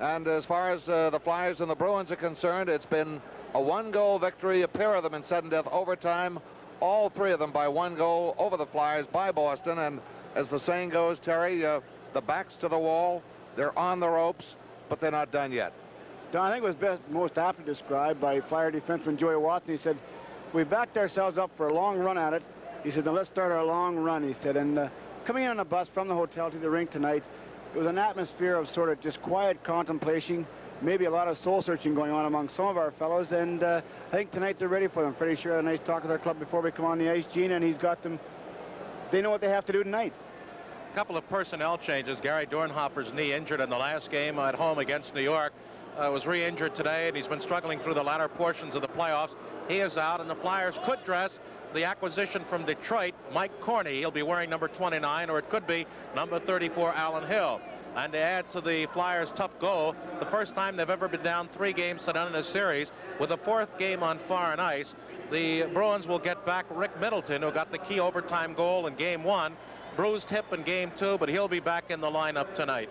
And as far as the Flyers and the Bruins are concerned, it's been a one-goal victory, a pair of them in sudden death overtime, all three of them by one goal over the Flyers by Boston. And as the saying goes, Terry, the back's to the wall, they're on the ropes, but they're not done yet. Don, I think it was most aptly described by Flyer defenseman Joey Watson. He said, we backed ourselves up for a long run at it. He said, now let's start our long run, he said. And coming in on a bus from the hotel to the rink tonight, it was an atmosphere of sort of just quiet contemplation, maybe a lot of soul-searching going on among some of our fellows, and I think tonight they're ready for them. Pretty sure had a nice talk with our club before we come on the ice, Gene, and he's got them. They know what they have to do tonight. A couple of personnel changes. Gary Dornhofer's knee injured in the last game at home against New York. Was re-injured today, and he's been struggling through the latter portions of the playoffs. He is out, and the Flyers could dress the acquisition from Detroit, Mike Corney. He'll be wearing number 29, or it could be number 34, Alan Hill. And to add to the Flyers' tough go, the first time they've ever been down 3 games to none in a series, with a 4th game on foreign ice, the Bruins will get back Rick Middleton, who got the key overtime goal in Game 1, bruised hip in Game 2, but he'll be back in the lineup tonight.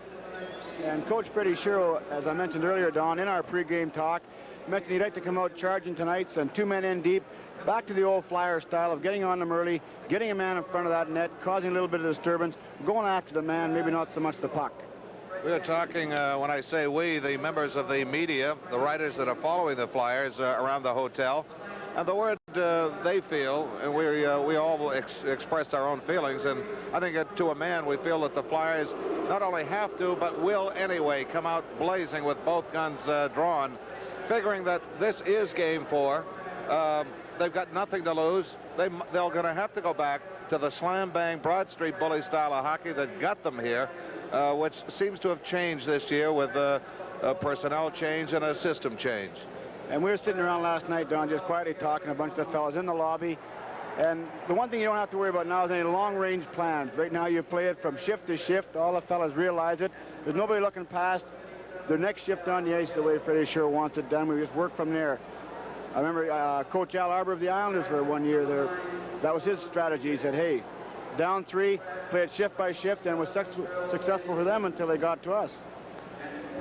And Coach Freddie Shiro, as I mentioned earlier, Don, in our pregame talk, mentioned he'd like to come out charging tonight, send 2 men in deep, back to the old Flyer style of getting on them early, getting a man in front of that net, causing a little bit of disturbance, going after the man, maybe not so much the puck. We are talking, when I say we, the members of the media, the writers that are following the Flyers around the hotel, and the word they feel, and we all express our own feelings, and I think to a man we feel that the Flyers not only have to, but will anyway come out blazing with both guns drawn, figuring that this is Game 4. They've got nothing to lose. They're going to have to go back to the slam-bang, Broad Street bully style of hockey that got them here, which seems to have changed this year with a personnel change and a system change. And we were sitting around last night, Don, just quietly talking, a bunch of the fellas in the lobby. And the one thing you don't have to worry about now is any long-range plans. Right now you play it from shift to shift. All the fellas realize it. There's nobody looking past their next shift on the ice the way Freddie sure wants it done. We just work from there. I remember Coach Al Arbor of the Islanders for 1 year there. That was his strategy. He said, hey, down 3, play it shift by shift, and it was successful for them until they got to us.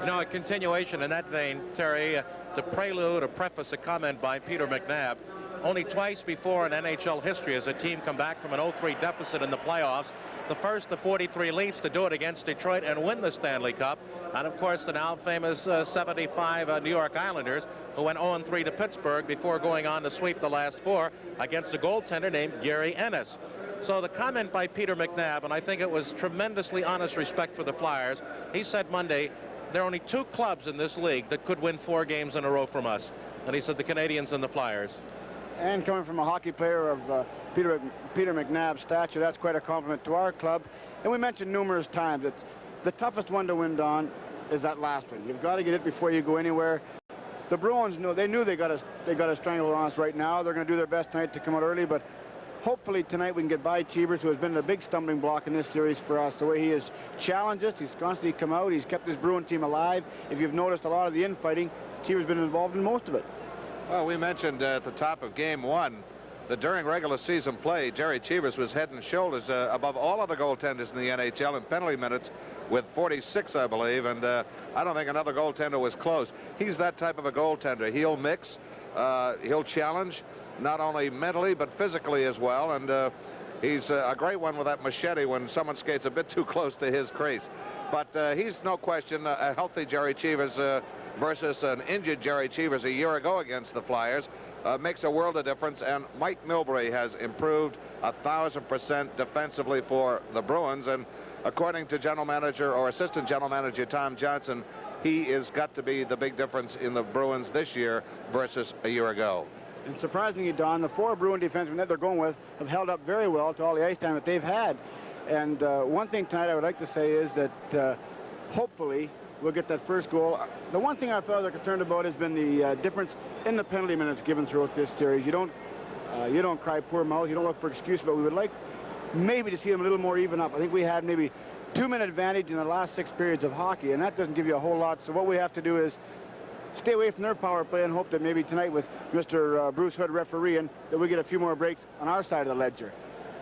You know, a continuation in that vein, Terry, to prelude or preface a comment by Peter McNabb, only twice before in NHL history has a team come back from an 0-3 deficit in the playoffs. The first, the 43 Leafs, to do it against Detroit and win the Stanley Cup. And, of course, the now famous 75 New York Islanders, who went 0-3 to Pittsburgh before going on to sweep the last 4 against a goaltender named Gary Ennis. So the comment by Peter McNabb, and I think it was tremendously honest respect for the Flyers, he said Monday, there are only 2 clubs in this league that could win 4 games in a row from us. And he said the Canadians and the Flyers. And coming from a hockey player of Peter McNabb's stature, that's quite a compliment to our club. And we mentioned numerous times, it's the toughest one to win, Don, is that last one. You've got to get it before you go anywhere. The Bruins knew they got a stranglehold on us right now. They're going to do their best tonight to come out early, but hopefully tonight we can get by Cheevers, who has been a big stumbling block in this series for us. The way he has challenged us, he's constantly come out, he's kept his Bruin team alive. If you've noticed a lot of the infighting, Cheevers has been involved in most of it. Well, we mentioned at the top of Game 1 that during regular season play, Jerry Cheevers was head and shoulders above all other goaltenders in the NHL in penalty minutes with 46, I believe, and I don't think another goaltender was close. He's that type of a goaltender. He'll mix, he'll challenge, not only mentally but physically as well, and he's a great one with that machete when someone skates a bit too close to his crease. But he's no question a healthy Jerry Cheevers versus an injured Jerry Cheevers a year ago against the Flyers makes a world of difference, and Mike Milbury has improved 1,000% defensively for the Bruins, and according to general manager or assistant general manager Tom Johnson, he is got to be the big difference in the Bruins this year versus a year ago. And surprisingly, Don, the 4 Bruin defensemen that they're going with have held up very well to all the ice time that they've had. And one thing tonight I would like to say is that hopefully we'll get that first goal. The one thing our fellows are concerned about has been the difference in the penalty minutes given throughout this series. You don't cry poor mouth, you don't look for excuse, but we would like maybe to see them a little more even up. I think we had maybe 2-minute advantage in the last 6 periods of hockey, and that doesn't give you a whole lot. So what we have to do is stay away from their power play and hope that maybe tonight with Mr. Bruce Hood refereeing that we get a few more breaks on our side of the ledger.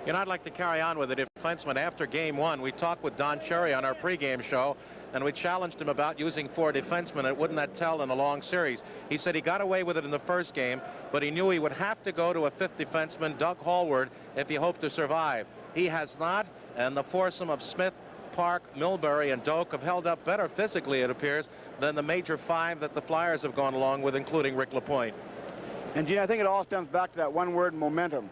You know, I'd like to carry on with the defenseman after Game 1. We talked with Don Cherry on our pregame show, and we challenged him about using 4 defensemen. It wouldn't that tell in a long series. He said he got away with it in the first game, but he knew he would have to go to a 5th defenseman, Doug Hallward, if he hoped to survive. He has not, and the foursome of Smith, Park, Milbury, and Doak have held up better physically, it appears, than the major 5 that the Flyers have gone along with, including Rick LaPointe. And, Gene, I think it all stems back to that one word, momentum.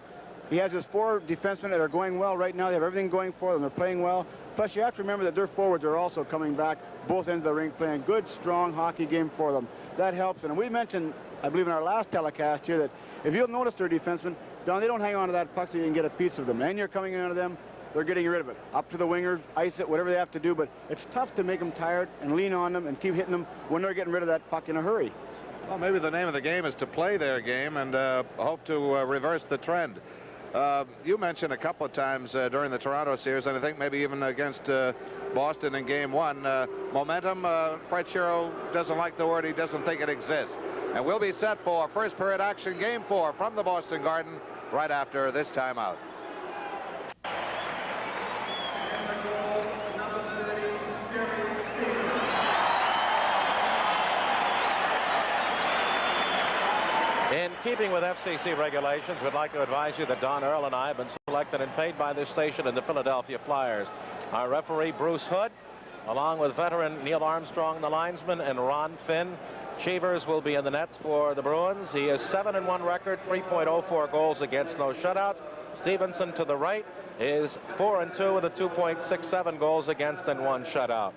He has his 4 defensemen that are going well right now. They have everything going for them. They're playing well. Plus, you have to remember that their forwards are also coming back, both ends of the rink, playing a good, strong hockey game for them. That helps. And we mentioned, I believe in our last telecast here, that if you'll notice their defensemen, Don, they don't hang on to that puck so you can get a piece of them. And you're coming in on them, they're getting rid of it. Up to the wingers, ice it, whatever they have to do. But it's tough to make them tired and lean on them and keep hitting them when they're getting rid of that puck in a hurry. Well, maybe the name of the game is to play their game and hope to reverse the trend. You mentioned a couple of times during the Toronto series, and I think maybe even against Boston in Game 1, momentum. Fred Shero doesn't like the word. He doesn't think it exists. And we'll be set for first period action, Game 4 from the Boston Garden right after this timeout. In keeping with FCC regulations, we'd like to advise you that Don Earl and I have been selected and paid by this station and the Philadelphia Flyers. Our referee, Bruce Hood, along with veteran Neil Armstrong, the linesman, and Ron Finn. Cheevers will be in the nets for the Bruins. He has 7-1 record, 3.04 goals against, no shutouts. Stevenson to the right is 4-2 with a 2.67 goals against and 1 shutout.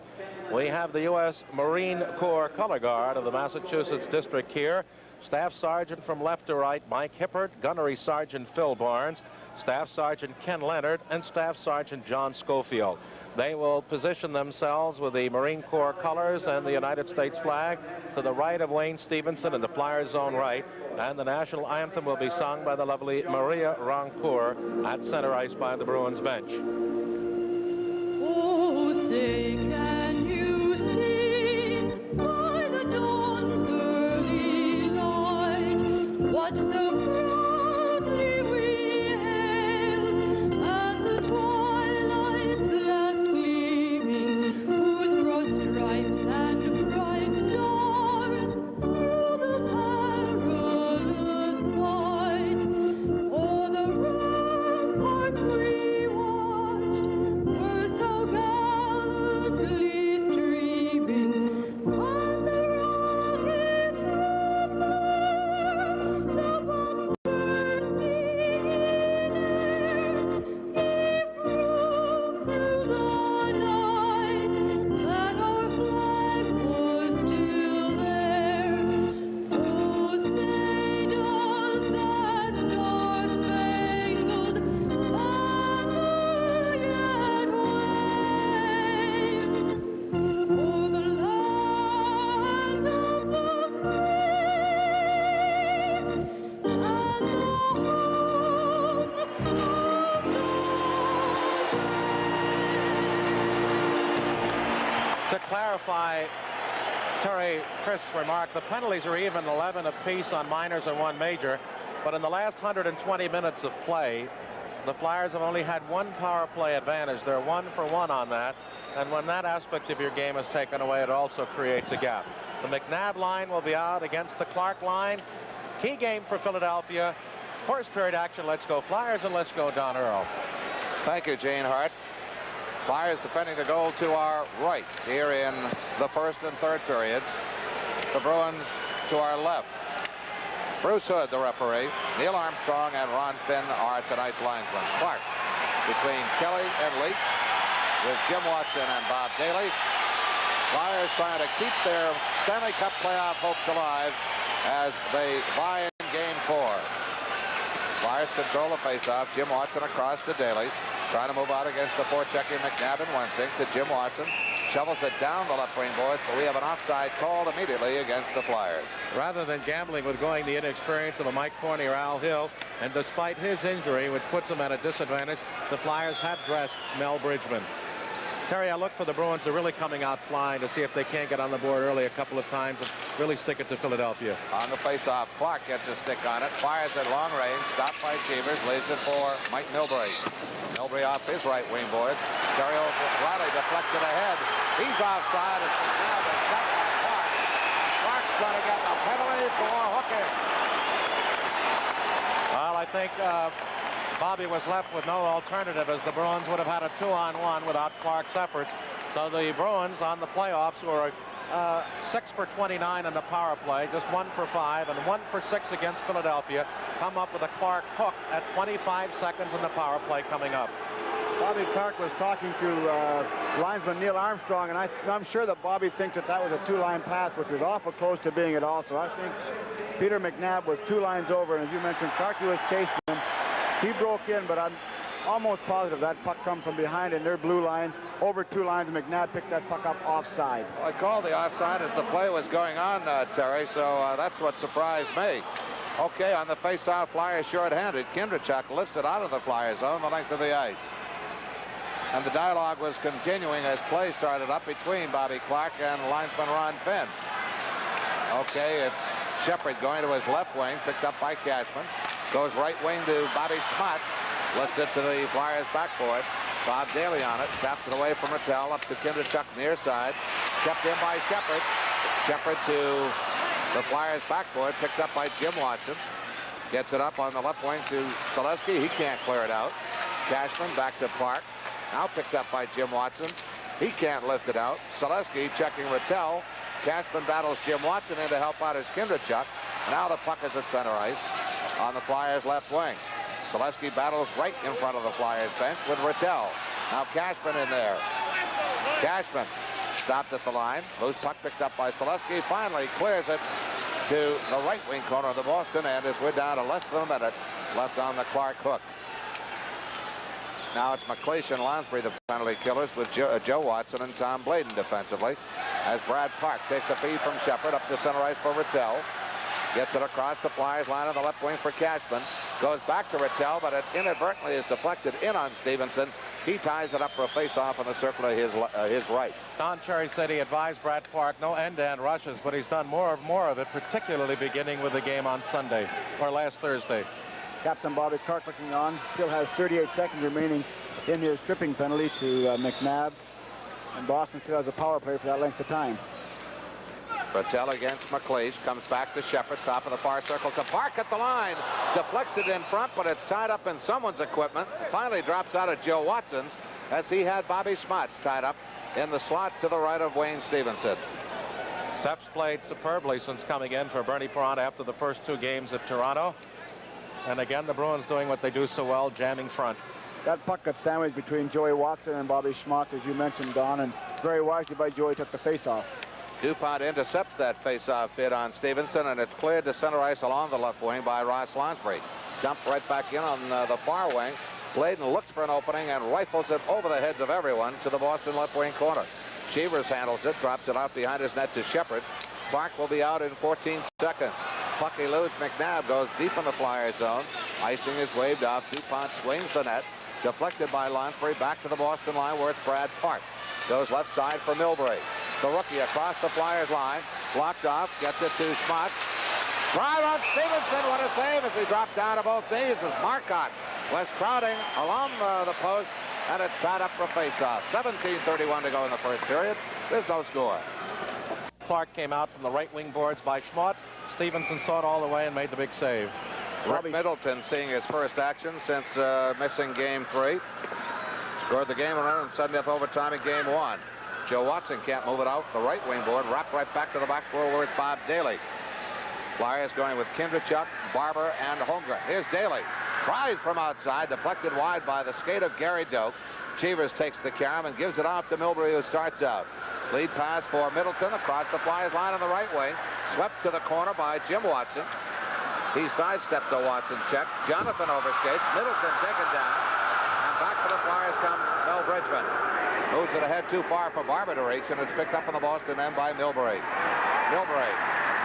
We have the U.S. Marine Corps color guard of the Massachusetts District here. Staff Sergeant from left to right, Mike Hippert, Gunnery Sergeant Phil Barnes, Staff Sergeant Ken Leonard, and Staff Sergeant John Schofield. They will position themselves with the Marine Corps colors and the United States flag to the right of Wayne Stevenson in the Flyers' zone right, and the national anthem will be sung by the lovely Maria Roncourt at center ice by the Bruins bench. Oh, say can you see by the dawn's early light what so proudly we hailed as the twilight's last gleaming, whose broad stripes and bright stars through the perilous fight o'er the ramparts we watched were so gallantly streaming on the rocky shores the bombs were seen it proved through the night that our flag was still there. Oh, say does that star-spangled banner yet wave o'er the land of the free and the To clarify Terry Chris' remark, the penalties are even 11 apiece on minors and 1 major, but in the last 120 minutes of play, the Flyers have only had 1 power play advantage. They're 1 for 1 on that, and when that aspect of your game is taken away, it also creates a gap. The McNabb line will be out against the Clark line. Key game for Philadelphia. First period action. Let's go Flyers, and let's go Don Earl. Thank you, Gene Hart. Flyers defending the goal to our right here in the first and third periods. The Bruins to our left. Bruce Hood, the referee. Neil Armstrong and Ron Finn are tonight's linesmen. Clark between Kelly and Leach with Jim Watson and Bob Daly. Flyers trying to keep their Stanley Cup playoff hopes alive as they vie in Game 4. Flyers control the faceoff. Jim Watson across to Daly. Trying to move out against the forechecking McNabb and Wensing to Jim Watson. Shovels it down the left wing boards, but we have an offside called immediately against the Flyers. Rather than gambling with going the inexperience of a Mike Corney or Al Hill, and despite his injury, which puts him at a disadvantage, the Flyers have dressed Mel Bridgman. Terry, I look for the Bruins to really coming out flying to see if they can't get on the board early a couple of times and really stick it to Philadelphia. On the faceoff, Clark gets a stick on it, fires at long range, stopped by Cheevers, leaves it for Mike Milbury. Milbury off his right wing board. Terry O'Reilly deflects it ahead. He's offside. It's now been shot by Clark. Clark's going to get a penalty for hooking. Well, I think Bobby was left with no alternative, as the Bruins would have had a 2-on-1 without Clark's efforts. So the Bruins on the playoffs were 6 for 29 in the power play, just 1 for 5, and 1 for 6 against Philadelphia. Come up with a Clark hook at 25 seconds in the power play coming up. Bobby Clark was talking to linesman Neil Armstrong, and I'm sure that Bobby thinks that that was a two-line pass, which was awful close to being it also. I think Peter McNabb was 2 lines over, and as you mentioned, Clark was chasing him. He broke in, but I'm almost positive that puck come from behind in their blue line over 2 lines, and McNabb picked that puck up offside. Well, I called the offside as the play was going on, Terry, so that's what surprised me. Okay, on the face-off, Flyers short-handed. Kindrachuk lifts it out of the Flyer zone, the length of the ice. And the dialogue was continuing as play started up between Bobby Clark and linesman Ron Finn. Okay, it's Shepard going to his left wing, picked up by Cashman. Goes right wing to Bobby Smuts. Lifts it to the Flyers backboard. Bob Daly on it. Taps it away from Rattel up to Kindrachuk near side. Kept in by Shepard. Shepard to the Flyers backboard. Picked up by Jim Watson. Gets it up on the left wing to Selesky. He can't clear it out. Cashman back to Park. Now picked up by Jim Watson. He can't lift it out. Selesky checking Rattel. Cashman battles Jim Watson in to help out his Kindrachuk. Now the puck is at center ice on the Flyers left wing. Selesky battles right in front of the Flyers bench with Rattel. Now Cashman in there. Cashman stopped at the line. Loose puck picked up by Selesky. Finally clears it to the right wing corner of the Boston end as we're down to less than a minute left on the Clark hook. Now it's McLeish and Lonsbury, the penalty killers, with Joe Watson and Tom Bladen defensively. As Brad Park takes a feed from Shepard up to center ice for Rattel. Gets it across the Flyers line on the left wing for Cashman. Goes back to Rattel, but it inadvertently is deflected in on Stevenson. He ties it up for a face-off on the circle to his right. Don Cherry said he advised Brad Park no end-to-end rushes, but he's done more of it, particularly beginning with the game on Sunday, or last Thursday. Captain Bobby Clark looking on, still has 38 seconds remaining in his tripping penalty to McNabb, and Boston still has a power play for that length of time. Rattel against McLeish, comes back to Shepard, top of the far circle to Park at the line. Deflects it in front, but it's tied up in someone's equipment. Finally drops out of Joe Watson's as he had Bobby Smuts tied up in the slot to the right of Wayne Stevenson. Steps played superbly since coming in for Bernie Perron after the first 2 games at Toronto. And again, the Bruins doing what they do so well, jamming front. That puck got sandwiched between Joey Watson and Bobby Schmutz, as you mentioned, Don, and very wisely by Joey took the face-off. DuPont intercepts that face-off bid on Stevenson, and it's cleared to center ice along the left wing by Ross Lonsbury. Dumped right back in on the far wing. Bladen looks for an opening and rifles it over the heads of everyone to the Boston left wing corner. Cheevers handles it, drops it out behind his net to Shepard. Clark will be out in 14 seconds. Pucky loose. McNabb goes deep in the Flyer zone. Icing is waved off. DuPont swings the net. Deflected by Lonsbury back to the Boston line where it's Brad Park. Goes left side for Milbury. The rookie across the Flyers line. Blocked off. Gets it to Schmutz. Drive on Stevenson. What a save as he drops down to both knees as Marcotte was crowding along the post. And it's tied up for faceoff. 17:31 to go in the first period. There's no score. Clark came out from the right wing boards by Schmutz. Stevenson saw it all the way and made the big save. Rick Middleton seeing his first action since missing game 3. Scored the game winner in sudden death overtime in game 1. Joe Watson can't move it out. The right wing board wrapped right back to the back row where it's Bob Daly. Flyers going with Kindrachuk, Barber, and Holmgren. Here's Daly. Tries from outside, deflected wide by the skate of Gary Doak. Cheevers takes the carom and gives it off to Milbury, who starts out. Lead pass for Middleton across the Flyers line on the right wing. Swept to the corner by Jim Watson. He sidesteps a Watson check. Jonathan overskates. Middleton taken down. And back for the Flyers comes Mel Bridgman. Moves it ahead too far for Barber to reach, and it's picked up in the Boston end by Milbury. Milbury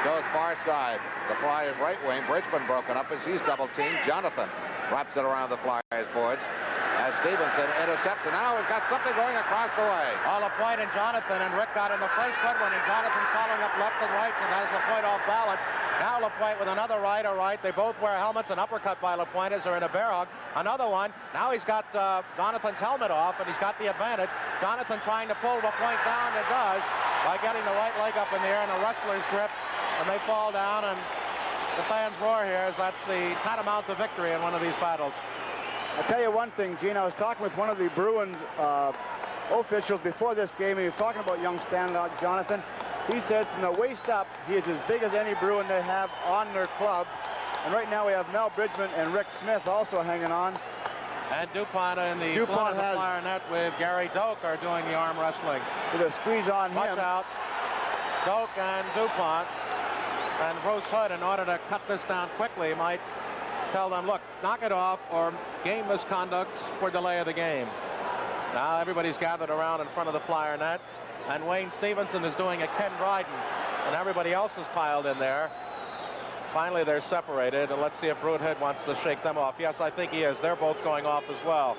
goes far side. The Flyers right wing. Bridgman broken up as he's double teamed. Jonathan wraps it around the Flyers boards. as Stevenson intercepts, and now we've got something going across the way. LaPointe and Jonathan, and Rick got in the first good one, and Jonathan following up left and right, and has LaPointe off balance. Now LaPointe with another right. They both wear helmets. An uppercut by LaPointe as they're in a bear hug. Another one. Now he's got Jonathan's helmet off, and he's got the advantage. Jonathan trying to pull LaPointe down, and does, by getting the right leg up in the air in a wrestler's grip, and they fall down, and the fans roar here as that's the tantamount to victory in one of these battles. I'll tell you one thing, Gene. I was talking with one of the Bruins officials before this game, and he was talking about young Stanlock Jonathan. He says from the waist up, he is as big as any Bruin they have on their club. And right now we have Mel Bridgman and Rick Smith also hanging on. And DuPont in the front of the Flyer net with Gary Doak are doing the arm wrestling. With a squeeze on Watch him. out. Doak and DuPont. And Bruce Hood, in order to cut this down quickly, might tell them, look, knock it off or game misconduct for delay of the game. Now everybody's gathered around in front of the Flyer net, and Wayne Stevenson is doing a Ken Dryden, and everybody else is piled in there. Finally, they're separated, and let's see if Bruce Hood wants to shake them off. Yes, I think he is. They're both going off as well.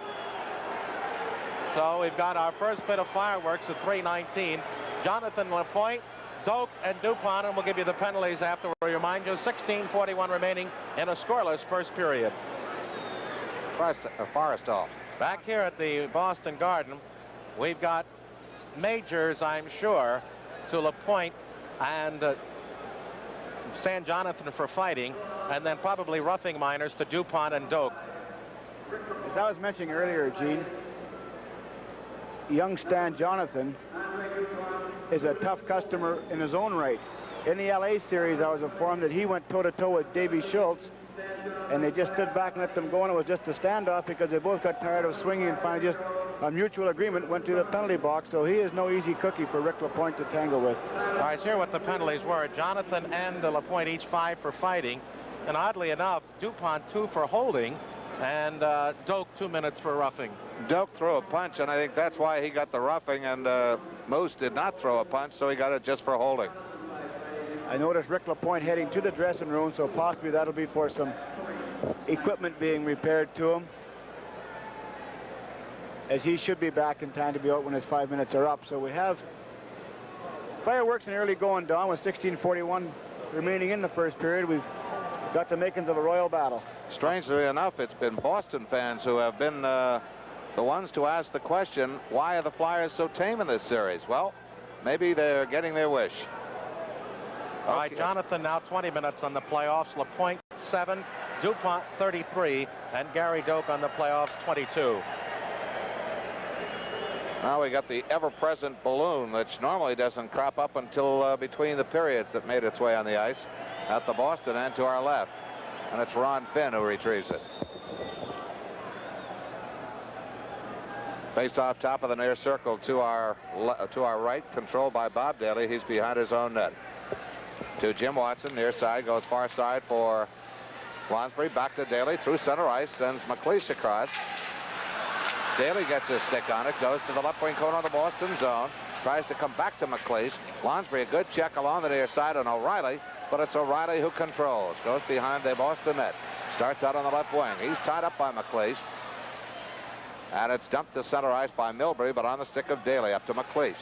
So we've got our first bit of fireworks at 3:19. Jonathan LaPointe, Doak, and DuPont, and we'll give you the penalties after. We'll remind you, 16:41 remaining in a scoreless first period. Forrestal. Back here at the Boston Garden, we've got majors, I'm sure, to LaPointe and Stan Jonathan for fighting, and then probably roughing minors to DuPont and Doak. As I was mentioning earlier, Gene, young Stan Jonathan is a tough customer in his own right. In the LA series, I was informed that he went toe-to-toe with Davey Schultz, and they just stood back and let them go, and it was just a standoff because they both got tired of swinging, and finally just a mutual agreement went to the penalty box. So he is no easy cookie for Rick LaPointe to tangle with. All right, here what the penalties were. Jonathan and LaPointe each 5 for fighting, and oddly enough, DuPont 2 for holding, and Doak 2 minutes for roughing. Doak threw a punch, and I think that's why he got the roughing, and Moose did not throw a punch, so he got it just for holding. I noticed Rick LaPointe heading to the dressing room, so possibly that'll be for some equipment being repaired to him, as he should be back in time to be out when his 5 minutes are up. So we have fireworks and early going, Don, with 16:41 remaining in the first period. We've got the makings of a royal battle. Strangely enough, it's been Boston fans who have been the ones to ask the question, why are the Flyers so tame in this series? Well, maybe they're getting their wish. All right, Jonathan now 20 minutes on the playoffs. LaPointe 7, DuPont 33, and Gary Doak on the playoffs 22. Now we got the ever-present balloon, which normally doesn't crop up until between the periods, that made its way on the ice at the Boston end to our left. And it's Ron Finn who retrieves it. Face off top of the near circle to our right, controlled by Bob Daly. He's behind his own net. To Jim Watson, near side, goes far side for Lonsbury, back to Daly, through center ice, sends McLeish across. Daly gets his stick on it, goes to the left wing corner of the Boston zone, tries to come back to McLeish. Lonsbury, a good check along the near side on O'Reilly, but it's O'Reilly who controls. Goes behind the Boston net. Starts out on the left wing. He's tied up by McLeish. And it's dumped to center ice by Milbury, but on the stick of Daly up to McLeish.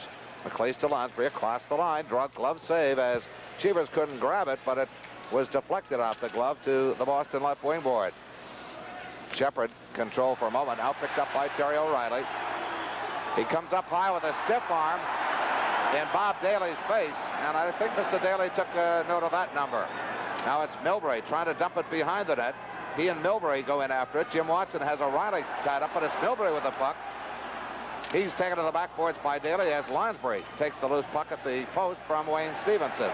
McLeish to Lonsbury across the line. Draw glove save as Cheevers couldn't grab it, but it was deflected off the glove to the Boston left wing board. Shepard control for a moment, now picked up by Terry O'Reilly. He comes up high with a stiff arm in Bob Daly's face, and I think Mr. Daly took note of that number. Now it's Milbury trying to dump it behind the net. He and Milbury go in after it. Jim Watson has O'Reilly tied up, but it's Milbury with the puck. He's taken to the backboards by Daly as Lonsbury takes the loose puck at the post from Wayne Stevenson.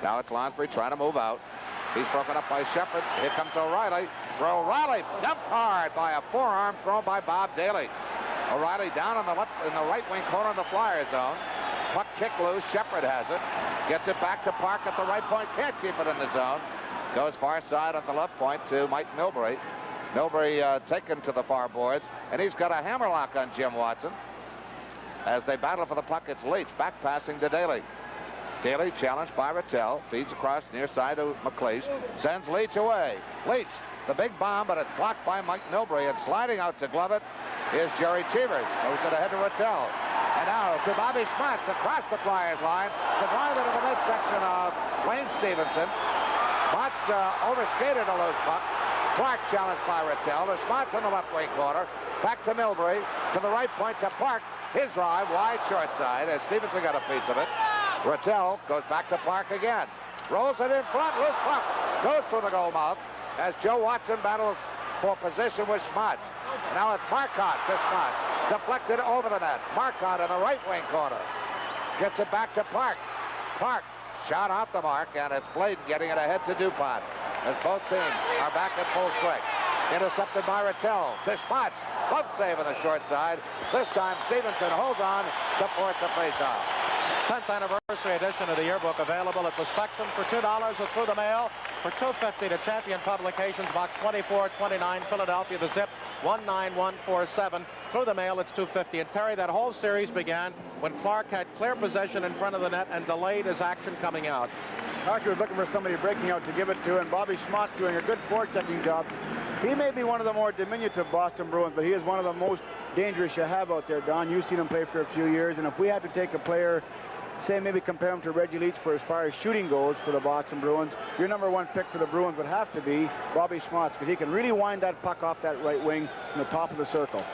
Now it's Lonsbury trying to move out. He's broken up by Shepard. Here comes O'Reilly. For O'Reilly, dumped hard by a forearm thrown by Bob Daly. O'Reilly down on the left, in the right wing corner of the Flyer zone. Puck kicked loose. Shepard has it. Gets it back to Park at the right point. Can't keep it in the zone. Goes far side on the left point to Mike Milbury. Milbury taken to the far boards, and he's got a hammerlock on Jim Watson. As they battle for the puck, it's Leach back passing to Daly. Daly challenged by Rattel, feeds across near side to McLeish, sends Leach away. Leach the big bomb, but it's blocked by Mike Milbury. And sliding out to glove it is Jerry Cheevers. Moves it ahead to Rattel. And now to Bobby Schmatz across the Flyers line to drive into the midsection of Wayne Stevenson. Schmatz overskated a loose puck. Clark challenged by Rattel. To Schmatz in the left wing corner. Back to Milbury. To the right point to Park. His drive wide short side as Stevenson got a piece of it. Rattel goes back to Park again. Rolls it in front. Loose puck. Goes for the goal mouth as Joe Watson battles for position with Schmatz. And now it's Marcotte to Schmatz. Deflected over the net. Marcotte in the right wing corner. Gets it back to Park. Park shot off the mark, and it's Bladen getting it ahead to DuPont as both teams are back at full strength. Intercepted by Rattel to Schmatz. Glove save on the short side. This time Stevenson holds on to force the faceoff. 10th anniversary edition of the yearbook available at the Spectrum for $2 or through the mail for $2.50 to Champion Publications, Box 2429, Philadelphia. The zip 19147. Through the mail, it's $2.50. And Terry, that whole series began when Clark had clear possession in front of the net and delayed his action coming out. Clark was looking for somebody breaking out to give it to, and Bobby Schmatz doing a good forechecking job. He may be one of the more diminutive Boston Bruins, but he is one of the most dangerous you have out there, Don. You've seen him play for a few years, and if we had to take a player, say maybe compare him to Reggie Leach for as far as shooting goes for the Boston Bruins, your number one pick for the Bruins would have to be Bobby Schmatz, because he can really wind that puck off that right wing in the top of the circle.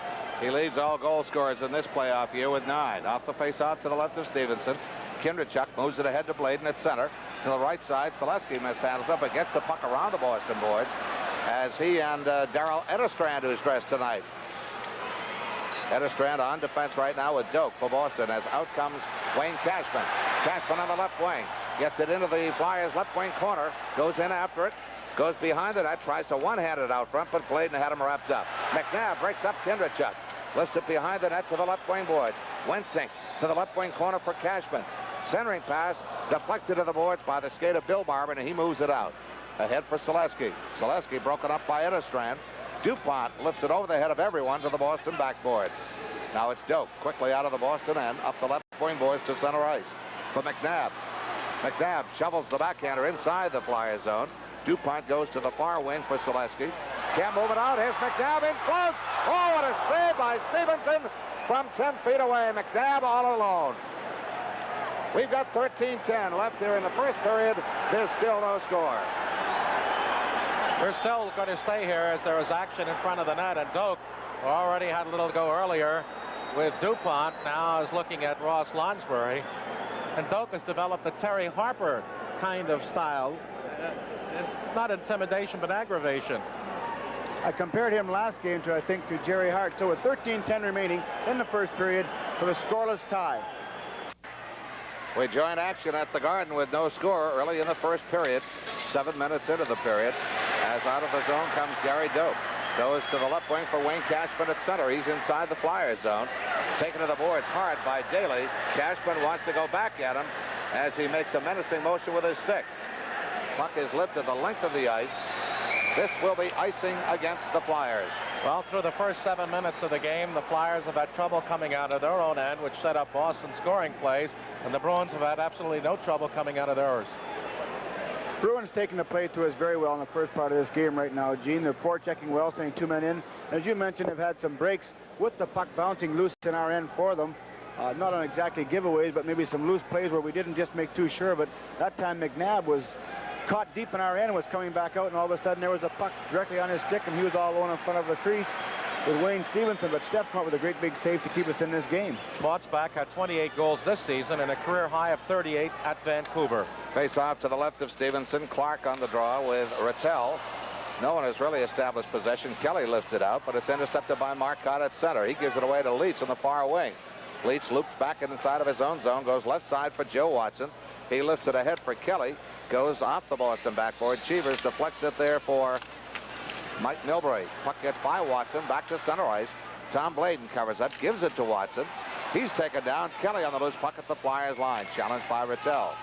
He leads all goal scorers in this playoff year with 9. Off the face-off to the left of Stevenson. Kindrachuk moves it ahead to Bladen at center. To the right side, Selesky mishandles up but gets the puck around the Boston boards as he and Darrell Edestrand, who's dressed tonight. Edestrand on defense right now with Doak for Boston as out comes Wayne Cashman. Cashman on the left wing. Gets it into the Flyers' left wing corner. Goes in after it. Goes behind the net. Tries to one-hand it out front, but Bladen had him wrapped up. McNabb breaks up Kindrachuk. Lifts it behind the net to the left wing boards. Wensink to the left wing corner for Cashman. Centering pass deflected to the boards by the skate of Bill Marvin, and he moves it out. Ahead for Selesky. Selesky broken up by Edestrand. DuPont lifts it over the head of everyone to the Boston backboard. Now it's Doak quickly out of the Boston end, up the left wing boards to center ice for McNabb. McNabb shovels the backhander inside the Flyer zone. DuPont goes to the far wing for Selesky. Can't move it out. Here's McNabb in close. Oh, what a save by Stevenson from 10 feet away. McNabb all alone. We've got 13-10 left here in the first period. There's still no score. We're still going to stay here as there is action in front of the net, and Doak, who already had a little to go earlier with DuPont, now is looking at Ross Lonsbury. And Doak has developed a Terry Harper kind of style. Not intimidation, but aggravation. I compared him last game to, I think, to Jerry Hart. So with 13-10 remaining in the first period for the scoreless tie. We join action at the Garden with no score early in the first period. 7 minutes into the period. As out of the zone comes Gary Doak. Goes to the left wing for Wayne Cashman at center. He's inside the Flyers zone. Taken to the boards hard by Daly. Cashman wants to go back at him as he makes a menacing motion with his stick. Puck is lifted the length of the ice. This will be icing against the Flyers. Well, through the first 7 minutes of the game, the Flyers have had trouble coming out of their own end, which set up Boston scoring plays, and the Bruins have had absolutely no trouble coming out of theirs. Bruins taking the play to us very well in the first part of this game right now, Gene. They're forechecking well, sending 2 men in. As you mentioned, they've had some breaks with the puck bouncing loose in our end for them. Not on exactly giveaways, but maybe some loose plays where we didn't just make too sure. But that time McNabb was caught deep in our end and was coming back out, and all of a sudden there was a puck directly on his stick, and he was all alone in front of the crease with Wayne Stevenson, but Steph come up with a great big save to keep us in this game. Schwartzbach had 28 goals this season and a career high of 38 at Vancouver. Face off to the left of Stevenson. Clark on the draw with Rattel. No one has really established possession. Kelly lifts it out, but it's intercepted by Marcotte at center. He gives it away to Leach on the far wing. Leach loops back inside of his own zone, goes left side for Joe Watson. He lifts it ahead for Kelly, goes off the Boston backboard. Cheevers deflects it there for Mike Milbury. Puck gets by Watson, back to center ice. Tom Bladen covers up, gives it to Watson. He's taken down. Kelly on the loose puck at the Flyers line, challenged by Rattel.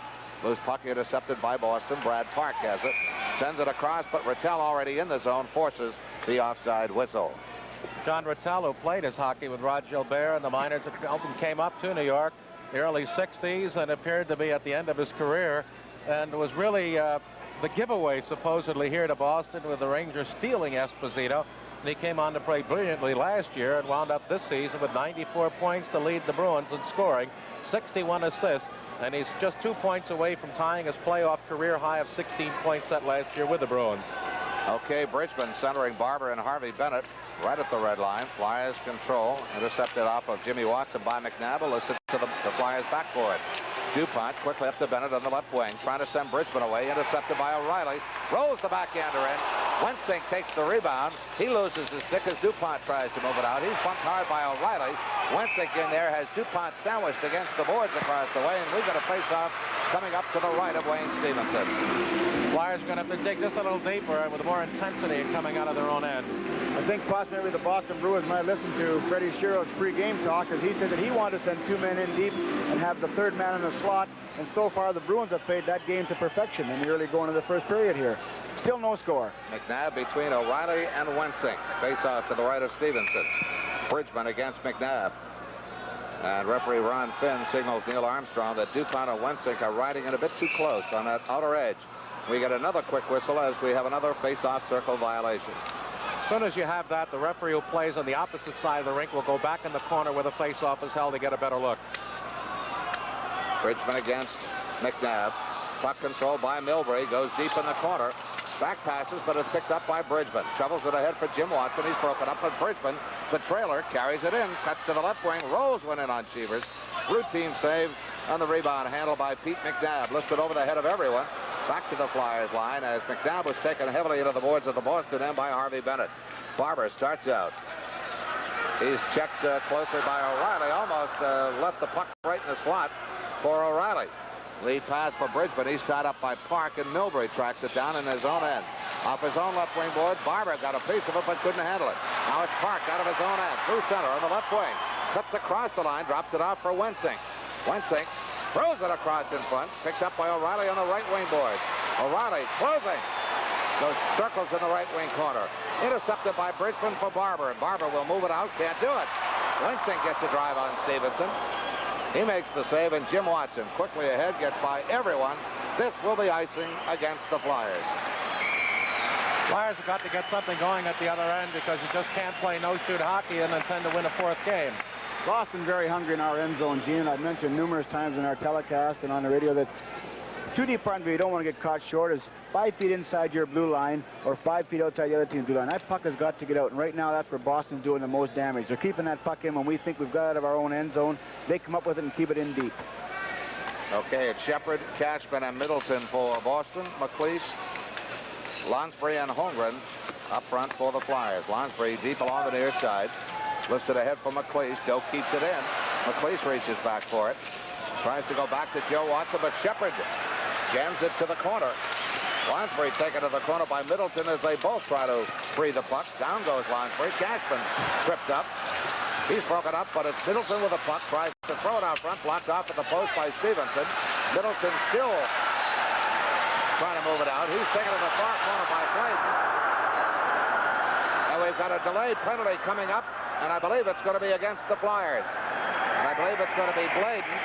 Loose puck intercepted by Boston. Brad Park has it, sends it across, but Rattel already in the zone forces the offside whistle. John Rattel, who played his hockey with Rod Gilbert in the minors at Elton, came up to New York in the early 60s and appeared to be at the end of his career. and was really the giveaway supposedly here to Boston, with the Rangers stealing Esposito. And he came on to play brilliantly last year and wound up this season with 94 points to lead the Bruins in scoring, 61 assists, and he's just 2 points away from tying his playoff career high of 16 points set last year with the Bruins. Okay, Bridgman centering Barber and Harvey Bennett right at the red line. Flyers control, intercepted off of Jimmy Watson by McNabb, elicits to the Flyers backboard. DuPont quickly up to Bennett on the left wing, trying to send Bridgman away, intercepted by O'Reilly, rolls the backhander in. Wensink takes the rebound. He loses his stick as DuPont tries to move it out. He's bumped hard by O'Reilly. Wensink in there has DuPont sandwiched against the boards across the way, and we've got a face-off coming up to the right of Wayne Stevenson. Flyers are going to have to dig just a little deeper with more intensity coming out of their own end. I think possibly the Boston Bruins might listen to Freddie Sherrill's pre-game talk, as he said that he wanted to send 2 men in deep and have the third man in the slot. And so far, the Bruins have played that game to perfection in the early going of the first period here. Still no score. McNabb between O'Reilly and Wensink. Face-off to the right of Stevenson. Bridgman against McNabb. And referee Ron Finn signals Neil Armstrong that DuPont and Wensink are riding in a bit too close on that outer edge. We get another quick whistle as we have another face-off circle violation. As soon as you have that, the referee who plays on the opposite side of the rink will go back in the corner where the face-off is held to get a better look. Bridgman against McNabb. Puck controlled by Milbury. Goes deep in the corner. Back passes, but it's picked up by Bridgman. Shovels it ahead for Jim Watson. He's broken up, but Bridgman, the trailer, carries it in. Cuts to the left wing. Rolls one in on Cheevers. Routine save on the rebound, handled by Pete McNabb. Lifted over the head of everyone. Back to the Flyers line as McNabb was taken heavily into the boards of the Boston end by Harvey Bennett. Barber starts out. He's checked closely by O'Reilly. Almost left the puck right in the slot for O'Reilly. Lead pass for Bridgman. He's tied up by Park, and Milbury tracks it down in his own end. Off his own left wing board, Barber got a piece of it but couldn't handle it. Now it's Park out of his own end. Through center on the left wing. Cuts across the line, drops it off for Wensink. Wensink throws it across in front. Picked up by O'Reilly on the right wing board. O'Reilly closing. Goes circles in the right wing corner. Intercepted by Bridgman for Barber, and Barber will move it out. Can't do it. Wensink gets a drive on Stevenson. He makes the save, and Jim Watson quickly ahead, gets by everyone. This will be icing against the Flyers. Flyers have got to get something going at the other end, because you just can't play no-shoot hockey and intend to win a fourth game. Boston very hungry in our end zone, Gene. I've mentioned numerous times in our telecast and on the radio that 2 deep front where you don't want to get caught short is 5 feet inside your blue line or 5 feet outside the other team's blue line. That puck has got to get out, and right now that's where Boston's doing the most damage. They're keeping that puck in when we think we've got it out of our own end zone. They come up with it and keep it in deep. Okay, it's Shepard, Cashman, and Middleton for Boston. McLeish, Lonsbury, and Holmgren up front for the Flyers. Lonsbury deep along the near side. Lifts it ahead for McLeish. Doak keeps it in. McLeish reaches back for it. Tries to go back to Joe Watson, but Shepard jams it to the corner. Lonsbury taken to the corner by Middleton as they both try to free the puck. Down goes Lonsbury. Cashman tripped up. He's broken up, but it's Middleton with the puck. Tries to throw it out front. Blocked off at the post by Stevenson. Middleton still trying to move it out. He's taken to the far corner by Clayton. And we've got a delayed penalty coming up, and I believe it's going to be against the Flyers. And I believe it's going to be Bladen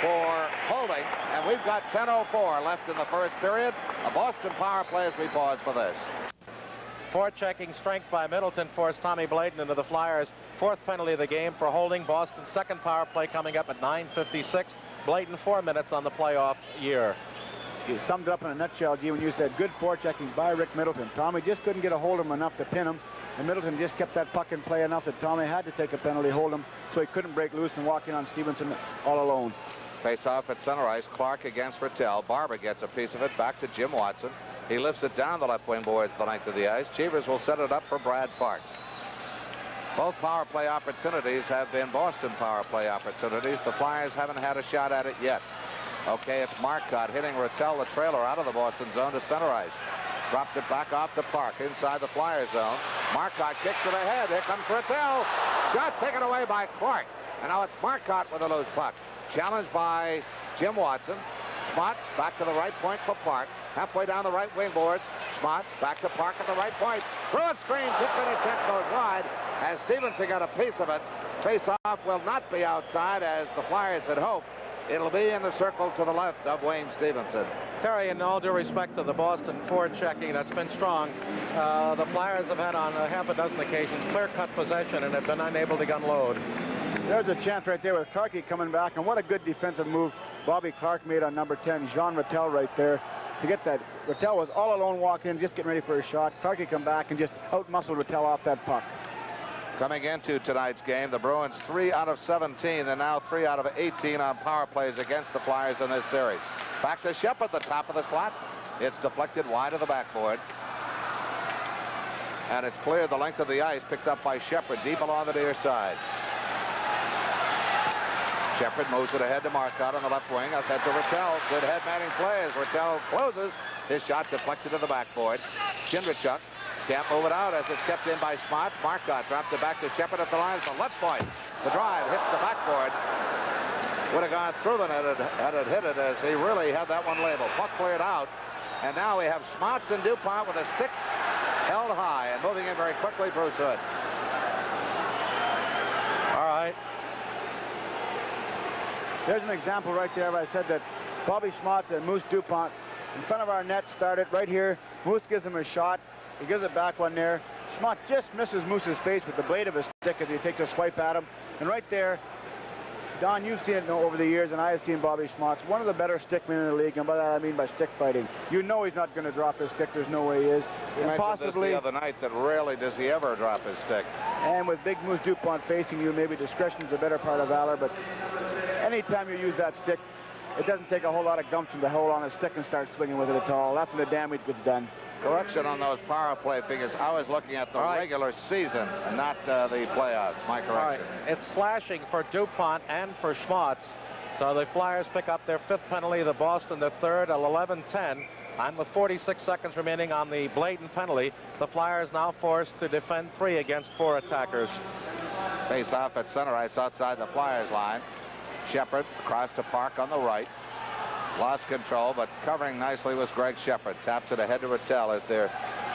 for holding, and we've got 10:04 left in the first period. A Boston power play as we pause for this. Forechecking strength by Middleton forced Tommy Bladen into the Flyers' fourth penalty of the game for holding. Boston's second power play coming up at 9:56. Bladen 4 minutes on the playoff year. You summed it up in a nutshell, G, when you said good forechecking by Rick Middleton. Tommy just couldn't get a hold of him enough to pin him, and Middleton just kept that puck in play enough that Tommy had to take a penalty, hold him, so he couldn't break loose and walk in on Stevenson all alone. Face-off at center ice. Clark against Rattel. Barber gets a piece of it back to Jim Watson. He lifts it down the left wing boards the length of the ice. Cheevers will set it up for Brad Parks. Both power play opportunities have been Boston power play opportunities. The Flyers haven't had a shot at it yet. Okay, it's Marcotte hitting Rattel, the trailer, out of the Boston zone to center ice. Drops it back off to Park inside the Flyers zone. Marcotte kicks it ahead. Here comes Rattel. Shot taken away by Clark. And now it's Marcotte with a loose puck. Challenged by Jim Watson. Smots back to the right point for Park. Halfway down the right wing boards. Smots back to Park at the right point. Through a screen. Tippin attempt goes wide as Stevenson got a piece of it. Face-off will not be outside as the Flyers had hoped. It'll be in the circle to the left of Wayne Stevenson. Terry, in all due respect to the Boston forechecking that's been strong, the Flyers have had on half a dozen occasions clear-cut possession and have been unable to unload. There's a chance right there with Clarkey coming back, and what a good defensive move Bobby Clark made on number 10, Jean Rattel, right there. To get that, Rattel was all alone walking in, just getting ready for a shot. Clarkey come back and just out-muscled Rattel off that puck. Coming into tonight's game, the Bruins 3 out of 17. They're now 3 out of 18 on power plays against the Flyers in this series. Back to Shepard, the top of the slot. It's deflected wide of the backboard. And it's cleared the length of the ice, picked up by Shepard deep along the near side. Shepard moves it ahead to Marcotte on the left wing. Ahead to Rattel. Good head manning play as Rattel closes. His shot deflected to the backboard. Kindrachuk can't move it out as it's kept in by Smots. Marcotte drops it back to Shepard at the line from left point. The drive hits the backboard. Would have gone through the net had it hit it, as he really had that one labeled. Puck cleared out. And now we have Smots and DuPont with a stick held high and moving in very quickly, Bruce Hood. All right. There's an example right there where I said that Bobby Smots and Moose DuPont in front of our net started right here. Moose gives him a shot. He gives it back one there. Smots just misses Moose's face with the blade of his stick as he takes a swipe at him. And right there, Don, you've seen it over the years, and I have seen Bobby Smots, one of the better stickmen in the league, and by that I mean by stick fighting. You know he's not going to drop his stick. There's no way he is. You and mentioned possibly this the other night that rarely does he ever drop his stick. And with big Moose DuPont facing you, maybe discretion is a better part of valor, but anytime you use that stick, it doesn't take a whole lot of gumption to hold on a stick and start swinging with it at all. That's when the damage gets done. Correction on those power play figures. I was looking at the regular season and not the playoffs. My correction. All right. It's slashing for DuPont and for Smots. So the Flyers pick up their 5th penalty, the Boston their 3rd at 11-10. And with 46 seconds remaining on the blatant penalty, the Flyers now forced to defend 3 against 4 attackers. Face off at center ice outside the Flyers line. Shepard across to Park on the right. Lost control, but covering nicely was Greg Shepard. Taps it ahead to Rattel as their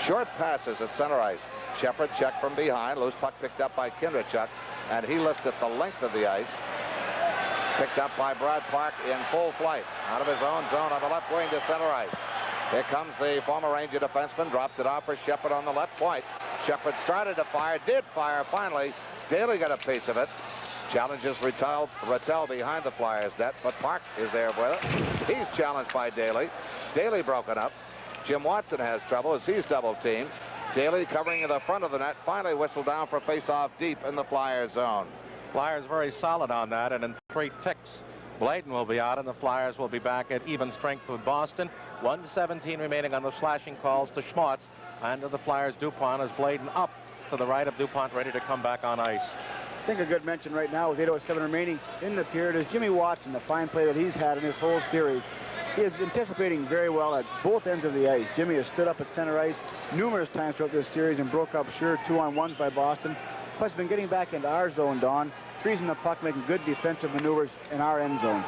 short passes at center ice. Shepard checked from behind. Loose puck picked up by Kindrachuk, and he lifts it the length of the ice. Picked up by Brad Park in full flight. Out of his own zone on the left wing to center ice. Here comes the former Ranger defenseman. Drops it off for Shepard on the left point. Shepard started to fire, did fire finally. Daly got a piece of it. Challenges Rattel behind the Flyers net, but Park is there with it. He's challenged by Daly. Daly broken up. Jim Watson has trouble as he's double teamed. Daly covering the front of the net, finally whistled down for face-off deep in the Flyers zone. Flyers very solid on that, and in 3 ticks, Bladen will be out, and the Flyers will be back at even strength with Boston. 1:17 remaining on the slashing calls to Smots, and to the Flyers DuPont as Bladen up to the right of DuPont, ready to come back on ice. I think a good mention right now with 8:07 remaining in the period is Jimmy Watson, the fine play that he's had in this whole series. He is anticipating very well at both ends of the ice. Jimmy has stood up at center ice numerous times throughout this series and broke up sure 2-on-1s by Boston. Plus been getting back into our zone, Don, freezing the puck, making good defensive maneuvers in our end zone.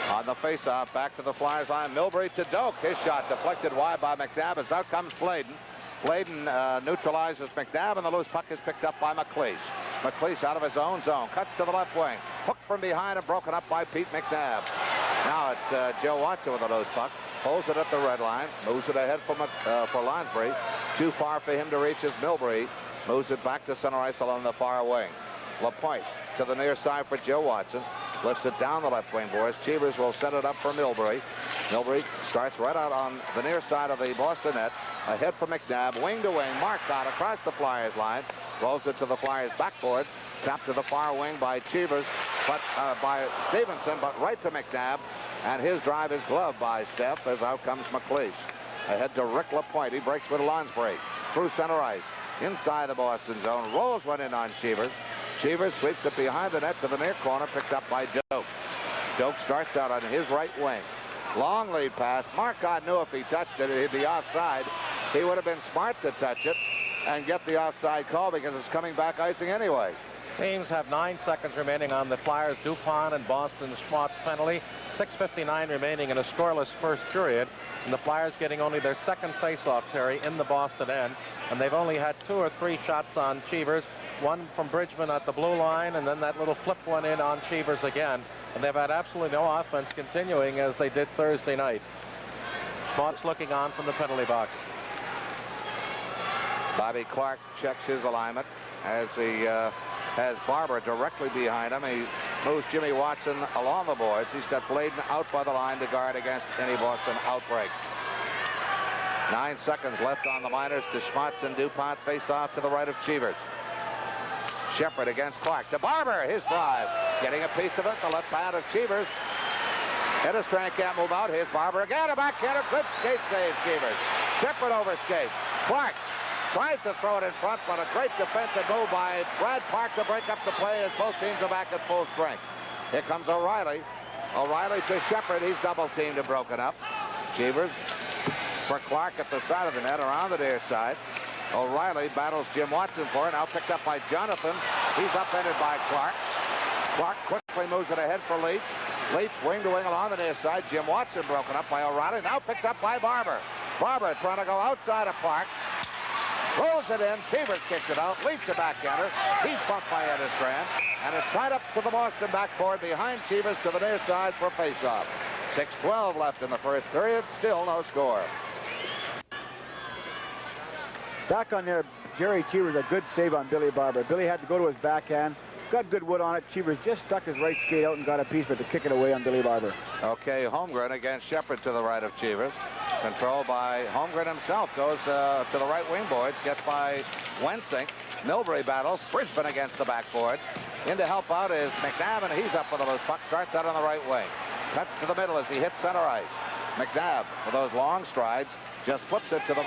On the face-off, back to the Flyers line. Milbury to Doak. His shot deflected wide by McNabb as out comes Bladen. Bladen neutralizes McNabb, and the loose puck is picked up by McLeish. McLeish out of his own zone, cuts to the left wing. Hooked from behind and broken up by Pete McNabb. Now it's Joe Watson with a loose puck. Holds it at the red line. Moves it ahead for Lansbury. Too far for him to reach as Milbury moves it back to center ice along the far wing. LaPointe to the near side for Joe Watson. Lifts it down the left wing, boys. Cheevers will set it up for Milbury. Milbury starts right out on the near side of the Boston net. Ahead for McNabb, wing to wing, marked out across the Flyers line. Rolls it to the Flyers backboard. Tapped to the far wing by Cheevers, but by Stevenson, but right to McNabb. And his drive is gloved by Steph as out comes McLeish. Ahead to Rick LaPointe. He breaks with Lansbury. Through center ice. Inside the Boston zone. Rolls one in on Cheevers. Cheevers sweeps it behind the net to the near corner, picked up by Doak. Doak starts out on his right wing. Long lead pass. Marcotte knew if he touched it, he'd be offside. He would have been smart to touch it and get the offside call because it's coming back icing anyway. Teams have 9 seconds remaining on the Flyers DuPont and Boston Smots penalty. 6:59 remaining in a scoreless first period. And the Flyers getting only their second faceoff, Terry, in the Boston end. And they've only had 2 or 3 shots on Cheevers. One from Bridgman at the blue line, and then that little flip one in on Cheevers again. and they've had absolutely no offense continuing as they did Thursday night. Schmaltz looking on from the penalty box. Bobby Clark checks his alignment as he has Barber directly behind him. He moves Jimmy Watson along the boards. He's got Bladen out by the line to guard against any Boston outbreak. 9 seconds left on the minors to Schmaltz and DuPont. Face off to the right of Cheevers. Shepard against Clark to Barber. His drive. Getting a piece of it. The left hand of Cheevers. Edistran can't move out. Here's Barber again. A backhander. Good skate save, Cheevers. Shepard over skates. Clark tries to throw it in front, but a great defensive move by Brad Park to break up the play as both teams are back at full strength. Here comes O'Reilly. O'Reilly to Shepard. He's double teamed and broken up. Cheevers for Clark at the side of the net around the near side. O'Reilly battles Jim Watson for it. Now picked up by Jonathan. He's upended by Clark. Clark quickly moves it ahead for Leach. Leach wing to wing along the near side. Jim Watson broken up by O'Reilly. Now picked up by Barber. Barber trying to go outside of Clark. Throws it in. Cheevers kicks it out. Leach the backhander. He's bumped by Edistran. And it's tied up to the Boston backboard behind Cheevers to the near side for faceoff. 6:12 left in the first period. Still no score. Back on there, Jerry Cheevers, a good save on Billy Barber. Billy had to go to his backhand. Got good wood on it. Cheevers just stuck his right skate out and got a piece of it to kick it away on Billy Barber. Okay, Holmgren against Shepard to the right of Cheevers. Controlled by Holmgren himself. Goes to the right wing boards. Gets by Wensink. Milbury battles. Brisbane against the backboard. In to help out is McNabb, and he's up with a loose puck. Starts out on the right wing. Cuts to the middle as he hits center ice. McNabb with those long strides just flips it to the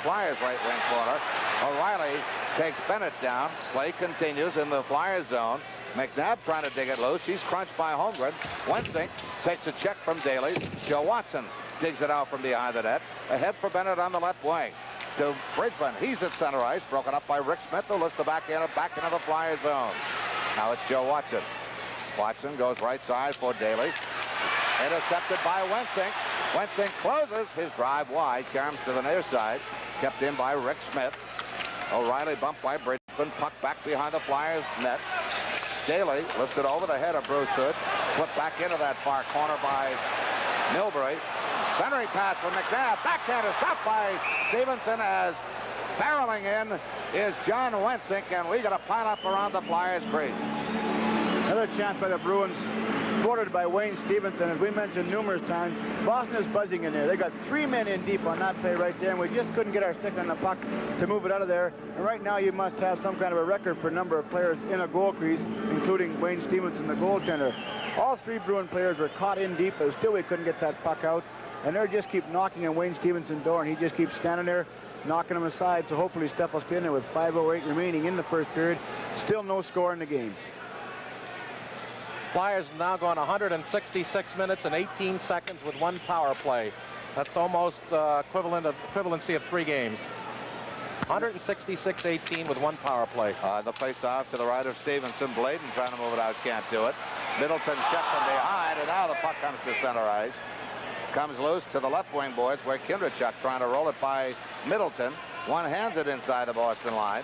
Flyers' right wing corner. O'Reilly takes Bennett down. Play continues in the Flyers zone. McNabb trying to dig it loose. He's crunched by Holmgren. Wensink takes a check from Daly. Joe Watson digs it out from behind the net. Ahead for Bennett on the left wing. To Brisbane. He's at center ice. Broken up by Rick Smith, who lifts the backhand back into the Flyers zone. Now it's Joe Watson. Watson goes right side for Daly. Intercepted by Wensink. Wensink closes his drive wide. Carms to the near side. Kept in by Rick Smith. O'Reilly bumped by Brisbane. Puck back behind the Flyers net. Daly lifts it over the head of Bruce Hood. Flipped back into that far corner by Milbury. Centering pass for McNabb. Backhander stopped by Stevenson as barreling in is John Wensink, and we got a pile up around the Flyers crease. Another chance by the Bruins, thwarted by Wayne Stevenson. As we mentioned numerous times, Boston is buzzing in there. They got 3 men in deep on that play right there, and we just couldn't get our stick on the puck to move it out of there. And right now you must have some kind of a record for number of players in a goal crease, including Wayne Stevenson, the goaltender. All 3 Bruin players were caught in deep, but still we couldn't get that puck out. And they just keep knocking on Wayne Stevenson's door, and he just keeps standing there, knocking them aside. So hopefully Steph will stay in there with 5:08 remaining in the first period. Still no score in the game. Flyers have now gone 166 minutes and 18 seconds with 1 power play. That's almost equivalency of 3 games. 166-18 with 1 power play. The face-off to the right of Stevenson. Bladen trying to move it out, can't do it. Middleton checked from behind, and now the puck comes to center ice. Comes loose to the left wing boards where Kindrachuk trying to roll it by Middleton. One-handed inside the Boston line.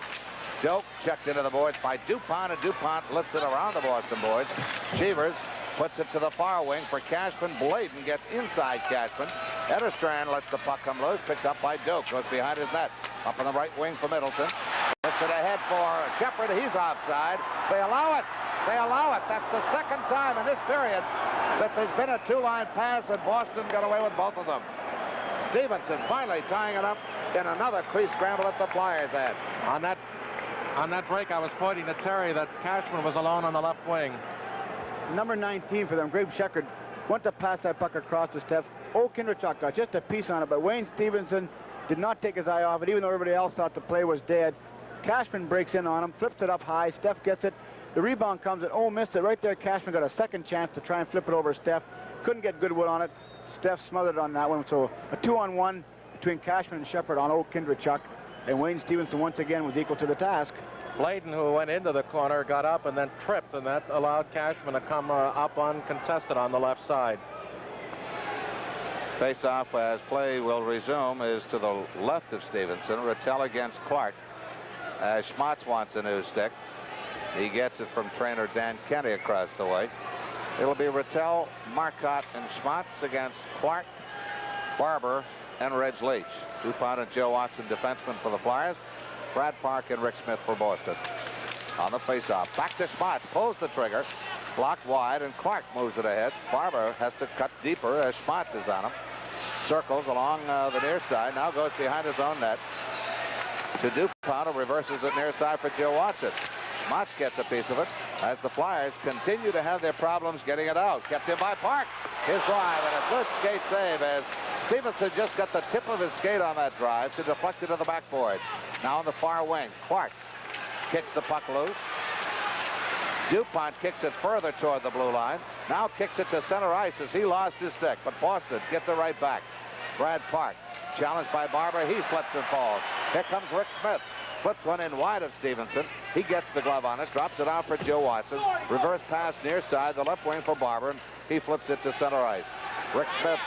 Doak checked into the boards by DuPont, and DuPont lifts it around the Boston boards. Cheevers puts it to the far wing for Cashman. Bladen gets inside Cashman. Edistran lets the puck come loose, picked up by Doak. Goes behind his net. Up on the right wing for Middleton. Lifts it ahead for Shepard. He's offside. They allow it. They allow it. That's the second time in this period that there's been a 2-line pass, and Boston got away with both of them. Stevenson finally tying it up in another crease scramble at the Flyers' end. On that break, I was pointing to Terry that Cashman was alone on the left wing. Number 19 for them, Grape Sheckard, went to pass that puck across to Steph. Kindrachuk got just a piece on it, but Wayne Stevenson did not take his eye off it, even though everybody else thought the play was dead. Cashman breaks in on him, flips it up high. Steph gets it. The rebound comes and missed it right there. Cashman got a second chance to try and flip it over Steph. Couldn't get good wood on it. Steph smothered on that one. So a 2-on-1 between Cashman and Shepard on Kindrachuk. And Wayne Stevenson once again was equal to the task. Bladen, who went into the corner, got up and then tripped, and that allowed Cashman to come up uncontested on the left side. Face-off as play will resume is to the left of Stevenson. Rattel against Clark. Schmatz wants a new stick. He gets it from trainer Dan Kenny across the way. It'll be Rattel, Marcotte, and Schmatz against Clark, Barber, and Reg Leach. DuPont and Joe Watson, defensemen for the Flyers. Brad Park and Rick Smith for Boston. On the faceoff, back to Schmatz, pulls the trigger, blocked wide, and Clark moves it ahead. Barber has to cut deeper as Schmatz is on him. Circles along the near side, now goes behind his own net to DuPont, who reverses it near side for Joe Watson. Schmatz gets a piece of it as the Flyers continue to have their problems getting it out. Kept in by Park. His drive and a good skate save as Stevenson just got the tip of his skate on that drive to deflect it to the backboard. Now on the far wing, Clark kicks the puck loose. DuPont kicks it further toward the blue line. Now kicks it to center ice as he lost his stick, but Boston gets it right back. Brad Park, challenged by Barber. He slips and falls. Here comes Rick Smith. Flips one in wide of Stevenson. He gets the glove on it, drops it out for Joe Watson. Reverse pass near side, the left wing for Barber. And he flips it to center ice. Rick Smith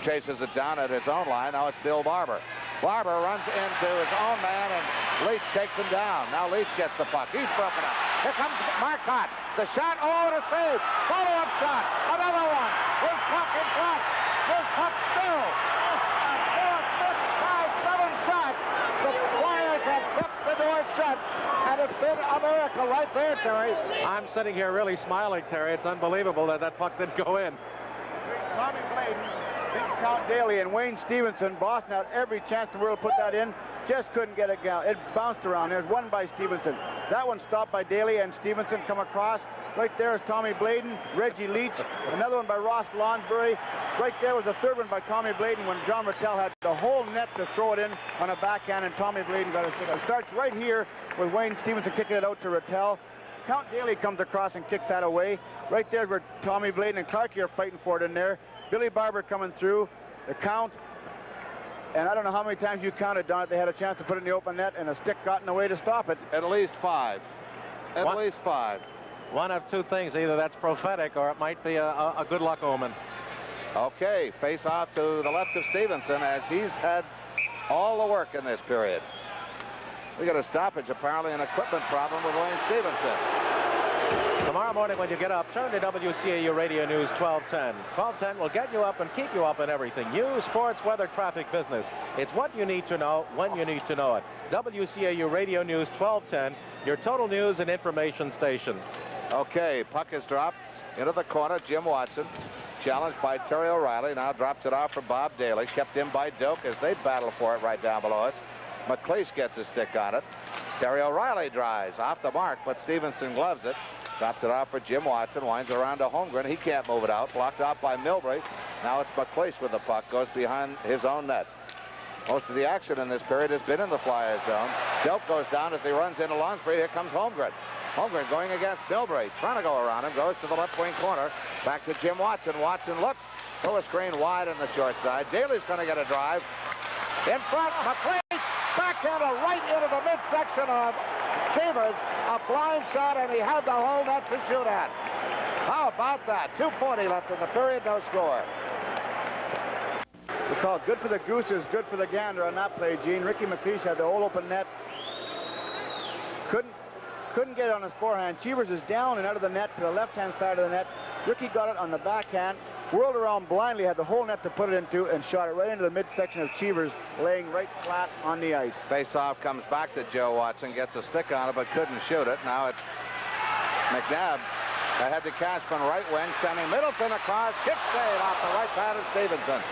chases it down at his own line. Now it's Bill Barber. Barber runs into his own man, and Leach takes him down. Now Leach gets the puck. He's broken up. Here comes Marcotte. The shot. Oh, and a save. Follow-up shot. Another one. His puck in front. His puck still. And 4, 5, 7 shots. The Flyers have kept the door shut, and it's been a miracle right there, Terry. I'm sitting here really smiling, Terry. It's unbelievable that that puck didn't go in. Tommy Bladen, Big Count Daly, and Wayne Stevenson. Boston had every chance in the world to put that in. Just couldn't get it down. It bounced around. There's one by Stevenson. That one stopped by Daly, and Stevenson come across. Right there is Tommy Bladen, Reggie Leach. Another one by Ross Lonsbury. Right there was a third one by Tommy Bladen when John Rattel had the whole net to throw it in on a backhand, and Tommy Bladen got a stick. It starts right here with Wayne Stevenson kicking it out to Rattel. Count Daly comes across and kicks that away. Right there where Tommy Bladen and Clarkie are fighting for it in there. Billy Barber coming through. The count. And I don't know how many times you counted, Don, they had a chance to put it in the open net, and a stick got in the way to stop it. At least 5. At least 5. One of two things. Either that's prophetic or it might be a good luck omen. Okay, face off to the left of Stevenson as he's had all the work in this period. We got a stoppage, apparently an equipment problem with Wayne Stevenson. Tomorrow morning when you get up, turn to WCAU Radio News 1210. 1210 will get you up and keep you up in everything. News, sports, weather, traffic, business. It's what you need to know when you need to know it. WCAU Radio News 1210, your total news and information station. Okay, puck is dropped into the corner. Jim Watson, challenged by Terry O'Reilly, now drops it off for Bob Daly. Kept in by Doak as they battle for it right down below us. McLeish gets a stick on it. Terry O'Reilly drives off the mark, but Stevenson gloves it. Drops it off for Jim Watson, winds around to Holmgren. He can't move it out. Blocked off by Milbury. Now it's McLeish with the puck. Goes behind his own net. Most of the action in this period has been in the Flyers zone. Doak goes down as he runs into Lonsbury. Here comes Holmgren. Holmgren going against Milbury. Trying to go around him. Goes to the left wing corner. Back to Jim Watson. Watson looks. Throw a screen wide on the short side. Daly's going to get a drive. In front, McLeish. Backhander right into the midsection of Chambers. A blind shot, and he had the whole net to shoot at. How about that? 2:40 left in the period, no score. We call it good for the Gooses, good for the gander on that play, Gene. Ricky McLeish had the whole open net. Couldn't get it on his forehand. Cheevers is down and out of the net to the left-hand side of the net. Ricky got it on the backhand, whirled around blindly, had the whole net to put it into, and shot it right into the midsection of Cheevers, laying right flat on the ice. Face-off comes back to Joe Watson, gets a stick on it, but couldn't shoot it. Now it's McNabb ahead to Cashman, right wing, sending Middleton across, kick save off the right side of Stevenson.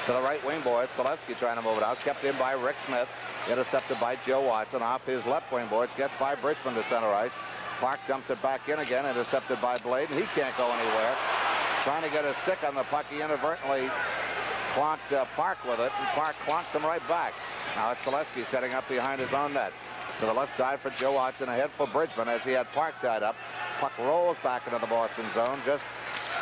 To the right wing boards, Selesky trying to move it out, kept in by Rick Smith, intercepted by Joe Watson, off his left wing boards, gets by Bridgman to center ice. Park dumps it back in again, intercepted by Blade, and he can't go anywhere. Trying to get a stick on the puck, he inadvertently clonked Park with it, and Park clonks him right back. Now it's Selesky setting up behind his own net. To the left side for Joe Watson, ahead for Bridgman as he had Park tied up. Puck rolls back into the Boston zone. Just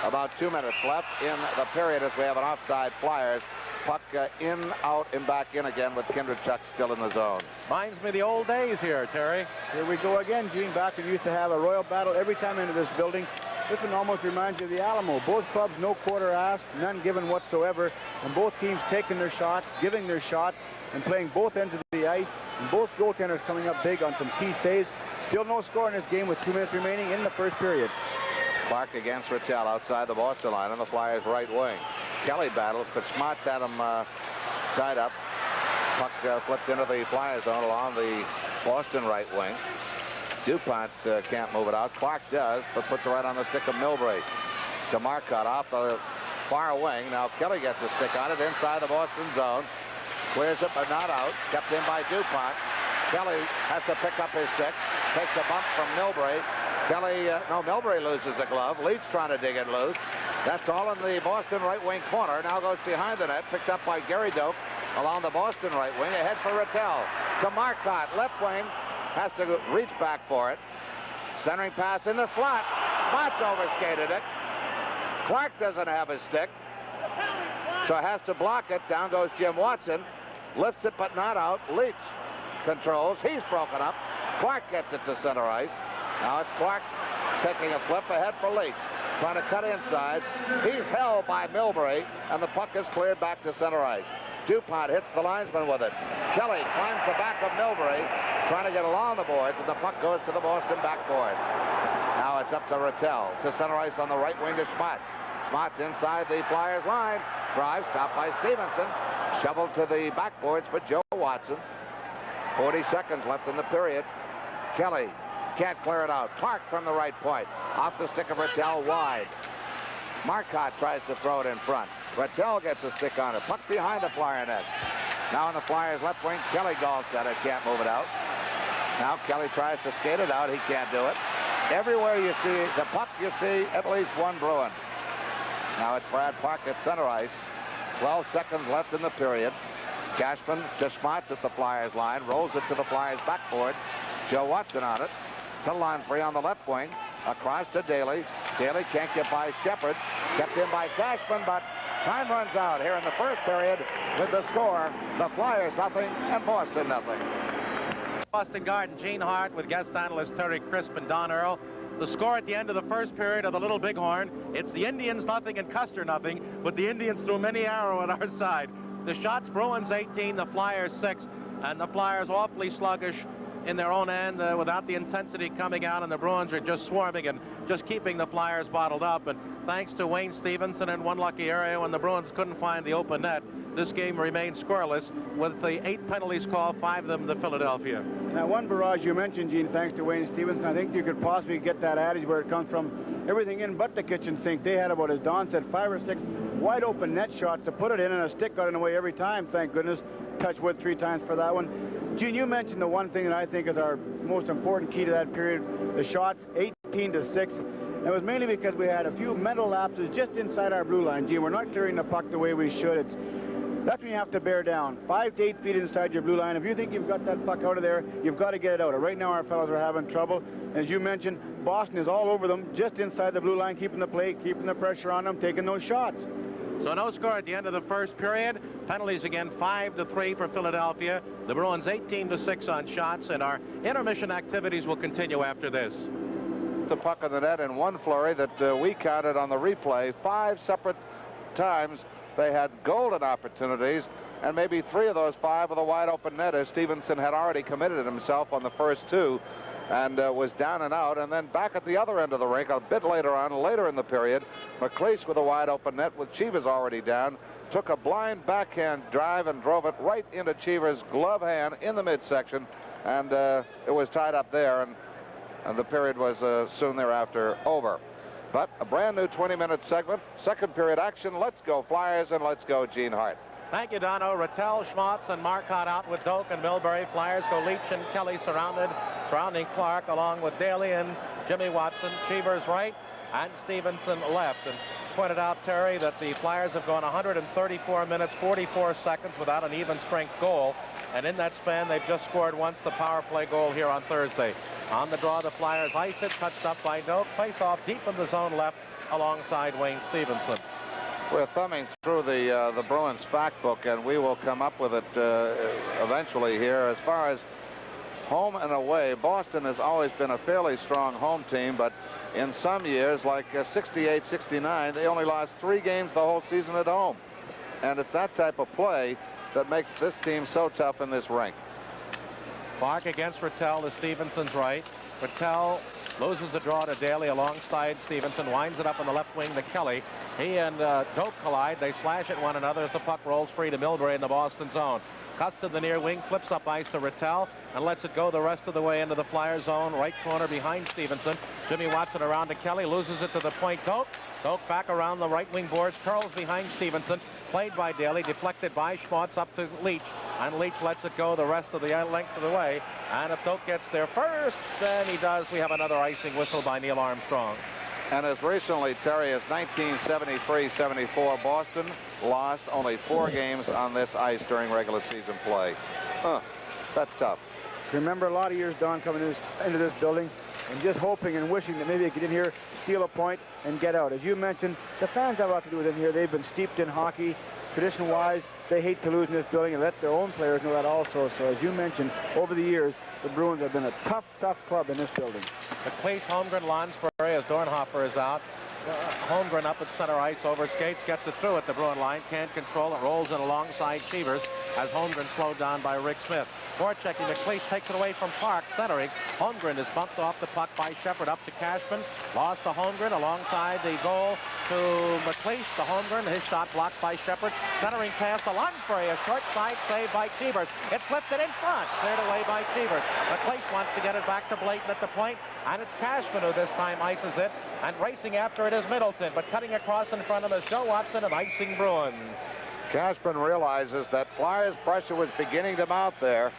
about 2 minutes left in the period as we have an offside Flyers. Puck in, out, and back in again with Kindrachuk still in the zone. Reminds me of the old days here, Terry. Here we go again, Gene. Back when we used to have a royal battle every time into this building. This one almost reminds you of the Alamo. Both clubs, no quarter asked, none given whatsoever. And both teams taking their shots, giving their shot, and playing both ends of the ice. And both goaltenders coming up big on some key saves. Still no score in this game with 2 minutes remaining in the first period. Clark against Rattel outside the Boston line on the Flyers' right wing. Kelly battles, but Schmatz had him tied up. Puck flipped into the Flyer zone along the Boston right wing. DuPont can't move it out. Clark does, but puts it right on the stick of Milbury. To Marcotte off the far wing. Now Kelly gets a stick on it inside the Boston zone. Clears it, but not out. Kept in by DuPont. Kelly has to pick up his stick. Takes a bump from Milbury. Milbury loses a glove. Leach trying to dig it loose. That's all in the Boston right wing corner. Now goes behind the net. Picked up by Gary Doak along the Boston right wing. Ahead for Rattel. To Marcotte. Left wing. Has to reach back for it. Centering pass in the slot. Schmatz overskated it. Clark doesn't have his stick, so has to block it. Down goes Jim Watson. Lifts it, but not out. Leach controls. He's broken up. Clark gets it to center ice. Now it's Clark taking a flip ahead for Leach. Trying to cut inside. He's held by Milbury, and the puck is cleared back to center ice. DuPont hits the linesman with it. Kelly climbs the back of Milbury, trying to get along the boards, and the puck goes to the Boston backboard. Now it's up to Rattel. To center ice on the right wing to Schmatz. Schmatz inside the Flyers line. Drive stopped by Stevenson. Shoveled to the backboards for Joe Watson. 40 seconds left in the period. Kelly can't clear it out. Clark from the right point. Off the stick of Rattel wide. Marcotte tries to throw it in front. Rattel gets a stick on it. Puck behind the Flyer net. Now in the Flyers left wing, Kelly golfs at it. Can't move it out. Now Kelly tries to skate it out. He can't do it. Everywhere you see the puck, you see at least one Bruin. Now it's Brad Park at center ice. 12 seconds left in the period. Cashman to Schmatz at the Flyers line. Rolls it to the Flyers backboard. Joe Watson on it. To Lonfrey on the left wing. Across to Daly. Daly can't get by Shepard. Kept in by Cashman, but time runs out here in the first period with the score. The Flyers nothing and Boston nothing. Boston Garden, Gene Hart with guest analyst Terry Crisp and Don Earl. The score at the end of the first period of the Little Bighorn, it's the Indians nothing and Custer nothing, but the Indians threw many arrow at our side. The shots, Bruins 18, the Flyers 6, and the Flyers awfully sluggish in their own end without the intensity coming out, and the Bruins are just swarming and just keeping the Flyers bottled up. And thanks to Wayne Stevenson in one lucky area when the Bruins couldn't find the open net, this game remained scoreless with the 8 penalties called, 5 of them to Philadelphia. Now, one barrage you mentioned, Gene, thanks to Wayne Stevenson, I think you could possibly get that adage where it comes from. Everything in but the kitchen sink. They had about, as Don said, 5 or 6 wide open net shots to put it in, and a stick got in the way every time, thank goodness. Touch wood 3 times for that one. Gene, you mentioned the one thing that I think is our most important key to that period, the shots 18-6. It was mainly because we had a few mental lapses just inside our blue line. Gene, we're not clearing the puck the way we should. That's when you have to bear down. 5 to 8 feet inside your blue line. If you think you've got that puck out of there, you've got to get it out. Right now, our fellows are having trouble. As you mentioned, Boston is all over them, just inside the blue line, keeping the play, keeping the pressure on them, taking those shots. So no score at the end of the first period. Penalties again, 5-3 for Philadelphia. The Bruins 18-6 on shots, and our intermission activities will continue after this. The puck in the net in one flurry that we counted on the replay. 5 separate times they had golden opportunities, and maybe 3 of those 5 with a wide open net, as Stevenson had already committed himself on the first 2 and was down and out. And then back at the other end of the rink a bit later on, later in the period, McLeish with a wide open net with Chivas already down, took a blind backhand drive and drove it right into Chivas' glove hand in the midsection, and it was tied up there, and the period was soon thereafter over. But a brand new 20-minute segment, second period action. Let's go Flyers, and let's go Gene Hart. Thank you, Dono. Rattel, Schmatz, and Marcotte out with Doak and Milbury. Flyers go Leach and Kelly surrounding Clark, along with Daly and Jimmy Watson. Cheevers right and Stevenson left. And pointed out, Terry, that the Flyers have gone 134 minutes, 44 seconds without an even strength goal. And in that span, they've just scored once, the power play goal here on Thursday. On the draw, the Flyers ice it, touched up by Doak. Face off deep in the zone left alongside Wayne Stevenson. We're thumbing through the Bruins fact book, and we will come up with it eventually here. As far as home and away, Boston has always been a fairly strong home team, but in some years, like 68, 69, they only lost 3 games the whole season at home. And it's that type of play that makes this team so tough in this rink. Clark against Rattel to Stevenson's right. Rattel loses the draw to Daly alongside Stevenson, winds it up in the left wing to Kelly. He and Doak collide. They slash at one another as the puck rolls free to Milbury in the Boston zone. Cuts to the near wing, flips up ice to Rattel, and lets it go the rest of the way into the Flyer zone, right corner behind Stevenson. Jimmy Watson around to Kelly, loses it to the point. Doak back around the right wing boards, curls behind Stevenson, played by Daly, deflected by Schmaltz up to Leach, and Leach lets it go the rest of the length of the way. And if Doak gets there first, then he does. We have another icing whistle by Neil Armstrong. And as recently, Terry, as 1973-74, Boston lost only 4 games on this ice during regular season play. That's tough. Remember a lot of years, Don, coming into this building and just hoping and wishing that maybe they could get in here, steal a point, and get out. As you mentioned, the fans have a lot to do with it here. They've been steeped in hockey. Tradition-wise, they hate to lose in this building and let their own players know that also. So as you mentioned, over the years, the Bruins have been a tough, tough club in this building. McLeish, Holmgren, Lonsbury as Dornhofer is out. Holmgren up at center ice, over skates, gets it through at the Bruin line, can't control it, rolls it alongside Cheevers as Holmgren slowed down by Rick Smith. Forechecking, McLeish takes it away from Park, centering. Holmgren is bumped off the puck by Shepard up to Cashman. Lost to Holmgren alongside the goal to McLeish. To Holmgren, his shot blocked by Shepard. Centering pass to Lonsbury, a short side save by Cheevers. It's lifted in front, cleared away by Cheevers. McLeish wants to get it back to Blayton at the point, and it's Cashman who this time ices it, and racing after it is Middleton, but cutting across in front of him is Joe Watson of icing Bruins. Cashman realizes that Flyers' pressure was beginning to mount there.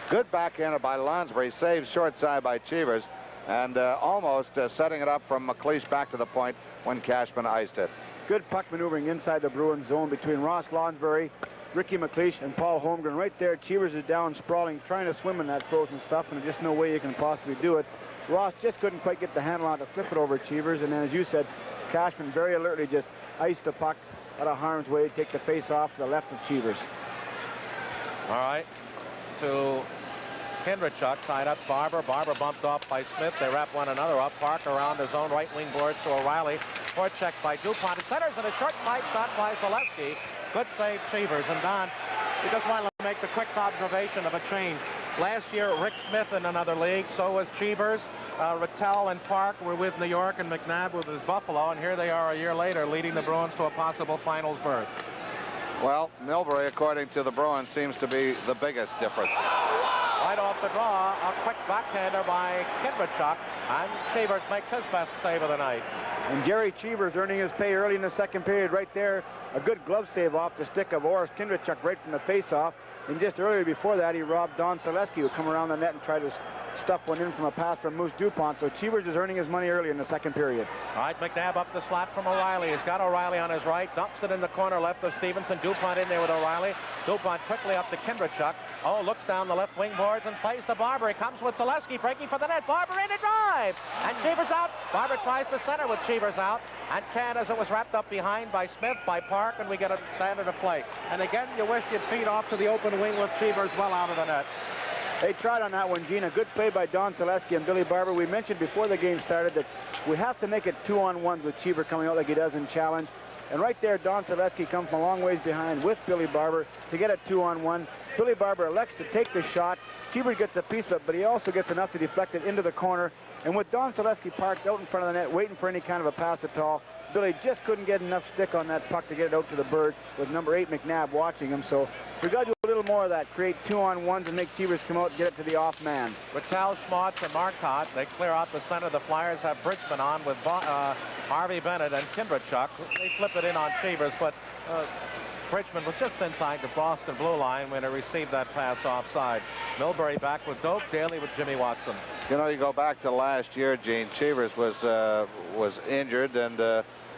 Good backhander by Lonsbury, saved short side by Cheevers, and almost setting it up from McLeish back to the point when Cashman iced it. Good puck maneuvering inside the Bruins zone between Ross Lonsbury, Ricky McLeish, and Paul Holmgren. Right there, Cheevers is down sprawling, trying to swim in that frozen stuff, and there's just no way you can possibly do it. Ross just couldn't quite get the handle on to flip it over Cheevers, and then, as you said, Cashman very alertly just iced the puck out of harm's way, take the face off to the left of Cheevers. All right, to Kindrachuk, tied up Barber. Barber bumped off by Smith. They wrap one another up. Park around his own right wing boards to O'Reilly. Forecheck by DuPont. It centers and a short side shot by Zaleski. Good save, Cheevers. And Don, we just want to make the quick observation of a change. Last year, Rick Smith in another league, so was Cheevers. Rattel and Park were with New York, and McNabb with his Buffalo, and here they are a year later leading the Bruins to a possible finals berth. Well, Milbury, according to the Bruins, seems to be the biggest difference. Right off the draw, a quick backhander by Kindrachuk, and Cheevers makes his best save of the night. And Jerry Cheevers earning his pay early in the second period right there. A good glove save off the stick of Oris Kindrachuk right from the face-off. And just earlier before that, he robbed Don Zaleski, who come around the net and tried to stuff one in from a pass from Moose DuPont. So Cheevers is earning his money early in the second period. All right, McNabb up the slap from O'Reilly. He's got O'Reilly on his right, dumps it in the corner left of Stevenson. DuPont in there with O'Reilly. DuPont quickly up to Kindrachuk. Oh, looks down the left wing boards and plays to Barber. He comes with Zaleski breaking for the net. Barber in to drive. And Cheevers out. Barber tries to center with Cheevers out. And can, as it was wrapped up behind by Smith, by Park, and we get a standard of play. And again, you wish you'd feed off to the open wing with Cheevers well out of the net. They tried on that one, Gene. A good play by Don Zaleski and Billy Barber. We mentioned before the game started that we have to make it 2-on-1 with Cheever coming out like he does in challenge. And right there, Don Zaleski comes from a long ways behind with Billy Barber to get a 2-on-1. Billy Barber elects to take the shot. Cheever gets a piece of it, but he also gets enough to deflect it into the corner. And with Don Zaleski parked out in front of the net, waiting for any kind of a pass at all, Billy just couldn't get enough stick on that puck to get it out to the bird with number 8 McNabb watching him. So we got to do a little more of that, create 2-on-1s and make Cheevers come out and get it to the off man. Rattel, Schmaltz, and Marcotte, they clear out the center. The Flyers have Bridgman on with Harvey Bennett and Kindrachuk. They flip it in on Cheevers, but Bridgman was just inside the Boston blue line when he received that pass offside. Milbury back with Doak, Daly with Jimmy Watson. You know, you go back to last year, Gene. Cheevers was injured, and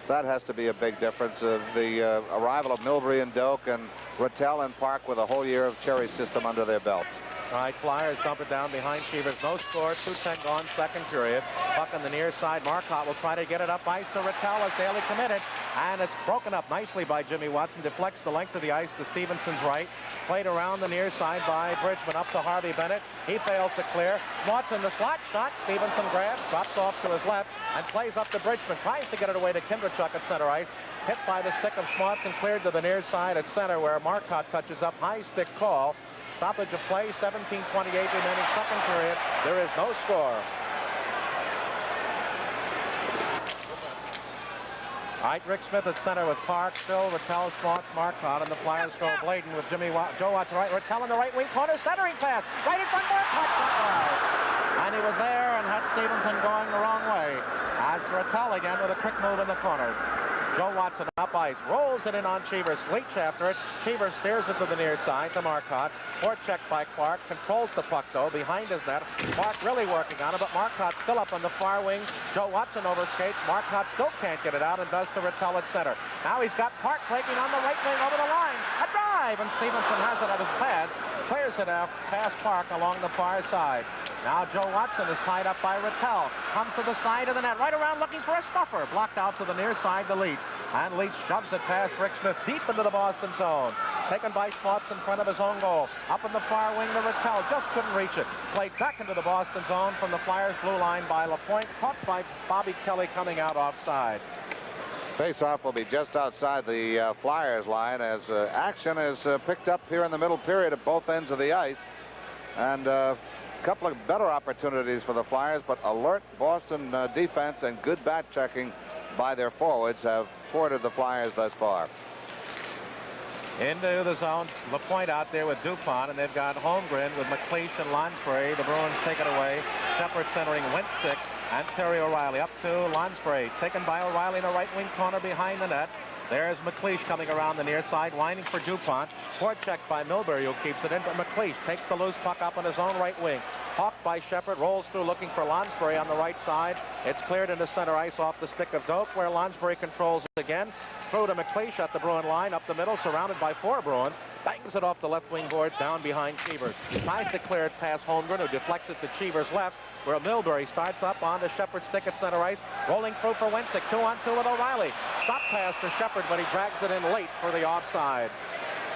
that has to be a big difference. The arrival of Milbury and Doak and Rattel and Park with a whole year of Cherry system under their belts. All right, Flyers dump it down behind Cheevers. No score, 2:10 gone, second period. Puck on the near side. Marcotte will try to get it up ice to Rattel as Daly committed. And it's broken up nicely by Jimmy Watson. Deflects the length of the ice to Stevenson's right. Played around the near side by Bridgman up to Harvey Bennett. He fails to clear. Watson the slot shot. Stevenson grabs, drops off to his left, and plays up to Bridgman. Tries to get it away to Kindrachuk at center ice. Hit by the stick of Schmaltz and cleared to the near side at center where Marcotte touches up. High stick call. Stoppage of play, 17:28 remaining second period. There is no score. All right, Rick Smith at center with Park, Phil, Rattel, Schmaltz, Marcotte, and the Flyers go Bladen with Joe Watson right. Rattel in the right wing corner, centering pass, right in front, Marcotte shot wide. And he was there and had Stevenson going the wrong way. As Rattel again with a quick move in the corner. Joe Watson up ice, rolls it in on Cheevers, Leach after it. Cheevers steers it to the near side to Marcotte. Forecheck by Clark, controls the puck though, behind his net. Clark really working on it, but Marcotte still up on the far wing. Joe Watson overskates, Marcotte still can't get it out and does to Rattel at center. Now he's got Park breaking on the right wing over the line. A drive, and Stevenson has it at his pads. Clears it out past Park along the far side. Now Joe Watson is tied up by Rattel. Comes to the side of the net, right around looking for a stuffer. Blocked out to the near side to Leach. And Leach shoves it past Rick Smith deep into the Boston zone. Taken by Schmaltz in front of his own goal. Up in the far wing to Rattel. Just couldn't reach it. Played back into the Boston zone from the Flyers' blue line by LaPointe. Caught by Bobby Kelly coming out offside. Face-off will be just outside the Flyers line as action is picked up here in the middle period at both ends of the ice. And a couple of better opportunities for the Flyers, but alert Boston defense and good back checking by their forwards have thwarted the Flyers thus far. Into the zone, LaPointe out there with Dupont, and they've got Holmgren with McLeish and Lonsbury. The Bruins take it away. Shepard centering Wentzik and Terry O'Reilly up to Lonsbury. Taken by O'Reilly in the right wing corner behind the net. There's McLeish coming around the near side, winding for Dupont. Forechecked by Milbury, who keeps it in, but McLeish takes the loose puck up on his own right wing. Hawked by Shepard, rolls through looking for Lonsbury on the right side. It's cleared into center ice off the stick of Doak, where Lonsbury controls it again. Through to McLeish at the Bruin line, up the middle, surrounded by four Bruins. Bangs it off the left wing boards, down behind Cheevers. Tries to clear it past Holmgren, who deflects it to Cheevers left, where Milbury starts up onto Shepard's stick at center ice. Rolling through for Wentzik, 2-on-2 with O'Reilly. Stop pass to Shepard, but he drags it in late for the offside.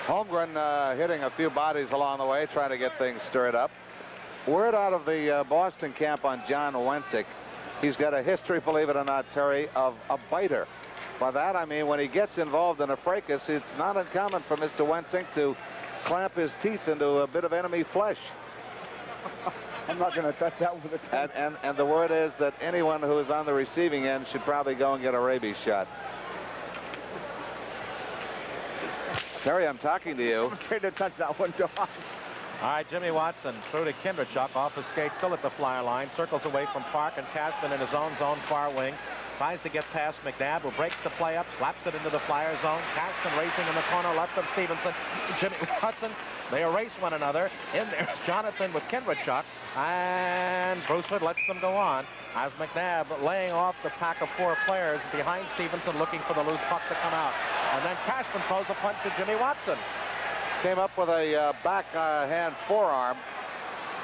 Holmgren hitting a few bodies along the way, trying to get things stirred up. Word out of the Boston camp on John Wentzik. He's got a history, believe it or not, Terry, of a biter. By that, I mean when he gets involved in a fracas, it's not uncommon for Mr. Wentzik to clamp his teeth into a bit of enemy flesh. I'm not going to touch that one with a 10. And the word is that anyone who is on the receiving end should probably go and get a rabies shot. Terry, I'm talking to you. I'm afraid to touch that one, Don. All right, Jimmy Watson through to Kindrachuk, off his skate, still at the Flyer line. Circles away from Park and Cashman in his own zone, far wing. Tries to get past McNabb, who breaks the play up, slaps it into the Flyer zone. Cashman racing in the corner left of Stevenson. Jimmy Watson, they erase one another. In there's Jonathan with Kindrachuk, and Brucewood lets them go on as McNabb laying off the pack of four players behind Stevenson, looking for the loose puck to come out. And then Cashman throws a punch to Jimmy Watson. Came up with a backhand forearm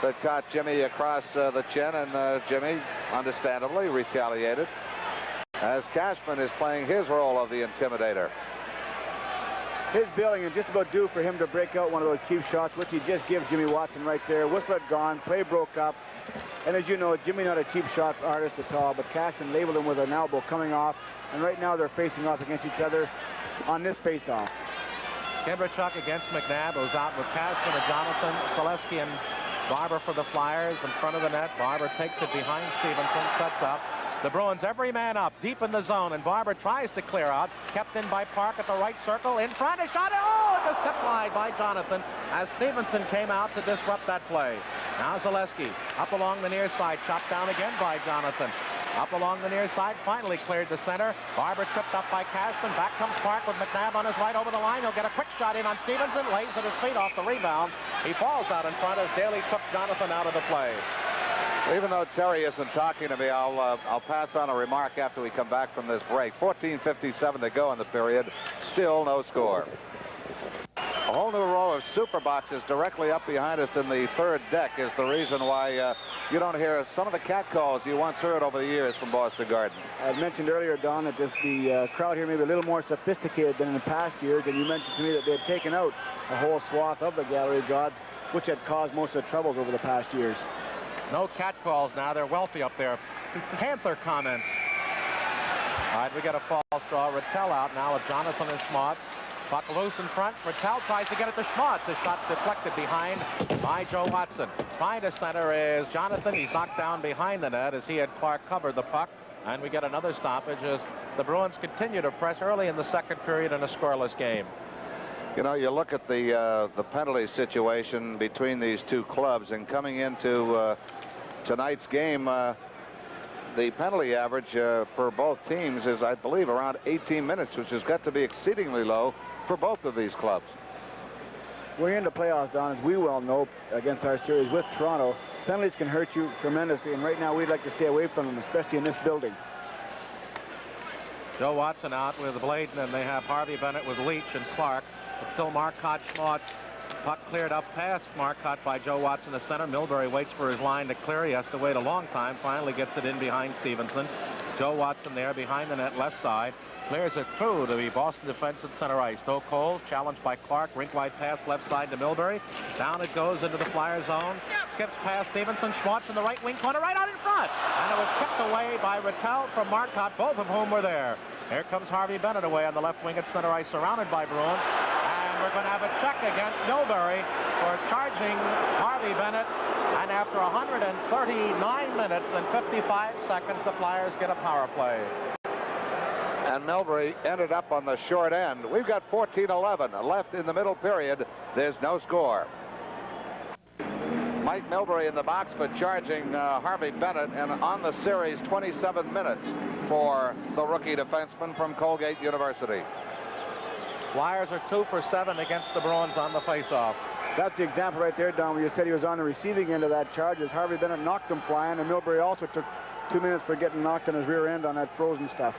that caught Jimmy across the chin, and Jimmy, understandably, retaliated as Cashman is playing his role of the intimidator. His billing is just about due for him to break out one of those cheap shots, which he just gives Jimmy Watson right there. Whistle had gone, play broke up. And as you know, Jimmy not a cheap shot artist at all, but Cashman labeled him with an elbow coming off. And right now they're facing off against each other on this face-off. Kindrachuk against McNabb, who's out with Cashman and Jonathan. Selesky and Barber for the Flyers in front of the net. Barber takes it behind Stevenson, sets up. The Bruins, every man up, deep in the zone, and Barber tries to clear out. Kept in by Park at the right circle. In front, a shot. Oh, just tipped wide by Jonathan as Stevenson came out to disrupt that play. Now Zaleski up along the near side, chopped down again by Jonathan. Up along the near side, finally cleared the center. Barber tripped up by Cashman. Back comes Park with McNabb on his right over the line. He'll get a quick shot in on Stevenson. Lays at his feet off the rebound. He falls out in front as Daly took Jonathan out of the play. Even though Terry isn't talking to me, I'll pass on a remark after we come back from this break. 14:57 to go in the period. Still no score. A whole new row of super boxes directly up behind us in the third deck is the reason why you don't hear some of the catcalls you once heard over the years from Boston Garden. I mentioned earlier, Don, that the crowd here may be a little more sophisticated than in the past years, and you mentioned to me that they had taken out a whole swath of the gallery gods, which had caused most of the troubles over the past years. No catcalls now. They're wealthy up there. Panther comments. All right, we got a false draw. Rattel out now with Jonathan and Schmaltz. Puck loose in front. Rattel tries to get it to Schmaltz. His shot deflected behind by Joe Watson. Trying to center is Jonathan. He's knocked down behind the net as he had Clark covered the puck. And we get another stoppage as the Bruins continue to press early in the second period in a scoreless game. You know, you look at the penalty situation between these two clubs, and coming into tonight's game, the penalty average for both teams is, I believe, around 18 minutes, which has got to be exceedingly low for both of these clubs. We're into playoffs, Don, as we well know, against our series with Toronto. Penalties can hurt you tremendously, and right now we'd like to stay away from them, especially in this building. Joe Watson out with Bladen, and they have Harvey Bennett with Leach and Clark. But still Marcotte, Schmaltz. Puck cleared up past Marcotte by Joe Watson, the center. Milbury waits for his line to clear. He has to wait a long time. Finally gets it in behind Stevenson. Joe Watson there behind the net, left side. Clears it through the Boston defense at center ice. Joe Cole challenged by Clark. Rink-wide pass left side to Milbury. Down it goes into the Flyer zone. Skips past Stevenson. Schmaltz in the right wing corner, right out in front. And it was kicked away by Rattel from Marcotte, both of whom were there. Here comes Harvey Bennett away on the left wing at center ice, surrounded by Bruins. And we're going to have a check against Milbury for charging Harvey Bennett. And after 139 minutes and 55 seconds, the Flyers get a power play. And Milbury ended up on the short end. We've got 14-11 left in the middle period. There's no score. Mike Milbury in the box for charging Harvey Bennett, and on the series 27 minutes for the rookie defenseman from Colgate University. Flyers are 2 for 7 against the Bruins on the faceoff. That's the example right there, Don, where you said he was on the receiving end of that charge, as Harvey Bennett knocked him flying, and Milbury also took 2 minutes for getting knocked on his rear end on that frozen stuff.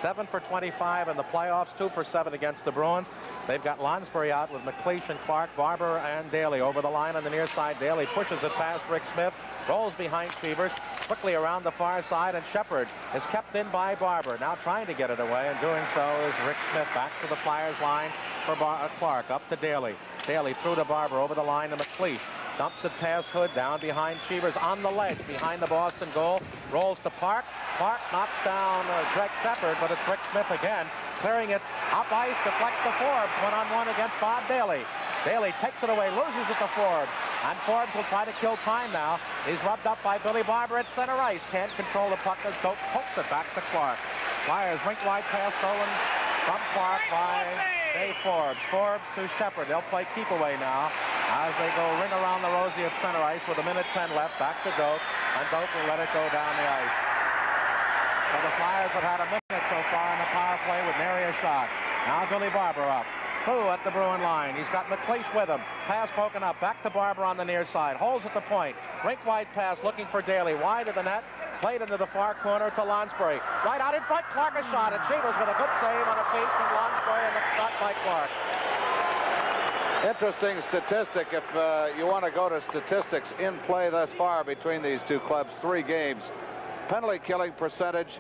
7 for 25 in the playoffs, 2 for 7 against the Bruins. They've got Lonsbury out with McLeish and Clark, Barber and Daly over the line on the near side. Daly pushes it past Rick Smith, rolls behind Chevers, quickly around the far side, and Shepard is kept in by Barber. Now trying to get it away, and doing so is Rick Smith. Back to the Flyers line for Clark, up to Daly. Daly through to Barber, over the line to McLeish. Dumps it past Hood, down behind Chevers, on the ledge, behind the Boston goal. Rolls to Park. Park knocks down Greg Shepard, but it's Rick Smith again. Clearing it up ice, deflects to Forbes. One-on-one against Bob Daly. Daly takes it away, loses it to Forbes. And Forbes will try to kill time now. He's rubbed up by Billy Barber at center ice. Can't control the puck as Doak pokes it back to Clark. Flyers rink-wide pass stolen from Clark by Dave Forbes. Forbes to Shepard. They'll play keep away now as they go ring around the Rosie at center ice with 1:10 left. Back to Doak, and Doak will let it go down the ice. So the Flyers have had a minute so far in the power play with nary a shot. Now Billy Barber up. Through at the Bruin line. He's got McLeish with him. Pass broken up. Back to Barber on the near side. Holds at the point. Rink-wide pass looking for Daly. Wide of the net. Played into the far corner to Lonsbury. Right out in front. Clark a shot. And Chevers with a good save on a feed from Lonsbury, and the shot by Clark. Interesting statistic if you want to go to statistics in play thus far between these two clubs. 3 games. Penalty killing percentage.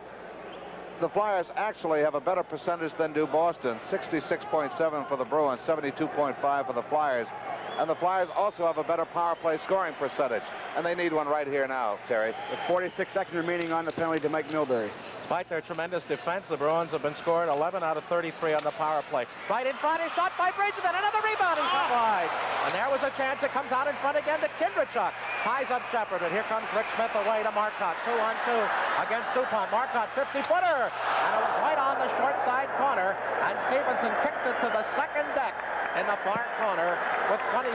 The Flyers actually have a better percentage than do Boston. 66.7 for the Bruins, 72.5 for the Flyers. And the Flyers also have a better power play scoring percentage. And they need one right here now, Terry. With 46 seconds remaining on the penalty to Mike Milbury. Despite their tremendous defense, the Bruins have been scored 11 out of 33 on the power play. Right in front is shot by Bridgerton. Another rebound and cut wide. And there was a chance. It comes out in front again to Kindrachuk. Ties up Shepard, and here comes Rick Smith away to Marcotte. 2-on-2 against DuPont. Marcotte, 50-footer. And it was right on the short side corner. And Stevenson kicked it to the second deck in the far corner with 27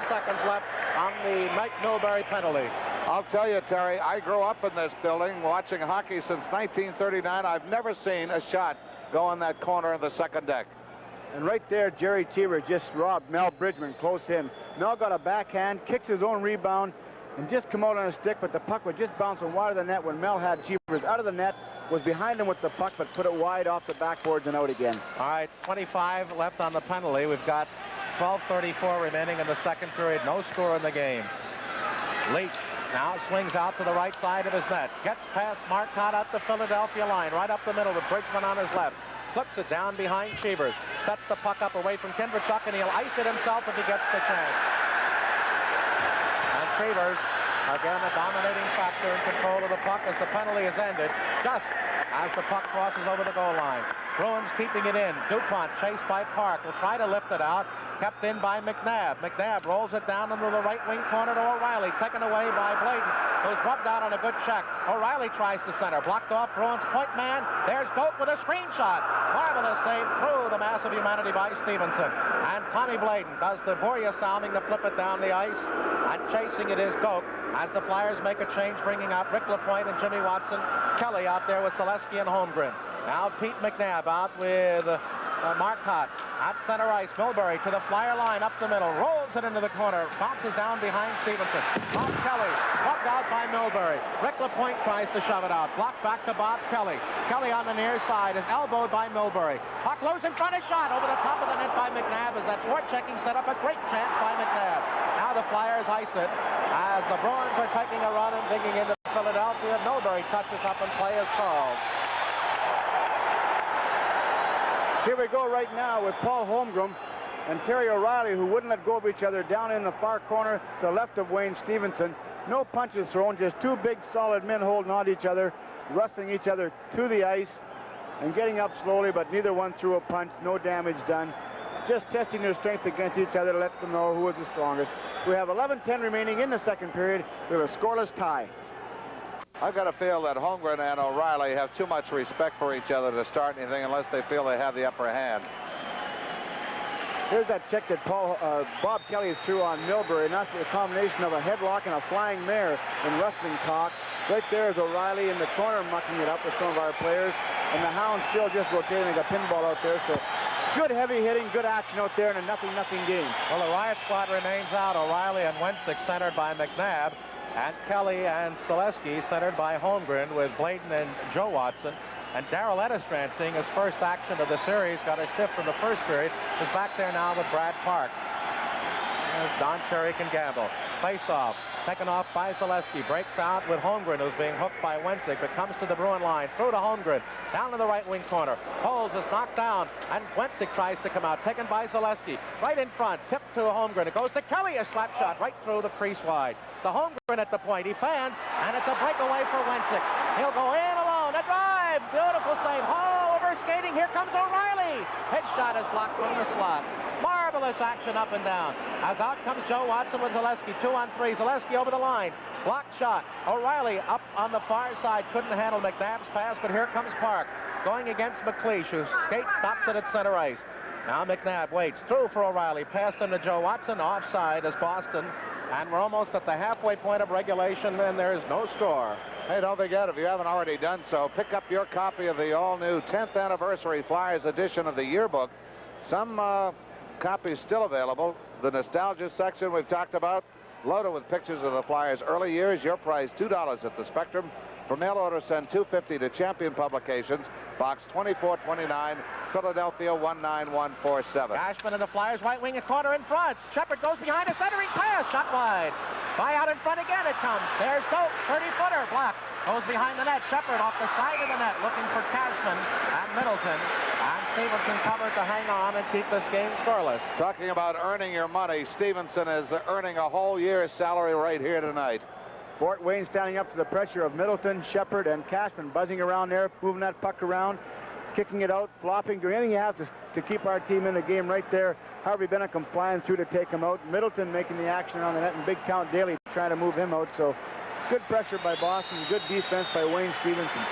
seconds left on the Mike Milbury penalty. I'll tell you, Terry, I grew up in this building watching hockey since 1939. I've never seen a shot go on that corner of the second deck. And right there, Jerry Cheever just robbed Mel Bridgman close in. Mel got a backhand, kicks his own rebound, and just come out on a stick, but the puck was just bouncing wide of the net when Mel had Cheevers out of the net, was behind him with the puck, but put it wide off the backboards and out again. All right, 25 left on the penalty. We've got 12:34 remaining in the second period. No score in the game. Leach now swings out to the right side of his net. Gets past Marcotte at the Philadelphia line. Right up the middle with Bridgman on his left. Flips it down behind Chevers. Sets the puck up away from Kindrachuk, and he'll ice it himself if he gets the chance. And Chevers, again, a dominating factor in control of the puck as the penalty is ended, just as the puck crosses over the goal line. Bruins keeping it in. DuPont chased by Park. Will try to lift it out. Kept in by McNabb. McNabb rolls it down into the right wing corner to O'Reilly. Taken away by Bladen, who's rubbed out on a good check. O'Reilly tries to center. Blocked off Bruins point man. There's Doak with a screen shot. Marvelous save through the mass of humanity by Stevenson. And Tommy Bladen does the Borja sounding to flip it down the ice. And chasing it is Doak as the Flyers make a change, bringing out Rick LaPointe and Jimmy Watson. Kelly out there with Selesky and Holmgren. Now Pete McNabb out with Marcotte. At center ice, Milbury to the Flyer line, up the middle, rolls it into the corner, bounces down behind Stevenson. Bob Kelly, rubbed out by Milbury. Rick LaPointe tries to shove it out. Blocked back to Bob Kelly. Kelly on the near side is elbowed by Milbury. Puck loose in front, a shot over the top of the net by McNabb as that forechecking set up a great chance by McNabb. Now the Flyers ice it as the Bruins are taking a run and digging into Philadelphia. Milbury touches up and play is called. Here we go right now with Paul Holmgren and Terry O'Reilly, who wouldn't let go of each other down in the far corner to the left of Wayne Stevenson. No punches thrown, just two big solid men holding on to each other, wrestling each other to the ice and getting up slowly, but neither one threw a punch. No damage done. Just testing their strength against each other to let them know who was the strongest. We have 11:10 remaining in the second period. We have a scoreless tie. I've got to feel that Holmgren and O'Reilly have too much respect for each other to start anything unless they feel they have the upper hand. Here's that check that Bob Kelly threw on Milbury, and that's a combination of a headlock and a flying mare in wrestling talk. Right there is O'Reilly in the corner mucking it up with some of our players, and the Hounds still just rotating a pinball out there. So good heavy hitting, good action out there in a 0-0 game. Well, the Riot Squad remains out. O'Reilly and Wencik centered by McNabb. And Kelly and Selesky centered by Holmgren with Bladen and Joe Watson. And Darrell Edestrand, seeing his first action of the series, got a shift from the first period, is back there now with Brad Park. There's Don Cherry can gamble. Face-off, taken off by Selesky. Breaks out with Holmgren, who's being hooked by Wencik, but comes to the Bruin line. Through to Holmgren, down to the right wing corner. Holmes is knocked down, and Wencik tries to come out. Taken by Selesky. Right in front, tipped to Holmgren. It goes to Kelly, a slap shot right through the crease wide. The Holmgren at the point. He fans, and it's a breakaway for Wencik. He'll go in alone. A drive. Beautiful save. Oh, over skating. Here comes O'Reilly. His shot is blocked from the slot. Marvelous action up and down. As out comes Joe Watson with Selesky. 2-on-3. Selesky over the line. Blocked shot. O'Reilly up on the far side. Couldn't handle McNabb's pass, but here comes Park. Going against McLeish, who stops it at center ice. Now McNabb waits. Through for O'Reilly. Passed him to Joe Watson. Offside as Boston. And we're almost at the halfway point of regulation, and there's no score. Hey, don't forget, if you haven't already done so, pick up your copy of the all-new 10th Anniversary Flyers edition of the yearbook. Some copies still available. The nostalgia section we've talked about, loaded with pictures of the Flyers' early years. Your price, $2 at the Spectrum. For mail order, send $2.50 to Champion Publications, Box 2429, Philadelphia 19147. Cashman and the Flyers right wing, a corner in front. Shepard goes behind a centering pass, shot wide. By out in front again it comes. There's Doak, 30-footer, blocked. Goes behind the net. Shepard off the side of the net, looking for Cashman and Middleton. And Stevenson covered to hang on and keep this game scoreless. Talking about earning your money, Stevenson is earning a whole year's salary right here tonight. Fort Wayne standing up to the pressure of Middleton, Shepard, and Cashman, buzzing around there, moving that puck around, kicking it out, flopping, doing anything you have to keep our team in the game right there. Harvey Bennett come flying through to take him out. Middleton making the action on the net, and Big Count Daly trying to move him out. So good pressure by Boston, good defense by Wayne Stevenson.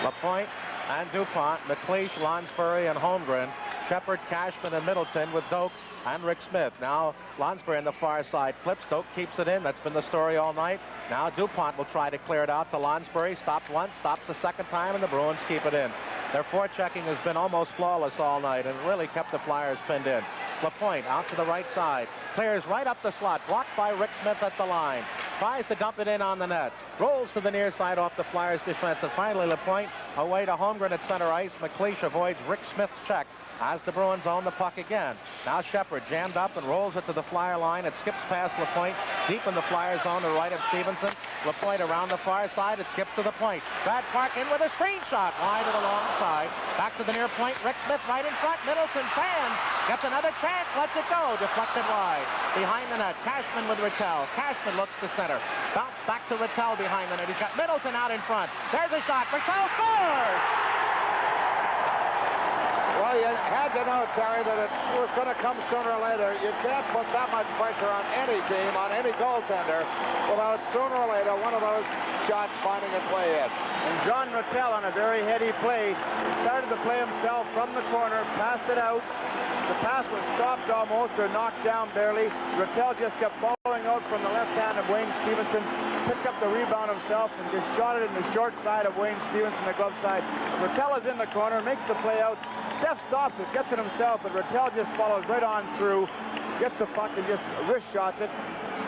LaPointe and DuPont, McLeish, Lonsbury, and Holmgren. Shepard, Cashman, and Middleton with Doak and Rick Smith. Now Lonsbury on the far side flips. Doak keeps it in. That's been the story all night. Now DuPont will try to clear it out to Lonsbury. Stopped once, stops the second time, and the Bruins keep it in. Their forechecking has been almost flawless all night and really kept the Flyers pinned in. LaPointe out to the right side. Clears right up the slot. Blocked by Rick Smith at the line. Tries to dump it in on the net. Rolls to the near side off the Flyers defense. And finally LaPointe away to Holmgren at center ice. McLeish avoids Rick Smith's check as the Bruins own the puck again. Now Shepard jammed up and rolls it to the Flyer line. It skips past LaPointe deep in the Flyer zone to the right of Stevenson. LaPointe around the far side. It skips to the point. Brad Park in with a screen shot wide to the long side. Back to the near point. Rick Smith right in front. Middleton fans. Gets another chance. Lets it go. Deflected wide. Behind the net. Cashman with Rattel. Cashman looks to center. Bounce back to Rattel behind the net. He's got Middleton out in front. There's a shot. Rattel scores! Well, you had to know, Terry, that it was going to come sooner or later. You can't put that much pressure on any team, on any goaltender, without sooner or later one of those shots finding its way in. And John Rattel on a very heady play started the play himself from the corner, passed it out. The pass was stopped almost or knocked down barely. Rattel just kept following out from the left hand of Wayne Stevenson, picked up the rebound himself and just shot it in the short side of Wayne Stevenson, the glove side. Rattel is in the corner, makes the play out. Steph stops it, gets it himself, but Rattel just follows right on through, gets the puck and just wrist shots it.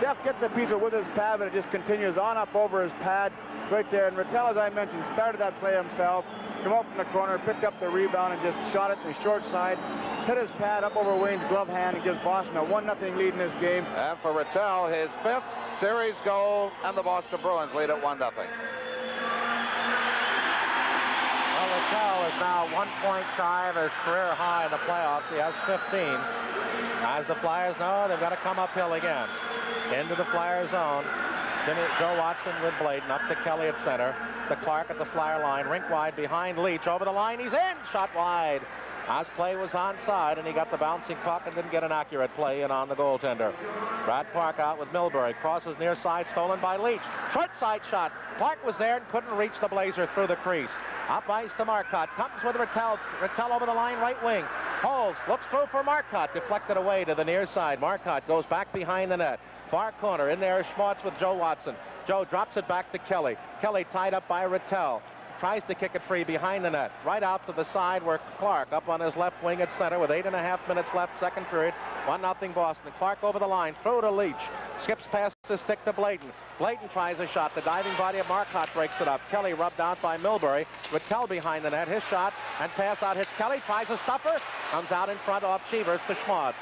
Steph gets a piece of with his pad, but it just continues on up over his pad right there. And Rattel, as I mentioned, started that play himself, come up from the corner, picked up the rebound and just shot it in the short side, hit his pad up over Wayne's glove hand and gives Boston a 1-0 lead in this game. And for Rattel, his 5th series goal, and the Boston Bruins lead at 1-0. Well, Rattel is now 1 point shy of his career high in the playoffs. He has 15. As the Flyers know, they've got to come uphill again. Into the Flyer zone. Joe Watson with Bladen up to Kelly at center. To Clark at the Flyer line. Rink wide behind Leach. Over the line. He's in. Shot wide. As play was onside, and he got the bouncing puck and didn't get an accurate play in on the goaltender. Brad Clark out with Milbury. Crosses near side, stolen by Leach. Short side shot. Clark was there and couldn't reach the Blazer through the crease. Up ice to Marcotte. Comes with Rattel. Rattel over the line, right wing. Holds. Looks through for Marcotte. Deflected away to the near side. Marcotte goes back behind the net. Far corner. In there is Schmaltz with Joe Watson. Joe drops it back to Kelly. Kelly tied up by Rattel. Tries to kick it free behind the net. Right out to the side where Clark up on his left wing at center with 8.5 minutes left, second period. 1-0 Boston. Clark over the line. Throw to Leach. Skips past the stick to Bladen. Bladen tries a shot. The diving body of Marcotte breaks it up. Kelly rubbed out by Milbury. Rattel behind the net. His shot and pass out hits Kelly. Tries a stuffer. Comes out in front off Cheevers to Schmaltz.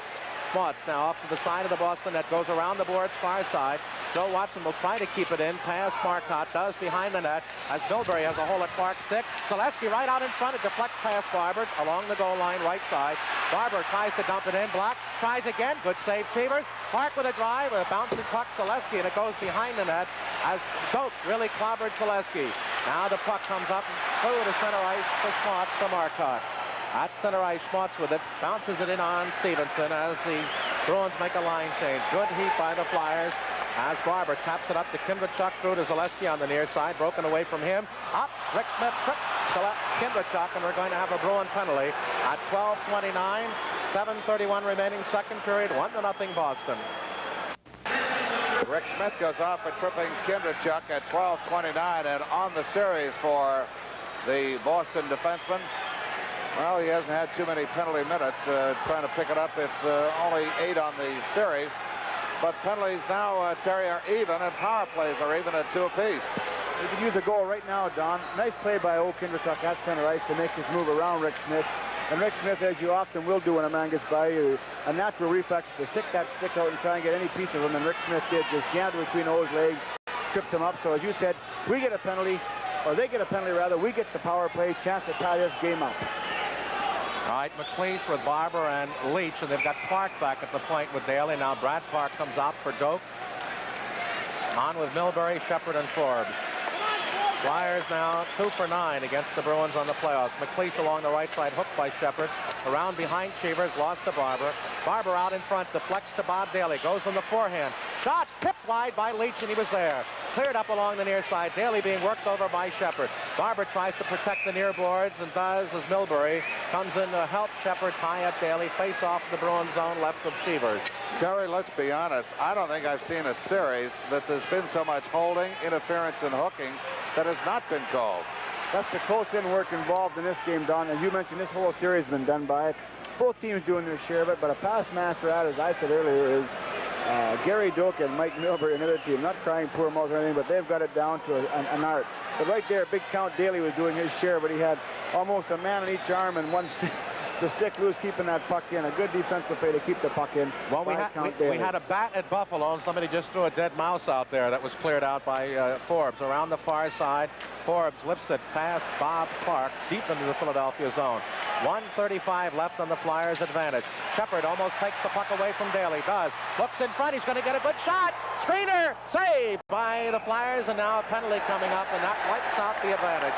Schmaltz now off to the side of the Boston net. Goes around the boards far side. Joe Watson will try to keep it in. Pass Marcotte. Does behind the net as Milbury has a hole at Clark's stick. Zaleski right out in front. It deflects past Barber along the goal line right side. Barber tries to dump it in. Block. Tries again. Good save Cheevers. Clark with a drive. A bouncing puck Zaleski and it goes behind the net as Doak really clobbered Zaleski. Now the puck comes up and through to center ice for Schmaltz to Marcotte. At center ice, Schmaltz with it. Bounces it in on Stevenson as the Bruins make a line change. Good heat by the Flyers as Barber taps it up to Kindrachuk through to Zaleski on the near side. Broken away from him. Up. Rick Smith trips Kindrachuk, and we're going to have a Bruin penalty at 12:29. 7:31 remaining second period. 1-0 Boston. Rick Smith goes off for tripping Kindrachuk at 12:29, and on the series for the Boston defenseman. Well, he hasn't had too many penalty minutes trying to pick it up. It's only 8 on the series. But penalties now, Terry, are even, and power plays are even at 2 apiece. You could use a goal right now, Don. Nice play by Old Kindrachuk at center ice to make his move around Rick Smith. And Rick Smith, as you often will do when a man gets by you, a natural reflex to stick that stick out and try and get any piece of him. And Rick Smith did, just jammed between O's legs, tripped him up. So as you said, we get a penalty, or they get a penalty rather, we get the power play, chance to tie this game up. All right, McLeish with Barber and Leach, and they've got Clark back at the point with Daly. Now Brad Clark comes out for Doak. On with Milbury, Shepard, and Forbes. Flyers now 2 for 9 against the Bruins on the playoffs. McLeish along the right side, hooked by Shepard. Around behind Cheevers, lost to Barber. Barber out in front, deflects to Bob Daly. Goes on the forehand. Shot tipped wide by Leach, and he was there. Cleared up along the near side. Daly being worked over by Shepard. Barber tries to protect the near boards and does as Milbury comes in to help Shepard tie up Daly. Face off the Bruins zone left of Cheevers. Terry, let's be honest. I don't think I've seen a series that there's been so much holding, interference, and hooking that has not been called. That's the close-in work involved in this game, Don. As you mentioned, this whole series has been done by it. Both teams doing their share of it, but a past master at, as I said earlier, is Gary Doak and Mike Milbury, another team. Not crying poor mouth or anything, but they've got it down to an art. But right there, Big Count Daly was doing his share, but he had almost a man on each arm and one stick. The stick loose, keeping that puck in. A good defensive play to keep the puck in. Well, we had a bat at Buffalo, and somebody just threw a dead mouse out there that was cleared out by Forbes. Around the far side, Forbes lifts it past Bob Clark, deep into the Philadelphia zone. 1:35 left on the Flyers' advantage. Shepard almost takes the puck away from Daly. Does. Looks in front. He's going to get a good shot. Screener. Saved by the Flyers, and now a penalty coming up, and that wipes out the advantage.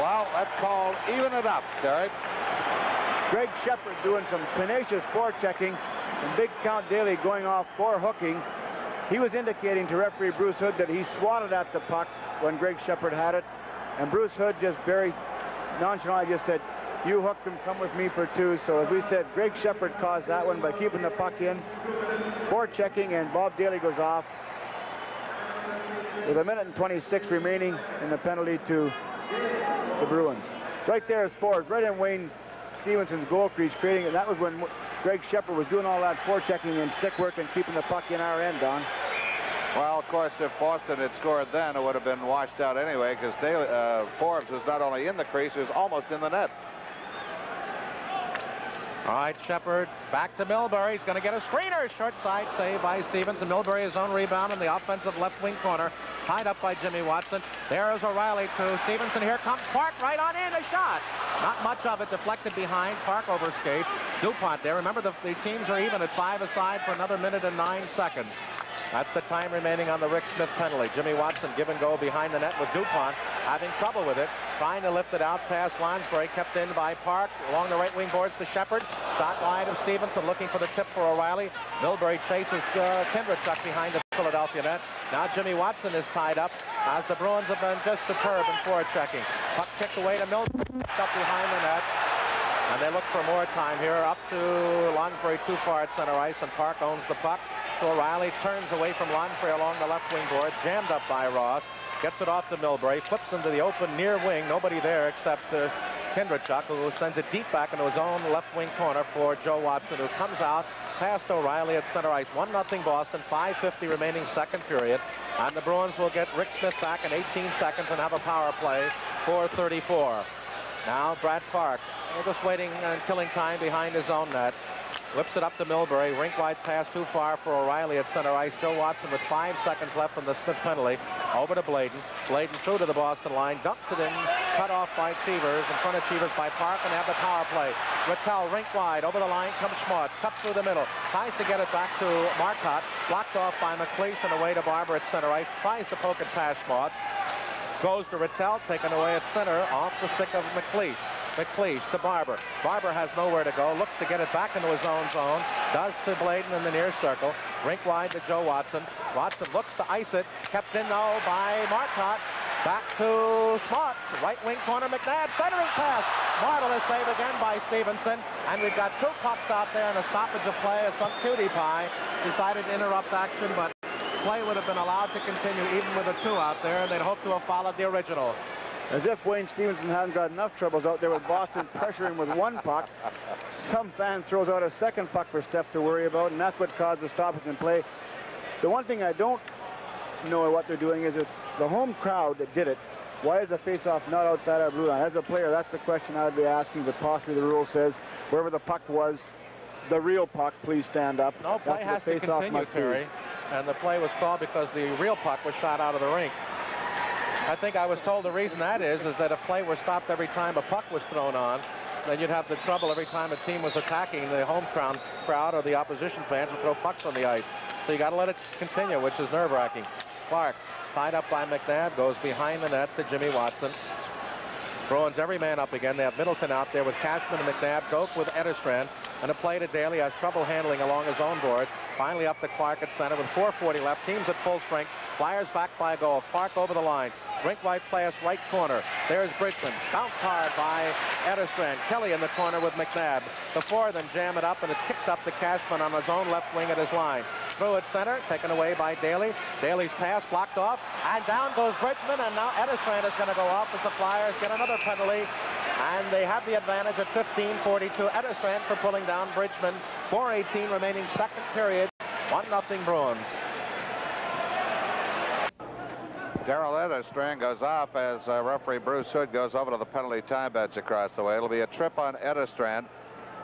Well, that's called even it up, Terry. Greg Shepard doing some tenacious forechecking, and Big Count Daly going off forehooking. He was indicating to referee Bruce Hood that he swatted at the puck when Greg Shepard had it, and Bruce Hood just very nonchalantly just said, "You hooked him, come with me for two." So as we said, Greg Shepard caused that one by keeping the puck in, forechecking, and Bob Daly goes off with 1:26 remaining in the penalty to the Bruins. Right there is Forbes, right in Wayne Stevenson's goal crease, creating it. That was when Greg Shepard was doing all that forechecking and stick work and keeping the puck in our end, Don. Well, of course, if Boston had scored then, it would have been washed out anyway, because Forbes was not only in the crease, he was almost in the net. All right, Shepard back to Milbury. He's going to get a screener. Short side save by Stevenson. Milbury his own rebound in the offensive left wing corner. Tied up by Jimmy Watson. There is O'Reilly to Stevenson. Here comes Park right on in. A shot. Not much of it. Deflected behind. Park overskate. DuPont there. Remember, the teams are even at 5 aside for another 1:09. That's the time remaining on the Rick Smith penalty. Jimmy Watson give and go behind the net with DuPont, having trouble with it, trying to lift it out past Lansbury, kept in by Park, along the right wing boards to Shepard. Shot wide of Stevenson, looking for the tip for O'Reilly. Milbury chases Kindrachuk behind the Philadelphia net. Now Jimmy Watson is tied up, as the Bruins have been just superb in forechecking. Puck kicked away to Milbury, up behind the net. And they look for more time here, up to Lansbury too far at center ice, and Park owns the puck. So O'Reilly turns away from Lansbury along the left wing board, jammed up by Ross, gets it off to Milbury, flips into the open near wing, nobody there except Kindrachuk, who sends it deep back into his own left wing corner for Joe Watson, who comes out past O'Reilly at center ice. 1-0 Boston, 5:50 remaining second period, and the Bruins will get Rick Smith back in 18 seconds and have a power play for 34. Now Brad Park, just waiting and killing time behind his own net. Whips it up to Milbury. Rink wide pass too far for O'Reilly at center ice. Joe Watson with 5 seconds left from the Smith penalty. Over to Bladen. Bladen through to the Boston line. Dumps it in. Cut off by Cheevers. In front of Cheevers by Park, and have the power play. Rattel rink wide. Over the line comes Schmaltz. Cuts through the middle. Tries to get it back to Marcotte. Blocked off by McLeish and away to Barber at center ice. Tries to poke it past Schmaltz. Goes to Rattel. Taken away at center. Off the stick of McLeish. McLeish to Barber. Barber has nowhere to go. Looks to get it back into his own zone. Does to Bladen in the near circle. Rink wide to Joe Watson. Watson looks to ice it. Kept in though by Marcotte. Back to Schmaltz. Right wing corner McNabb. Centering pass. Marvelous save again by Stevenson. And we've got 2 pucks out there and a stoppage of play as some cutie pie decided to interrupt action, but play would have been allowed to continue even with a 2 out there, and they'd hope to have followed the original. As if Wayne Stevenson hasn't got enough troubles out there with Boston pressuring with 1 puck. Some fan throws out a second puck for Steph to worry about, and that's what caused the stoppage in play. The one thing I don't know what they're doing is it's the home crowd that did it. Why is the face-off not outside our blue line? As a player, that's the question I would be asking, but possibly the rule says wherever the puck was, the real puck, please stand up. No, play has to continue, Terry. And the play was called because the real puck was shot out of the rink. I think I was told the reason that is that if play were stopped every time a puck was thrown on, then you'd have the trouble every time a team was attacking, the home crowd or the opposition fans would throw pucks on the ice. So you got to let it continue, which is nerve-wracking. Clark, tied up by McNabb, goes behind the net to Jimmy Watson. Bruins every man up again. They have Middleton out there with Cashman and McNabb. Doak with Ederstrand. And a play to Daly. Has trouble handling along his own board. Finally up to Clark at center with 4:40 left. Teams at full strength. Flyers back by a goal. Clark over the line. Rink wide pass right corner. There's Bridgman. Bounced hard by Ederstrand. Kelly in the corner with McNabb. The 4 then jam it up, and it's kicked up to Cashman on his own left wing at his line. Through at center, taken away by Daly. Daly's pass blocked off, and down goes Bridgman, and now Ederstrand is going to go off as the Flyers get another penalty, and they have the advantage at 15:42. Ederstrand for pulling down Bridgman. 4:18 remaining second period. 1-0 Bruins. Darrell Ederstrand goes off as referee Bruce Hood goes over to the penalty time bench across the way. It'll be a trip on Ederstrand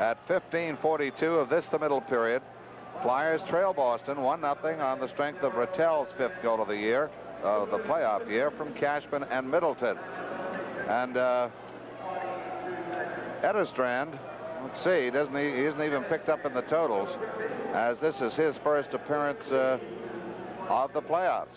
at 15:42 of this, the middle period. Flyers trail Boston 1-0 on the strength of Rattel's 5th goal of the year, the playoff year, from Cashman and Middleton. And Ederstrand, let's see, he isn't even picked up in the totals, as this is his first appearance of the playoffs.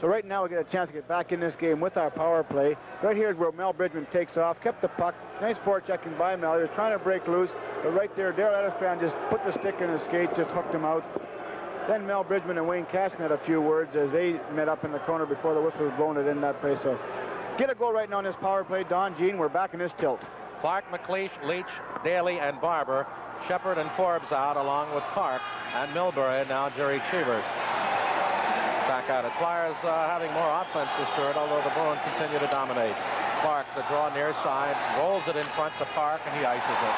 So right now we get a chance to get back in this game with our power play. Right here is where Mel Bridgman takes off, kept the puck. Nice forechecking by Mel. He was trying to break loose, but right there, Darrell Edistran just put the stick in his skate, just hooked him out. Then Mel Bridgman and Wayne Cashman had a few words as they met up in the corner before the whistle was blown it in that place. So get a goal right now on this power play. Don, Gene, we're back in this tilt. Clark, McLeish, Leach, Daly, and Barber. Shepard and Forbes out along with Park and Milbury, and now Jerry Cheevers back at it. Flyers having more offense this third, although the Bruins continue to dominate. Clark, the draw near side, rolls it in front to Park, and he ices it.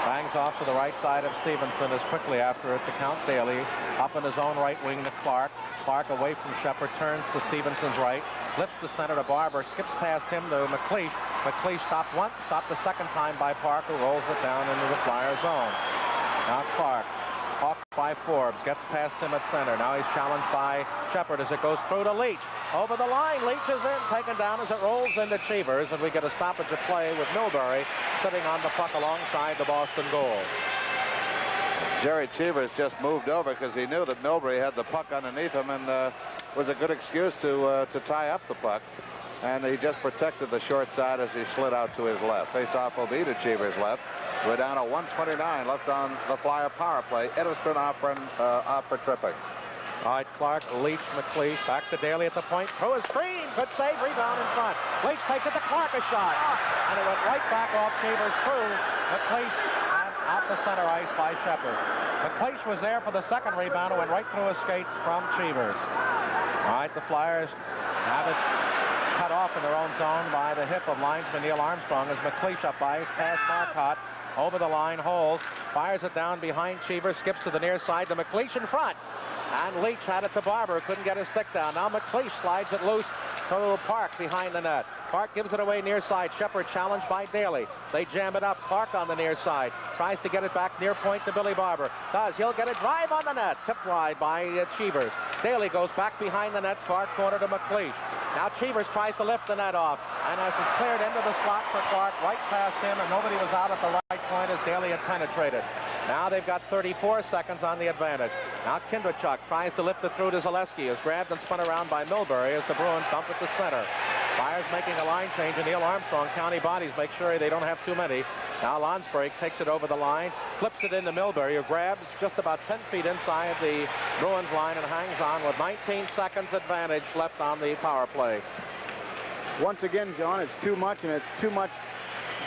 Bangs off to the right side of Stevenson as quickly after it to count Daly. Up in his own right wing to Clark. Clark away from Shepard, turns to Stevenson's right. Flips the center to Barber, skips past him to McLeish. McLeish stopped once, stopped the second time by Park, who rolls it down into the Flyer zone. Now Clark, hawked by Forbes, gets past him at center. Now he's challenged by Shepard as it goes through to Leach. Over the line, Leach is in, taken down as it rolls into Cheevers, and we get a stoppage of play with Milbury sitting on the puck alongside the Boston goal. Jerry Cheevers just moved over because he knew that Milbury had the puck underneath him, and was a good excuse to tie up the puck. And he just protected the short side as he slid out to his left. Face-off will be to Cheevers' left. We're down to 1:29 left on the Flyer power play. Edistran off for tripping. All right, Clark, Leach, McLeish, back to Daly at the point. Throw a screen, good save, rebound in front. Leach takes it to Clark, a shot. And it went right back off Cheevers through McLeish and out the center ice by Shepard. McLeish was there for the second rebound. It went right through his skates from Cheevers. All right, the Flyers have it cut off in their own zone by the hip of linesman Neil Armstrong as McLeish up by past Marcotte. Over the line, Holes fires it down behind Cheevers, skips to the near side to McLeish in front. And Leach had it to Barber, couldn't get his stick down. Now McLeish slides it loose to Park behind the net. Park gives it away near side. Shepard challenged by Daly. They jam it up. Park on the near side. Tries to get it back near point to Billy Barber. Does. He'll get a drive on the net. Tipped wide by Cheevers. Daly goes back behind the net. Far corner to McLeish. Now Cheevers tries to lift the net off. And as it's cleared into the slot for Clark, right past him, and nobody was out at the right point as Daly had penetrated. Now they've got 34 seconds on the advantage. Now Kindrachuk tries to lift it through to Zaleski, who's grabbed and spun around by Milbury as the Bruins dump it to center. Flyers making a line change, and Neil Armstrong, county bodies, make sure they don't have too many. Now Lonsberg takes it over the line, flips it into Milbury, who grabs just about 10 feet inside the Bruins line and hangs on with 19 seconds advantage left on the power play. Once again, John, it's too much, and it's too much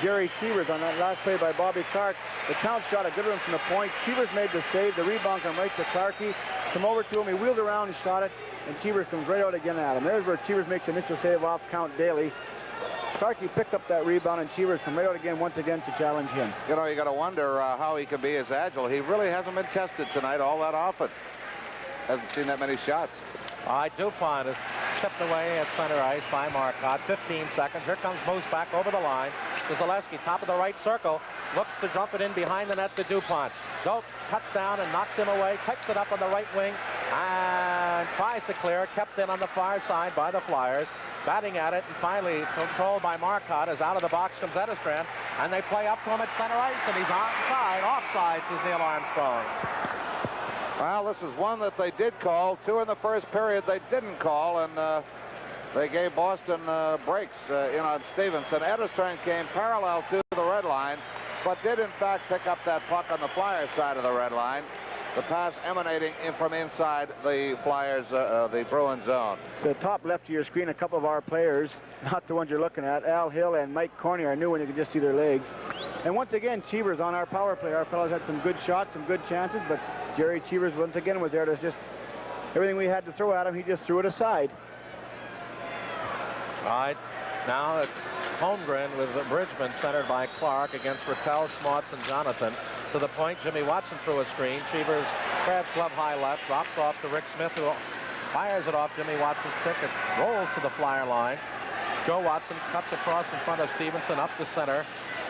Jerry Cheevers on that last play by Bobby Clark. The count shot a good one from the point. Cheevers made the save. The rebound came right to Clarkey. Come over to him. He wheeled around and shot it, and Cheevers comes right out again at him. There's where Cheevers makes the initial save off count Daly. Clarkey picked up that rebound, and Cheevers come right out again once again to challenge him. You know, you got to wonder how he can be as agile. He really hasn't been tested tonight all that often. Hasn't seen that many shots. Dupont is tipped away at center ice by Marcotte. 15 seconds. Here comes Moose back over the line. To Zaleski, top of the right circle. Looks to dump it in behind the net to Dupont. Dope cuts down and knocks him away. Takes it up on the right wing and tries to clear it. Kept in on the far side by the Flyers. Batting at it, and finally controlled by Marcotte. As out of the box comes Edistran, and they play up to him at center ice, and he's onside. Offside, says Neil Armstrong. Well, this is one that they did call. Two in the first period they didn't call, and they gave Boston breaks in on Stevenson. Edistran came parallel to the red line, but did in fact pick up that puck on the Flyers side of the red line. The pass emanating in from inside the Flyers, the Bruins zone. So top left of your screen, a couple of our players, not the ones you're looking at, Al Hill and Mike Cornier. I knew when you could just see their legs. And once again, Cheevers on our power play. Our fellows had some good shots, some good chances, but Jerry Cheevers once again was there to just everything we had to throw at him, he just threw it aside. All right, now it's Holmgren with Bridgman centered by Clark against Rattel, Schmaltz, and Jonathan. To the point, Jimmy Watson threw a screen. Cheevers grabs glove high left, drops off to Rick Smith, who fires it off Jimmy Watson's stick. It rolls to the Flyer line. Joe Watson cuts across in front of Stevenson up the center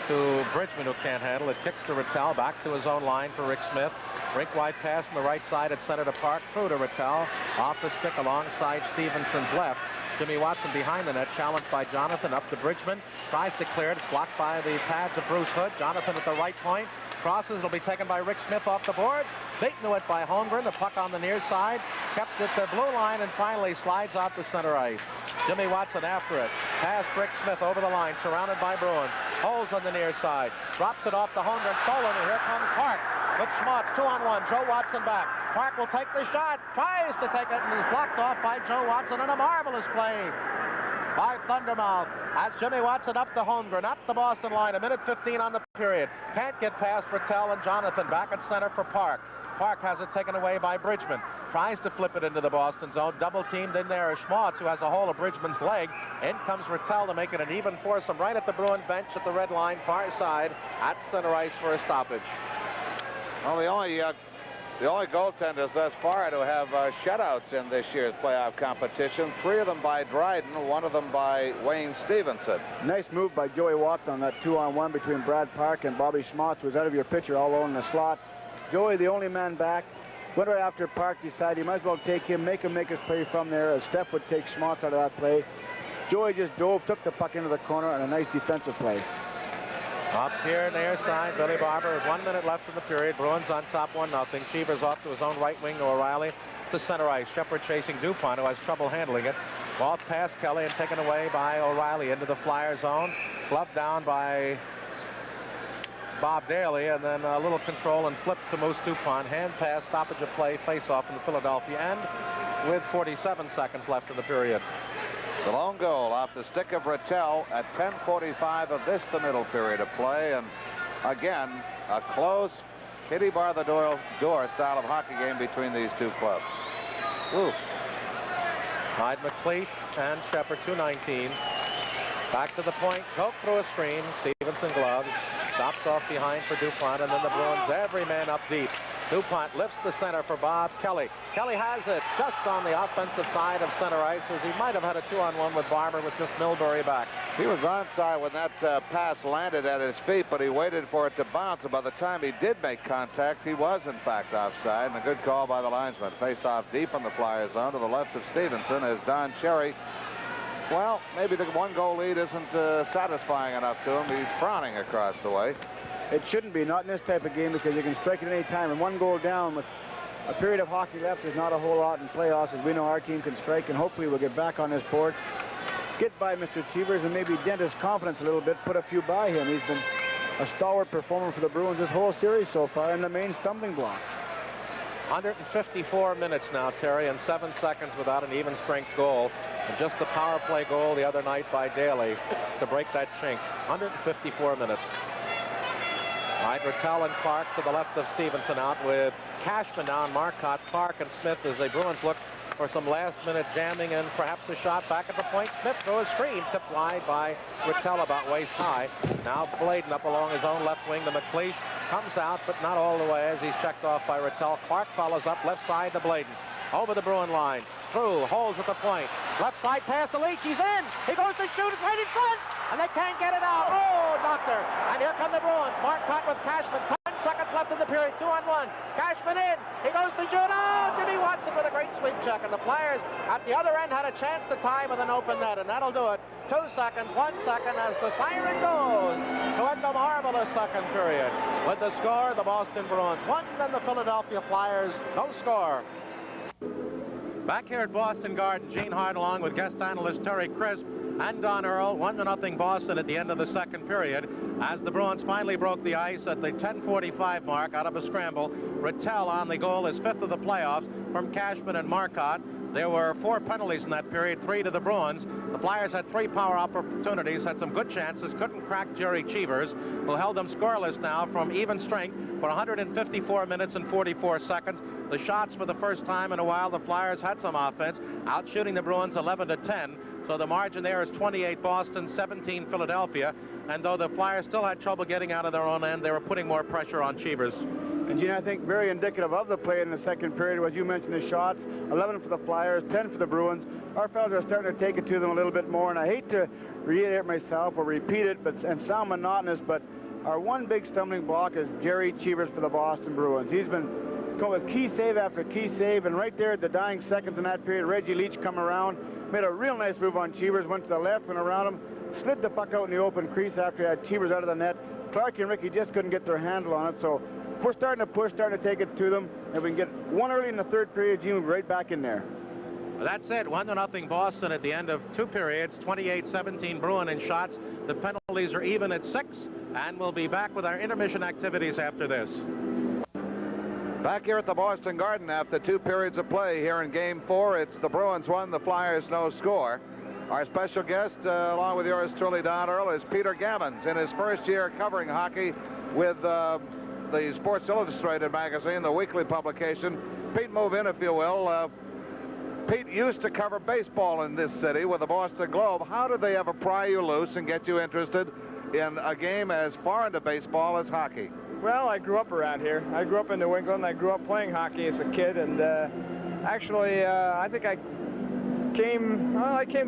to Bridgman, who can't handle it. Kicks to Rattel, back to his own line for Rick Smith. Rink-wide pass on the right side at center to Park, through to Rattel, off the stick alongside Stevenson's left. Jimmy Watson behind the net, challenged by Jonathan, up to Bridgman. Tries to clear it, blocked by the pads of Bruce Hood. Jonathan at the right point. Crosses. It'll be taken by Rick Smith off the board. Beaten to it by Holmgren. The puck on the near side. Kept at the blue line and finally slides out to center ice. Jimmy Watson after it. Pass Rick Smith over the line, surrounded by Bruins. Holes on the near side. Drops it off to Holmgren. Stolen, and here comes Park. With Schmaltz, 2-on-1. Joe Watson back. Park will take the shot. Tries to take it and is blocked off by Joe Watson, and a marvelous play by Thundermouth. As Jimmy Watson up to Holmgren, up the Boston line. 1:15 on the period. Can't get past Rattel and Jonathan. Back at center for Park. Park has it taken away by Bridgman. Tries to flip it into the Boston zone. Double teamed in there is Schmaltz, who has a hold of Bridgman's leg. In comes Rattel to make it an even foursome right at the Bruin bench at the red line, far side, at center ice for a stoppage. Well, the only goaltenders thus far to have shutouts in this year's playoff competition. 3 of them by Dryden, 1 of them by Wayne Stevenson. Nice move by Joey Watson on that 2-on-1 between Brad Park and Bobby Schmaltz, who was out of your picture all alone in the slot. Joey, the only man back, went right after Park, decided he might as well take him, make him make his play from there, as Steph would take Schmaltz out of that play. Joey just dove, took the puck into the corner, and a nice defensive play. Up here near side, Billy Barber with 1 minute left in the period. Bruins on top 1-0. Cheevers off to his own right wing to O'Reilly to center ice. Shepard chasing Dupont, who has trouble handling it. Ball past Kelly and taken away by O'Reilly into the Flyer zone. Gloved down by Bob Daly, and then a little control and flip to Moose Dupont. Hand pass, stoppage of play, face-off in the Philadelphia end with 47 seconds left in the period. The lone goal off the stick of Rattel at 10:45 of this, the middle period of play. And again, a close, kitty bar the door style of hockey game between these two clubs. Ooh. Hyde, McLeet, and Shepard, 2:19. Back to the point, Coke through a screen. Stevenson glove. Stops off behind for Dupont, and then the Bruins, every man up deep. Dupont lifts the center for Bob Kelly. Kelly has it just on the offensive side of center ice, as he might have had a 2-on-1 with Barber with just Milbury back. He was onside when that pass landed at his feet, but he waited for it to bounce, and by the time he did make contact, he was in fact offside, and a good call by the linesman. Face off deep in the Flyers zone to the left of Stevenson as Don Cherry. Well, maybe the 1-goal lead isn't satisfying enough to him. He's frowning across the way. It shouldn't be, not in this type of game, because you can strike at any time. And 1 goal down with a period of hockey left is not a whole lot in playoffs, as we know our team can strike, and hopefully we'll get back on this board. Get by Mr. Cheevers and maybe dent his confidence a little bit, put a few by him. He's been a stalwart performer for the Bruins this whole series so far, and the main stumbling block. 154 minutes now, Terry, and 7 seconds without an even strength goal. And just the power play goal the other night by Daly to break that chink. 154 minutes. Right, Rattel and Clark to the left of Stevenson, out with Cashman down, Marcotte, Clark, and Smith as the Bruins look for some last-minute jamming and perhaps a shot back at the point. Smith throws a screen, tipped wide by Rattel about waist high. Now Bladen up along his own left wing to McLeish. Comes out, but not all the way as he's checked off by Rattel. Clark follows up left side to Bladen. Over the Bruin line. Through, holes at the point. Left side pass to Leach. He's in. He goes to shoot. It's right in front. And they can't get it out. Oh, Doctor. And here come the Bruins. Marcotte with Cashman. 10 seconds left in the period. 2-on-1. Cashman in. He goes to shoot. Oh, Jimmy Watson with a great swing check. And the Flyers at the other end had a chance to tie with an open net. And that'll do it. 2 seconds, 1 second as the siren goes to end the marvelous second period. With the score, the Boston Bruins 1 and the Philadelphia Flyers no score. Back here at Boston Garden, Gene Hart along with guest analyst Terry Crisp and Don Earl. 1-0 Boston at the end of the second period as the Bruins finally broke the ice at the 10:45 mark out of a scramble. Rattel on the goal, his 5th of the playoffs from Cashman and Marcotte. There were 4 penalties in that period, 3 to the Bruins. The Flyers had 3 power opportunities, had some good chances, couldn't crack Jerry Cheevers, who held them scoreless now from even strength for 154 minutes and 44 seconds. The shots for the first time in a while, the Flyers had some offense, out shooting the Bruins 11-10. So the margin there is 28 Boston, 17 Philadelphia. And though the Flyers still had trouble getting out of their own end, they were putting more pressure on Cheevers. And Gene, I think very indicative of the play in the second period was, you mentioned the shots, 11 for the Flyers, 10 for the Bruins. Our fellas are starting to take it to them a little bit more, and I hate to reiterate myself or repeat it and sound monotonous, but our one big stumbling block is Jerry Cheevers for the Boston Bruins. He's been going with key save after key save, and right there at the dying seconds in that period, Reggie Leach come around, made a real nice move on Cheevers, went to the left, went around him, slid the puck out in the open crease after he had Cheevers out of the net, Clark and Ricky just couldn't get their handle on it. So we're starting to push, starting to take it to them. If we can get one early in the third period, you right back in there. Well, that's it. 1-0 Boston at the end of 2 periods. 28-17 Bruin in shots. The penalties are even at 6. And we'll be back with our intermission activities after this. Back here at the Boston Garden after 2 periods of play here in Game 4. It's the Bruins 1, the Flyers no score. Our special guest, along with yours truly, Don Earl, is Peter Gammons in his first year covering hockey with the Sports Illustrated magazine, the weekly publication. Pete, move in if you will. Pete used to cover baseball in this city with the Boston Globe. How did they ever pry you loose and get you interested in a game as far into baseball as hockey? Well, I grew up around here. I grew up in New England. I grew up playing hockey as a kid, and actually, I think I came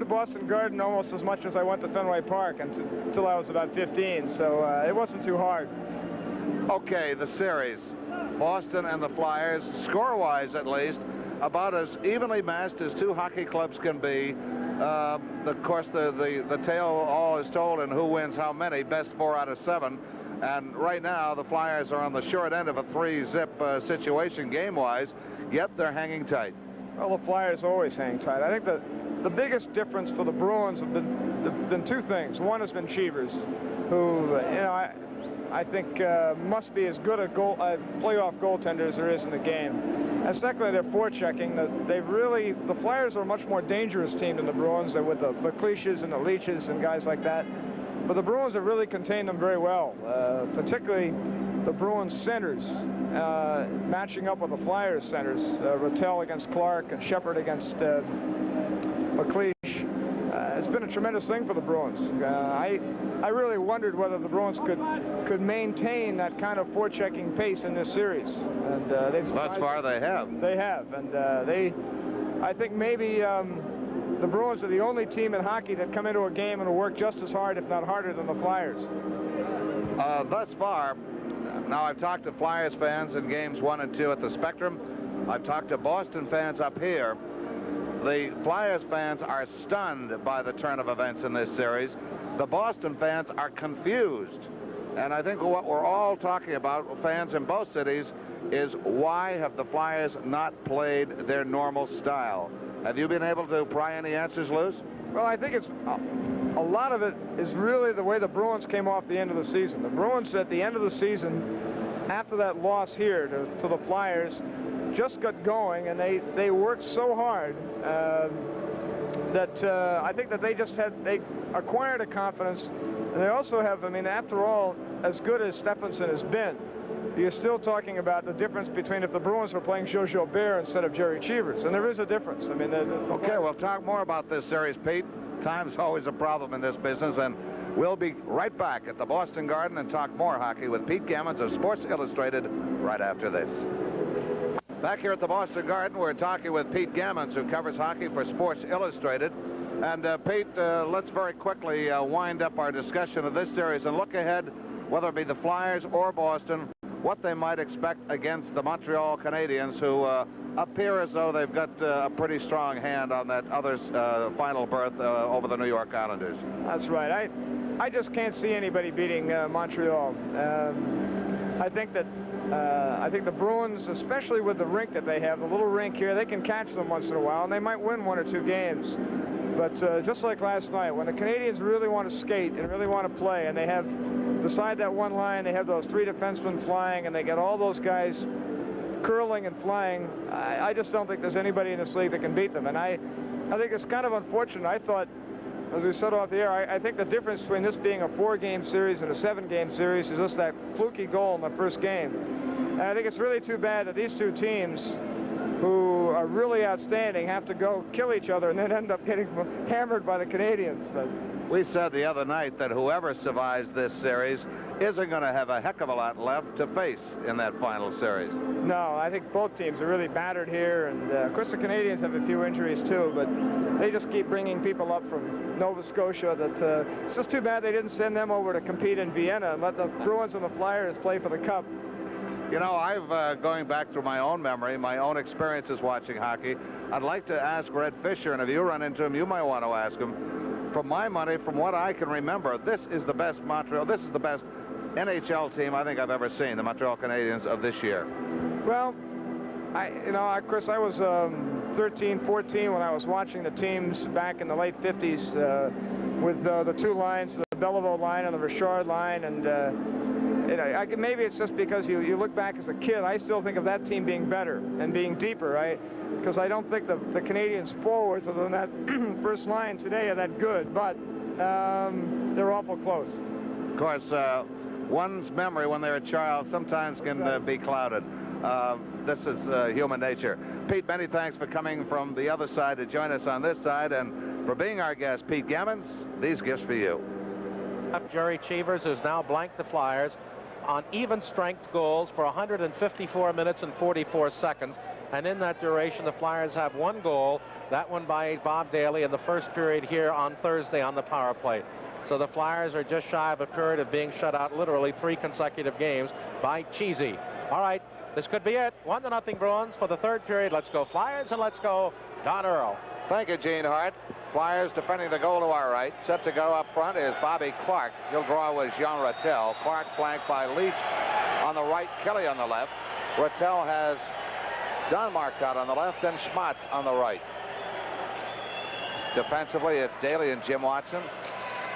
to Boston Garden almost as much as I went to Fenway Park until I was about 15, so it wasn't too hard. Okay, the series, Boston and the Flyers, score-wise at least, about as evenly matched as 2 hockey clubs can be. Of course, the tale all is told in who wins how many, best 4 out of 7. And right now, the Flyers are on the short end of a 3-zip situation game-wise, yet they're hanging tight. Well, the Flyers always hang tight. I think the biggest difference for the Bruins have been 2 things. One has been Cheevers, who, I think must be as good a playoff goaltender as there is in the game. And secondly, their forechecking. The Flyers are a much more dangerous team than the Bruins. They're with the McLeishes and the Leaches and guys like that. But the Bruins have really contained them very well, particularly the Bruins centers, matching up with the Flyers centers. Rattel against Clark and Shepard against McLeish. It's been a tremendous thing for the Bruins. I really wondered whether the Bruins could maintain that kind of forechecking pace in this series. And thus far they have. They have, and I think maybe the Bruins are the only team in hockey that come into a game and will work just as hard, if not harder, than the Flyers. Thus far, now I've talked to Flyers fans in games 1 and 2 at the Spectrum. I've talked to Boston fans up here. The Flyers fans are stunned by the turn of events in this series. The Boston fans are confused. And I think what we're all talking about, fans in both cities, is why have the Flyers not played their normal style? Have you been able to pry any answers loose? Well, I think it's a lot of it is really the way the Bruins came off the end of the season. The Bruins at the end of the season, after that loss here to the Flyers, just got going, and they worked so hard that I think that they acquired a confidence, and they also have, I mean, after all, as good as Stephenson has been, you're still talking about the difference between if the Bruins were playing Joe Gilbert instead of Jerry Cheevers, and there is a difference. I mean, okay, we'll talk more about this series, Pete. Time's always a problem in this business, and we'll be right back at the Boston Garden and talk more hockey with Pete Gammons of Sports Illustrated right after this. Back here at the Boston Garden, we're talking with Pete Gammons, who covers hockey for Sports Illustrated. And Pete, let's very quickly wind up our discussion of this series and look ahead, whether it be the Flyers or Boston, what they might expect against the Montreal Canadiens, who appear as though they've got a pretty strong hand on that other final berth over the New York Islanders. That's right. I just can't see anybody beating Montreal. I think the Bruins, especially with the rink that they have, the little rink here, they can catch them once in a while, and they might win 1 or 2 games. But just like last night, when the Canadiens really want to skate and really want to play, and they have, beside that one line, they have those 3 defensemen flying, and they get all those guys curling and flying, I just don't think there's anybody in this league that can beat them. And I think it's kind of unfortunate. I thought, as we said off the air, I think the difference between this being a 4-game series and a 7-game series is just that fluky goal in the first game. And I think it's really too bad that these 2 teams, who are really outstanding, have to go kill each other and then end up getting hammered by the Canadiens. But we said the other night that whoever survives this series isn't going to have a heck of a lot left to face in that final series. No, I think both teams are really battered here, and of course the Canadiens have a few injuries too, but they just keep bringing people up from Nova Scotia. That it's just too bad they didn't send them over to compete in Vienna and let the Bruins and the Flyers play for the Cup. You know, I've, going back through my own memory, my own experiences watching hockey, I'd like to ask Red Fisher, and if you run into him, you might want to ask him. For my money, from what I can remember, this is the best Montreal, this is the best NHL team I think I've ever seen, the Montreal Canadiens of this year. Well, Chris, I was 13, 14 when I was watching the teams back in the late 50s with the two lines, the Belleville line and the Richard line, and maybe it's just because you look back as a kid. I still think of that team being better and being deeper, right? Because I don't think the Canadiens forwards, other than that first line today, are that good, but they're awful close. Of course, one's memory when they're a child sometimes can be clouded. This is human nature. Pete, many thanks for coming from the other side to join us on this side, and for being our guest, Pete Gammons, these gifts for you. Jerry Cheevers has now blanked the Flyers on even strength goals for 154 minutes and 44 seconds. And in that duration, the Flyers have one goal, that one by Bob Daly in the first period here on Thursday on the power play. So the Flyers are just shy of a period of being shut out literally 3 consecutive games by Cheesy. All right, this could be it. 1-0 Bruins for the third period. Let's go Flyers, and let's go Don Earl. Thank you, Gene Hart. Flyers defending the goal to our right. Set to go up front is Bobby Clark. He'll draw with Jean Rattel. Clark flanked by Leach on the right, Kelly on the left. Rattel has Don Marcotte on the left and Schmatz on the right. Defensively, it's Daly and Jim Watson.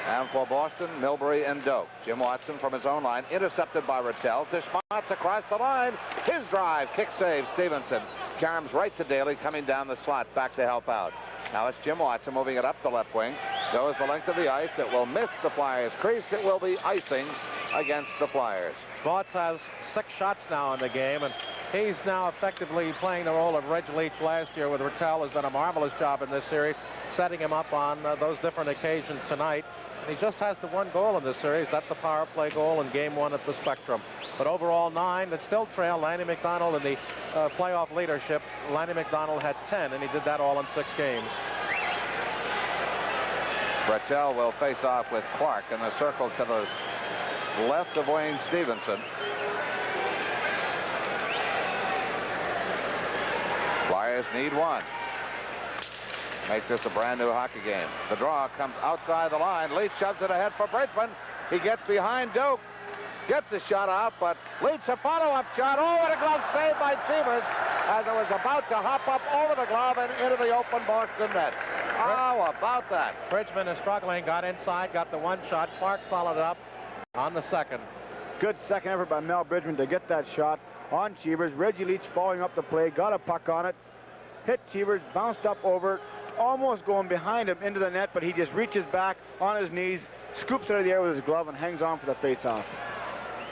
And for Boston, Milbury and Doak. Jim Watson from his own line, intercepted by Rattel to Schmatz across the line. His drive, kick save, Stevenson. Carams right to Daly, coming down the slot, back to help out. Now it's Jim Watson moving it up the left wing. Goes the length of the ice. It will miss the Flyers' crease. It will be icing against the Flyers. Botts has 6 shots now in the game, and he's now effectively playing the role of Reg Leach last year, with Rattel has done a marvelous job in this series, setting him up on those different occasions tonight. And he just has the one goal in this series. That's the power play goal in game 1 at the Spectrum. But overall 9 that still trail Lanny McDonald in the playoff leadership. Lanny McDonald had 10, and he did that all in 6 games. Rattel will face off with Clark in the circle to the left of Wayne Stevenson. Flyers need 1. Make this a brand new hockey game. The draw comes outside the line. Leach shoves it ahead for Bridgman. He gets behind Doak. Gets the shot out, but Leach a follow-up shot. Oh, and a glove saved by Cheevers as it was about to hop up over the glove and into the open Boston net. How about that? Bridgman is struggling, got inside, got the one shot. Clark followed up on the second. Good second effort by Mel Bridgman to get that shot on Cheevers. Reggie Leach following up the play, got a puck on it, hit Cheevers, bounced up over, almost going behind him into the net, but he just reaches back on his knees, scoops it out of the air with his glove, and hangs on for the face-off.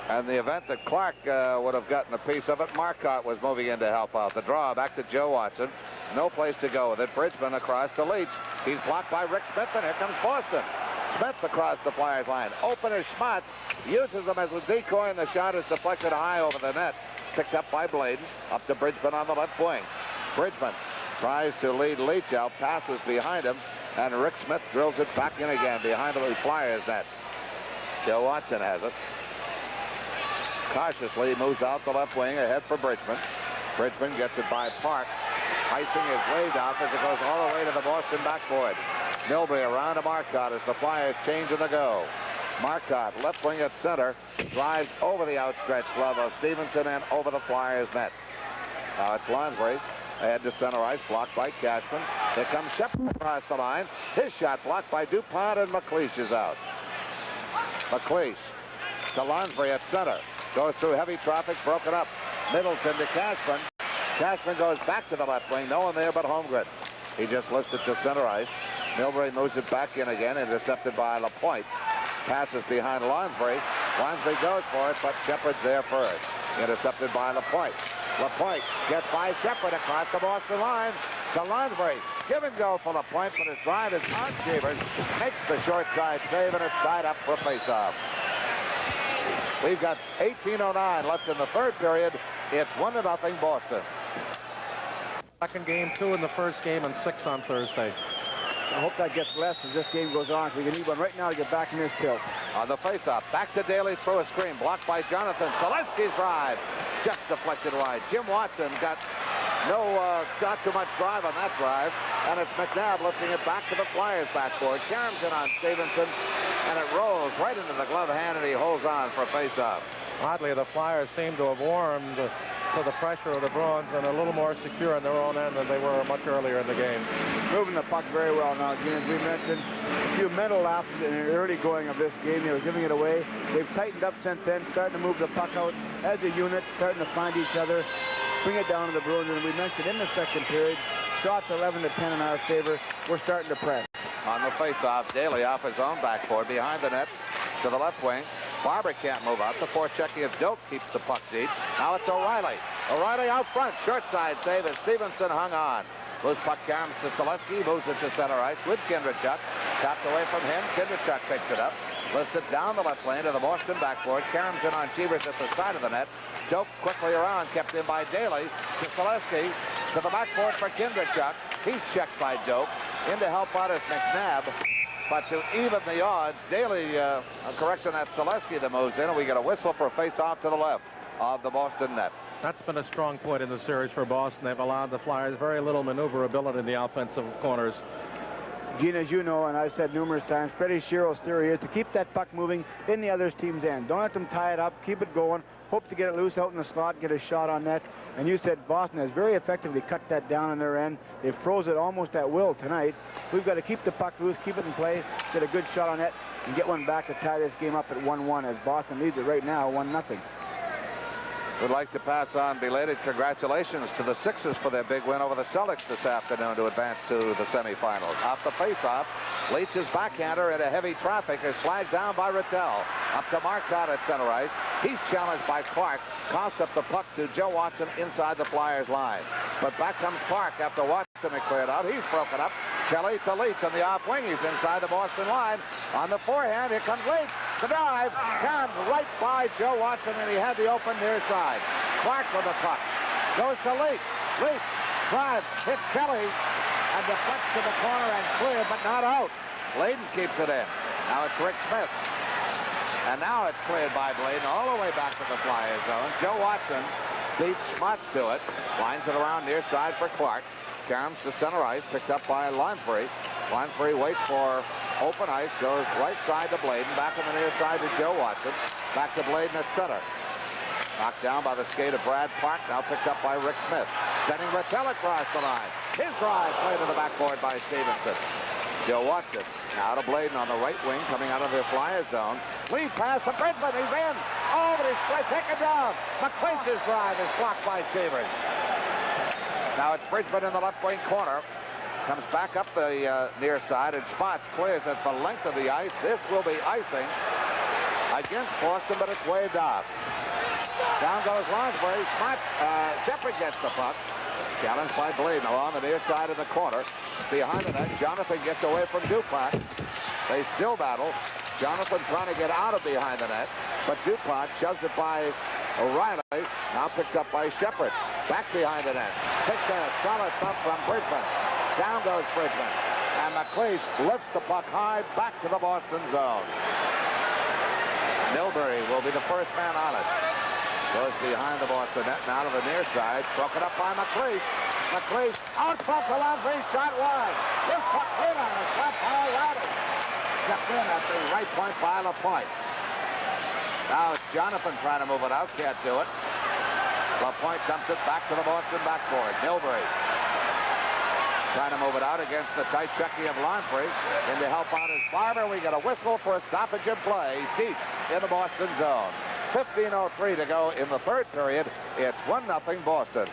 And the event that Clark would have gotten a piece of it, Marcotte was moving in to help out. The draw back to Joe Watson. No place to go with it. Bridgman across to Leach. He's blocked by Rick Smith, and here comes Boston. Smith across the Flyers line. Open is Schmatz. Uses him as a decoy, and the shot is deflected high over the net. Picked up by Bladen. Up to Bridgman on the left wing. Bridgman tries to lead Leach out. Passes behind him, and Rick Smith drills it back in again behind the Flyers net. Joe Watson has it. Cautiously moves out the left wing ahead for Bridgman. Bridgman gets it by Park. Icing his way down as it goes all the way to the Boston backboard. Milbury around to Marcotte as the Flyers change in the go. Marcotte, left wing at center, drives over the outstretched glove of Stevenson and over the Flyers net. Now it's Lansbury ahead to center ice, blocked by Cashman. Here comes Shepard across the line. His shot blocked by DuPont, and McLeish is out. McLeish to Lansbury at center. Goes through heavy traffic, broken up. Middleton to Cashman. Cashman goes back to the left wing. No one there but Holmgren. He just lifts it to center ice. Milbury moves it back in again, intercepted by Lapointe. Passes behind Lansbury. Lansbury goes for it, but Shepard's there first. Intercepted by Lapointe. Lapointe gets by Shepard across the Boston line to Lansbury. Give and go for Lapointe, but his drive is on Cheevers. Makes the short side save, and it's tied up for faceoff. We've got 18:09 left in the third period. It's 1-0 Boston. Second game, 2 in the first game, and 6 on Thursday. I hope that gets less as this game goes on. We can need one right now to get back in this tilt. On the faceoff, back to Daly through a screen, blocked by Jonathan. Selesky's drive just deflected wide. Jim Watson got not too much drive on that drive, and it's McNabb lifting it back to the Flyers backboard. Carrington on Stevenson. and it rolls right into the glove hand, and he holds on for a face-off. Oddly, the Flyers seem to have warmed to the pressure of the Bruins and a little more secure in their own end than they were much earlier in the game. Moving the puck very well now, Gene. As we mentioned, a few mental lapses in the early going of this game. They were giving it away. They've tightened up since then, starting to move the puck out as a unit, starting to find each other, bring it down to the Bruins. And we mentioned in the second period, shots 11 to 10 in our favor. We're starting to press. On the face-off, Daly off his own backboard behind the net to the left wing. Barber can't move out. The forechecking of Doak keeps the puck deep. Now it's O'Reilly. O'Reilly out front. Short side save as Stevenson hung on. Loose puck comes to Selesky. Moves it to center ice with Kindrachuk. Tapped away from him. Kindrachuk picks it up. Lifts it down the left lane to the Boston backboard. Karam's in on Cheevers at the side of the net. Doak quickly around. Kept in by Daly. To Selesky. To the backboard for Kindrachuk. He's checked by Doak. In to help out is McNabb. But to even the odds, Daly correcting that Selesky that moves in, and we get a whistle for a face-off to the left of the Boston net. That's been a strong point in the series for Boston. They've allowed the Flyers very little maneuverability in the offensive corners. Gene, as you know, and I've said numerous times, Freddie Shero's theory is to keep that puck moving in the other team's end. Don't let them tie it up. Keep it going. Hope to get it loose out in the slot, get a shot on net. And you said Boston has very effectively cut that down on their end. They froze it almost at will tonight. We've got to keep the puck loose, keep it in play, get a good shot on net, and get one back to tie this game up at 1-1 as Boston leads it right now 1-0. Would like to pass on belated congratulations to the Sixers for their big win over the Celtics this afternoon to advance to the semifinals. Off the faceoff, Leach's backhander into heavy traffic is flagged down by Rattel. Up to Marcotte at center ice. He's challenged by Clark. Toss up the puck to Joe Watson inside the Flyers line. But back comes Clark after Watson had cleared out. He's broken up. Kelly to Leach on the off wing. He's inside the Boston line. On the forehand, here comes Leach. The drive comes right by Joe Watson, and he had the open near side. Clark with the puck. Goes to Leach. Leach drives, hits Kelly, and deflects to the corner and clear, but not out. Bladen keeps it in. Now it's Rick Smith. And now it's cleared by Bladen all the way back to the Flyers zone. Joe Watson beats Schmatz to it. Lines it around near side for Clark. Carams to center ice, picked up by Limefree. Limefree waits for open ice, goes right side to Bladen, back on the near side to Joe Watson, back to Bladen at center. Knocked down by the skate of Brad Park, now picked up by Rick Smith. Sending Rattel across the line. His drive played to the backboard by Stevenson. Joe Watson now to Bladen on the right wing, coming out of the Flyers zone. Lead pass to Bridgman, he's in. Oh, but he's taken down. McQuain's drive is blocked by Chambers. Now it's Bridgman in the left wing corner. Comes back up the near side, and Spots clears at the length of the ice. This will be icing against Boston, but it's waved off. Down goes Lonsbury. Shepard gets the puck. Challenged by Bladen along the near side of the corner. Behind the net, Jonathan gets away from Dupont. They still battle. Jonathan trying to get out of behind the net, but Dupont shoves it by O'Reilly. Now picked up by Shepard. Back behind the net. Takes a solid thump from Bridgman. Down goes Bridgman. And McLeish lifts the puck high back to the Boston zone. Milbury will be the first man on it. Goes behind the Boston net, now to the near side. Broken up by McLeish. McLeish out front to Lonsbury, shot wide. This puck hit on a shot by O'Reilly. Stepped in at the right point by LaPointe. Now it's Jonathan trying to move it out, can't do it. LaPointe dumps it back to the Boston backboard. Milbury trying to move it out against the tight checking of Limefree. In to help out is Barber. We get a whistle for a stoppage in play deep in the Boston zone. 15:03 to go in the third period. It's 1-0 Boston.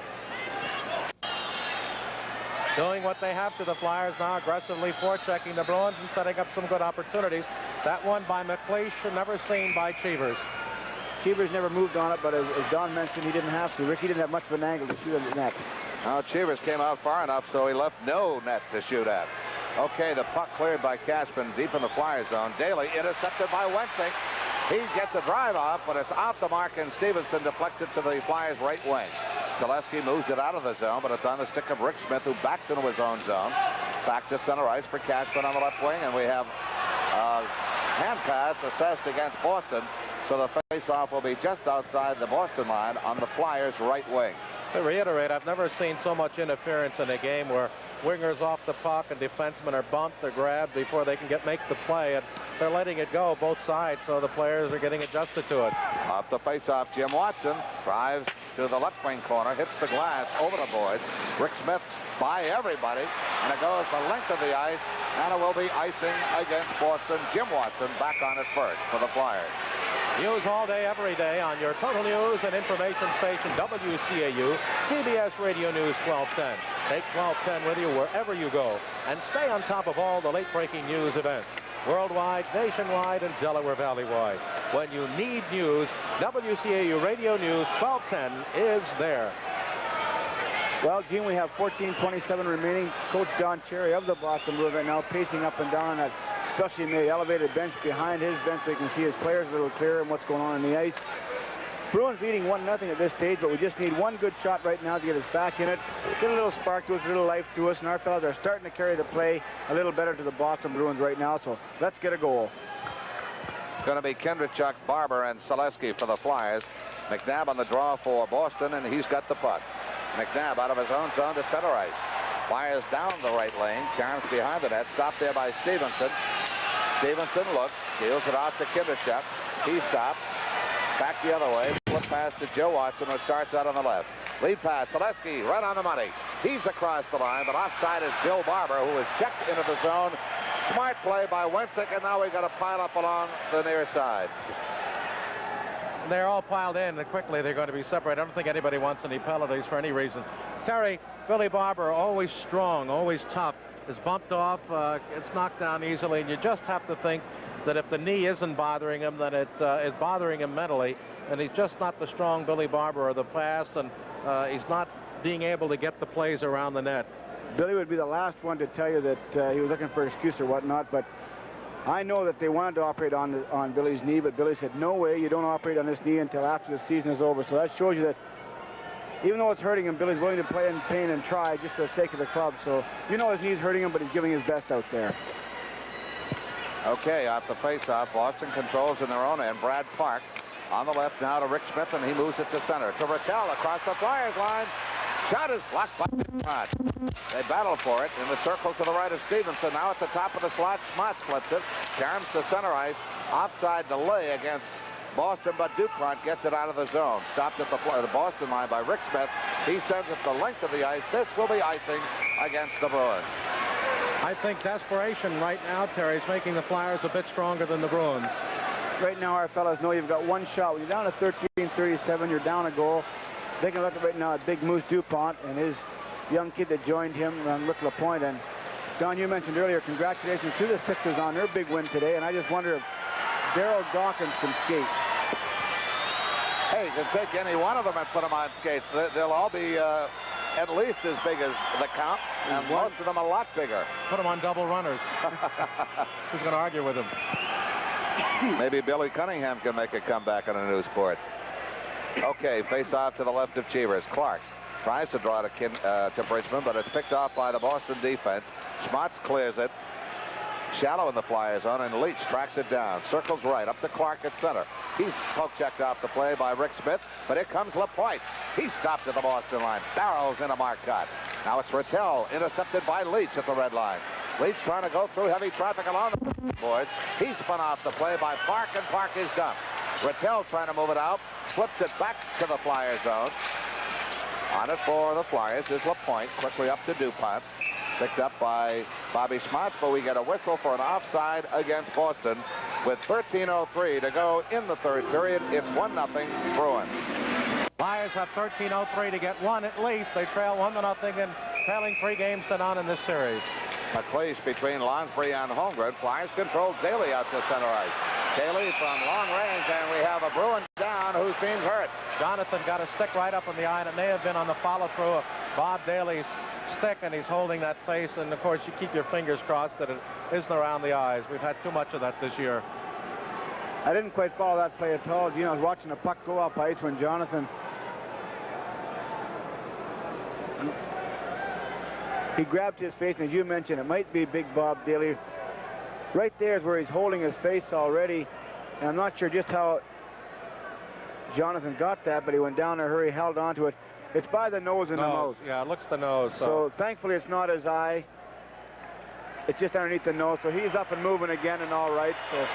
Doing what they have to the Flyers now, aggressively forechecking the Bruins and setting up some good opportunities. That one by McLeish, never seen by Cheevers. Cheevers never moved on it, but as Don mentioned, he didn't have to. Ricky didn't have much of an angle to shoot at the net. Now Cheevers came out far enough, so he left no net to shoot at. Okay, the puck cleared by Caspin deep in the Flyers zone. Daly intercepted by Wensink. He gets a drive off, but it's off the mark, and Stevenson deflects it to the Flyers' right wing. Selesky moves it out of the zone, but it's on the stick of Rick Smith, who backs into his own zone. Back to center ice for Caspin on the left wing, and we have a hand pass assessed against Boston. So the face-off will be just outside the Boston line on the Flyers' right wing. To reiterate, I've never seen so much interference in a game where wingers off the puck and defensemen are bumped or grabbed before they can make the play, and they're letting it go both sides, so the players are getting adjusted to it. Off the face-off, Jim Watson drives to the left wing corner, hits the glass over the boards. Rick Smith by everybody, and it goes the length of the ice, and it will be icing against Boston. Jim Watson back on it first for the Flyers. News all day, every day on your Total News and Information Station, WCAU, CBS Radio News 1210. Take 1210 with you wherever you go, and stay on top of all the late-breaking news events, worldwide, nationwide, and Delaware Valley-wide. When you need news, WCAU Radio News 1210 is there. Well, Gene, we have 14:27 remaining. Coach Don Cherry of the Boston Bruins right now pacing up and down on that especially made elevated bench behind his bench so you can see his players a little clearer and what's going on the ice. Bruins leading 1-0 at this stage, but we just need one good shot right now to get us back in it, get a little spark to us, a little life to us, and our fellas are starting to carry the play a little better to the Boston Bruins right now, so let's get a goal. Going to be Kendrachuk, Barber, and Selesky for the Flyers. McNabb on the draw for Boston, and he's got the puck. McNabb out of his own zone to center ice. Fires down the right lane. Charms behind the net. Stopped there by Stevenson. Stevenson looks. Deals it off to Kendrachuk. He stops. Back the other way. Flip pass to Joe Watson, who starts out on the left. Lead pass. Selesky right on the money. He's across the line, but offside is Bill Barber, who is checked into the zone. Smart play by Wensick, and now we've got to pile up along the near side. They're all piled in, and quickly they're going to be separated. I don't think anybody wants any penalties for any reason. Terry, Billy Barber, always strong, always tough, is bumped off, it's knocked down easily, and you just have to think that if the knee isn't bothering him, then it is bothering him mentally, and he's just not the strong Billy Barber of the past, and he's not being able to get the plays around the net. Billy would be the last one to tell you that he was looking for an excuse or whatnot, but I know that they wanted to operate on Billy's knee, but Billy said, no way, you don't operate on this knee until after the season is over. So that shows you that even though it's hurting him, Billy's willing to play in pain and try just for the sake of the club. So you know his knee's hurting him, but he's giving his best out there. Okay, off the face-off, Boston controls in their own end. Brad Park on the left now to Rick Smith, and he moves it to center. To Rattel across the Flyers line. Shot is blocked by Smots. They battle for it in the circle to the right of Stevenson. Now at the top of the slot, Smots flips it. Charms to center ice. Offside delay against Boston, but DuPont gets it out of the zone. Stopped at the Boston line by Rick Smith. He sends it the length of the ice. This will be icing against the Bruins. I think desperation right now, Terry, is making the Flyers a bit stronger than the Bruins. Right now, our fellas know you've got one shot. When you're down at 13:37, you're down a goal. They can look at right now at Big Moose DuPont and his young kid that joined him, Rick LaPointe. And Don, you mentioned earlier, congratulations to the Sixers on their big win today. And I just wonder if Daryl Dawkins can skate. Hey, you can take any one of them and put them on skates. They'll all be at least as big as the count, and most of them a lot bigger. Put them on double runners. Who's going to argue with him? Maybe Billy Cunningham can make a comeback in a new sport. Okay, face off to the left of Cheevers. Clark tries to draw to Bridgman, but it's picked off by the Boston defense. Smots clears it. Shallow in the Flyers zone, and Leach tracks it down. Circles right up to Clark at center. He's poke-checked off the play by Rick Smith, but here comes LaPointe. He's stopped at the Boston line. Barrels in a mark cut. Now it's Rattel, intercepted by Leach at the red line. Leach trying to go through heavy traffic along the boards. He's spun off the play by Park, and Park is dumped. Rattel trying to move it out, flips it back to the Flyers zone. On it for the Flyers is LaPointe, quickly up to DuPont. Picked up by Bobby Smots, but we get a whistle for an offside against Boston with 13:03 to go in the third period. It's 1-0 Bruins. Flyers have 13:03 to get one at least. They trail 1-0 and trailing 3 games to none in this series. A place between Lonsbury and Holmgren. Flyers control Daly out to center ice. Daly from long range, and we have a Bruin down who seems hurt. Jonathan got a stick right up in the eye, and it may have been on the follow-through of Bob Daly's stick, and he's holding that face, and of course you keep your fingers crossed that it isn't around the eyes. We've had too much of that this year. I didn't quite follow that play at all. You know, I was watching the puck go up ice when Jonathan, he grabbed his face, and as you mentioned, it might be Big Bob Daly. Right there is where he's holding his face already, and I'm not sure just how Jonathan got that, but he went down in a hurry, held onto it. It's by the nose and the mouth. Yeah, it looks the nose. So thankfully it's not his eye. It's just underneath the nose. So he's up and moving again and all right. So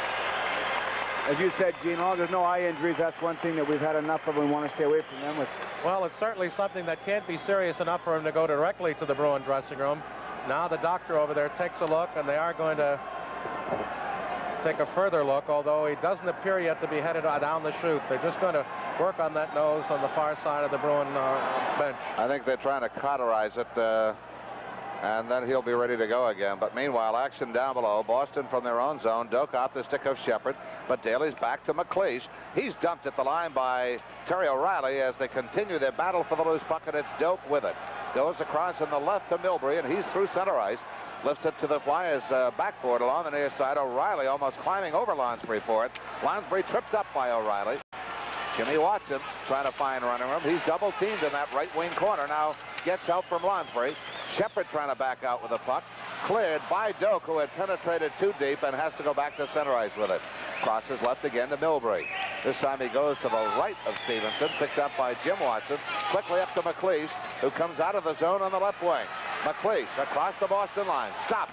as you said, Gene, long as there's no eye injuries, that's one thing that we've had enough of and we want to stay away from them with. Well, it's certainly something that can't be serious enough for him to go directly to the Bruin dressing room. Now the doctor over there takes a look, and they are going to take a further look, although he doesn't appear yet to be headed down the chute. They're just going to work on that nose on the far side of the Bruin bench. I think they're trying to cauterize it, and then he'll be ready to go again. But meanwhile, action down below. Boston from their own zone. Doak off the stick of Shepard, but Daly's back to McLeish. He's dumped at the line by Terry O'Reilly as they continue their battle for the loose puck, and it's Doak with it. Goes across in the left to Milbury, and he's through center ice. Lifts it to the Flyers' backboard along the near side. O'Reilly almost climbing over Lonsbury for it. Lonsbury tripped up by O'Reilly. Jimmy Watson trying to find running room. He's double teamed in that right wing corner. Now gets help from Lonsbury. Shepard trying to back out with the puck. Cleared by Doak, who had penetrated too deep and has to go back to center ice with it. Crosses left again to Milbury. This time he goes to the right of Stevenson, picked up by Jim Watson. Quickly up to McLeish, who comes out of the zone on the left wing. McLeish across the Boston line, stops,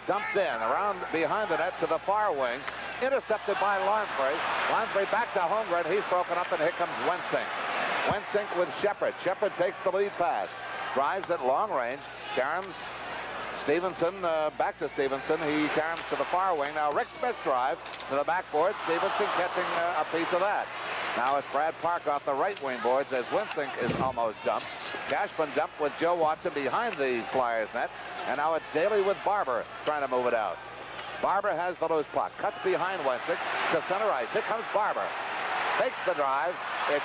dumps in, around behind the net to the far wing. Intercepted by Lonsbury. Lonsbury back to Holmgren. He's broken up, and here comes Wensink. Wensink with Shepard. Shepard takes the lead pass. Drives at long range. Caroms. Stevenson, back to Stevenson. He caroms to the far wing. Now Rick Smith's drive to the backboard. Stevenson catching a piece of that. Now it's Brad Park off the right wing boards as Wensink is almost dumped. Cashman dumped with Joe Watson behind the Flyers net. And now it's Daly with Barber trying to move it out. Barber has the loose puck. Cuts behind Wensink to center ice. Here comes Barber. Takes the drive. It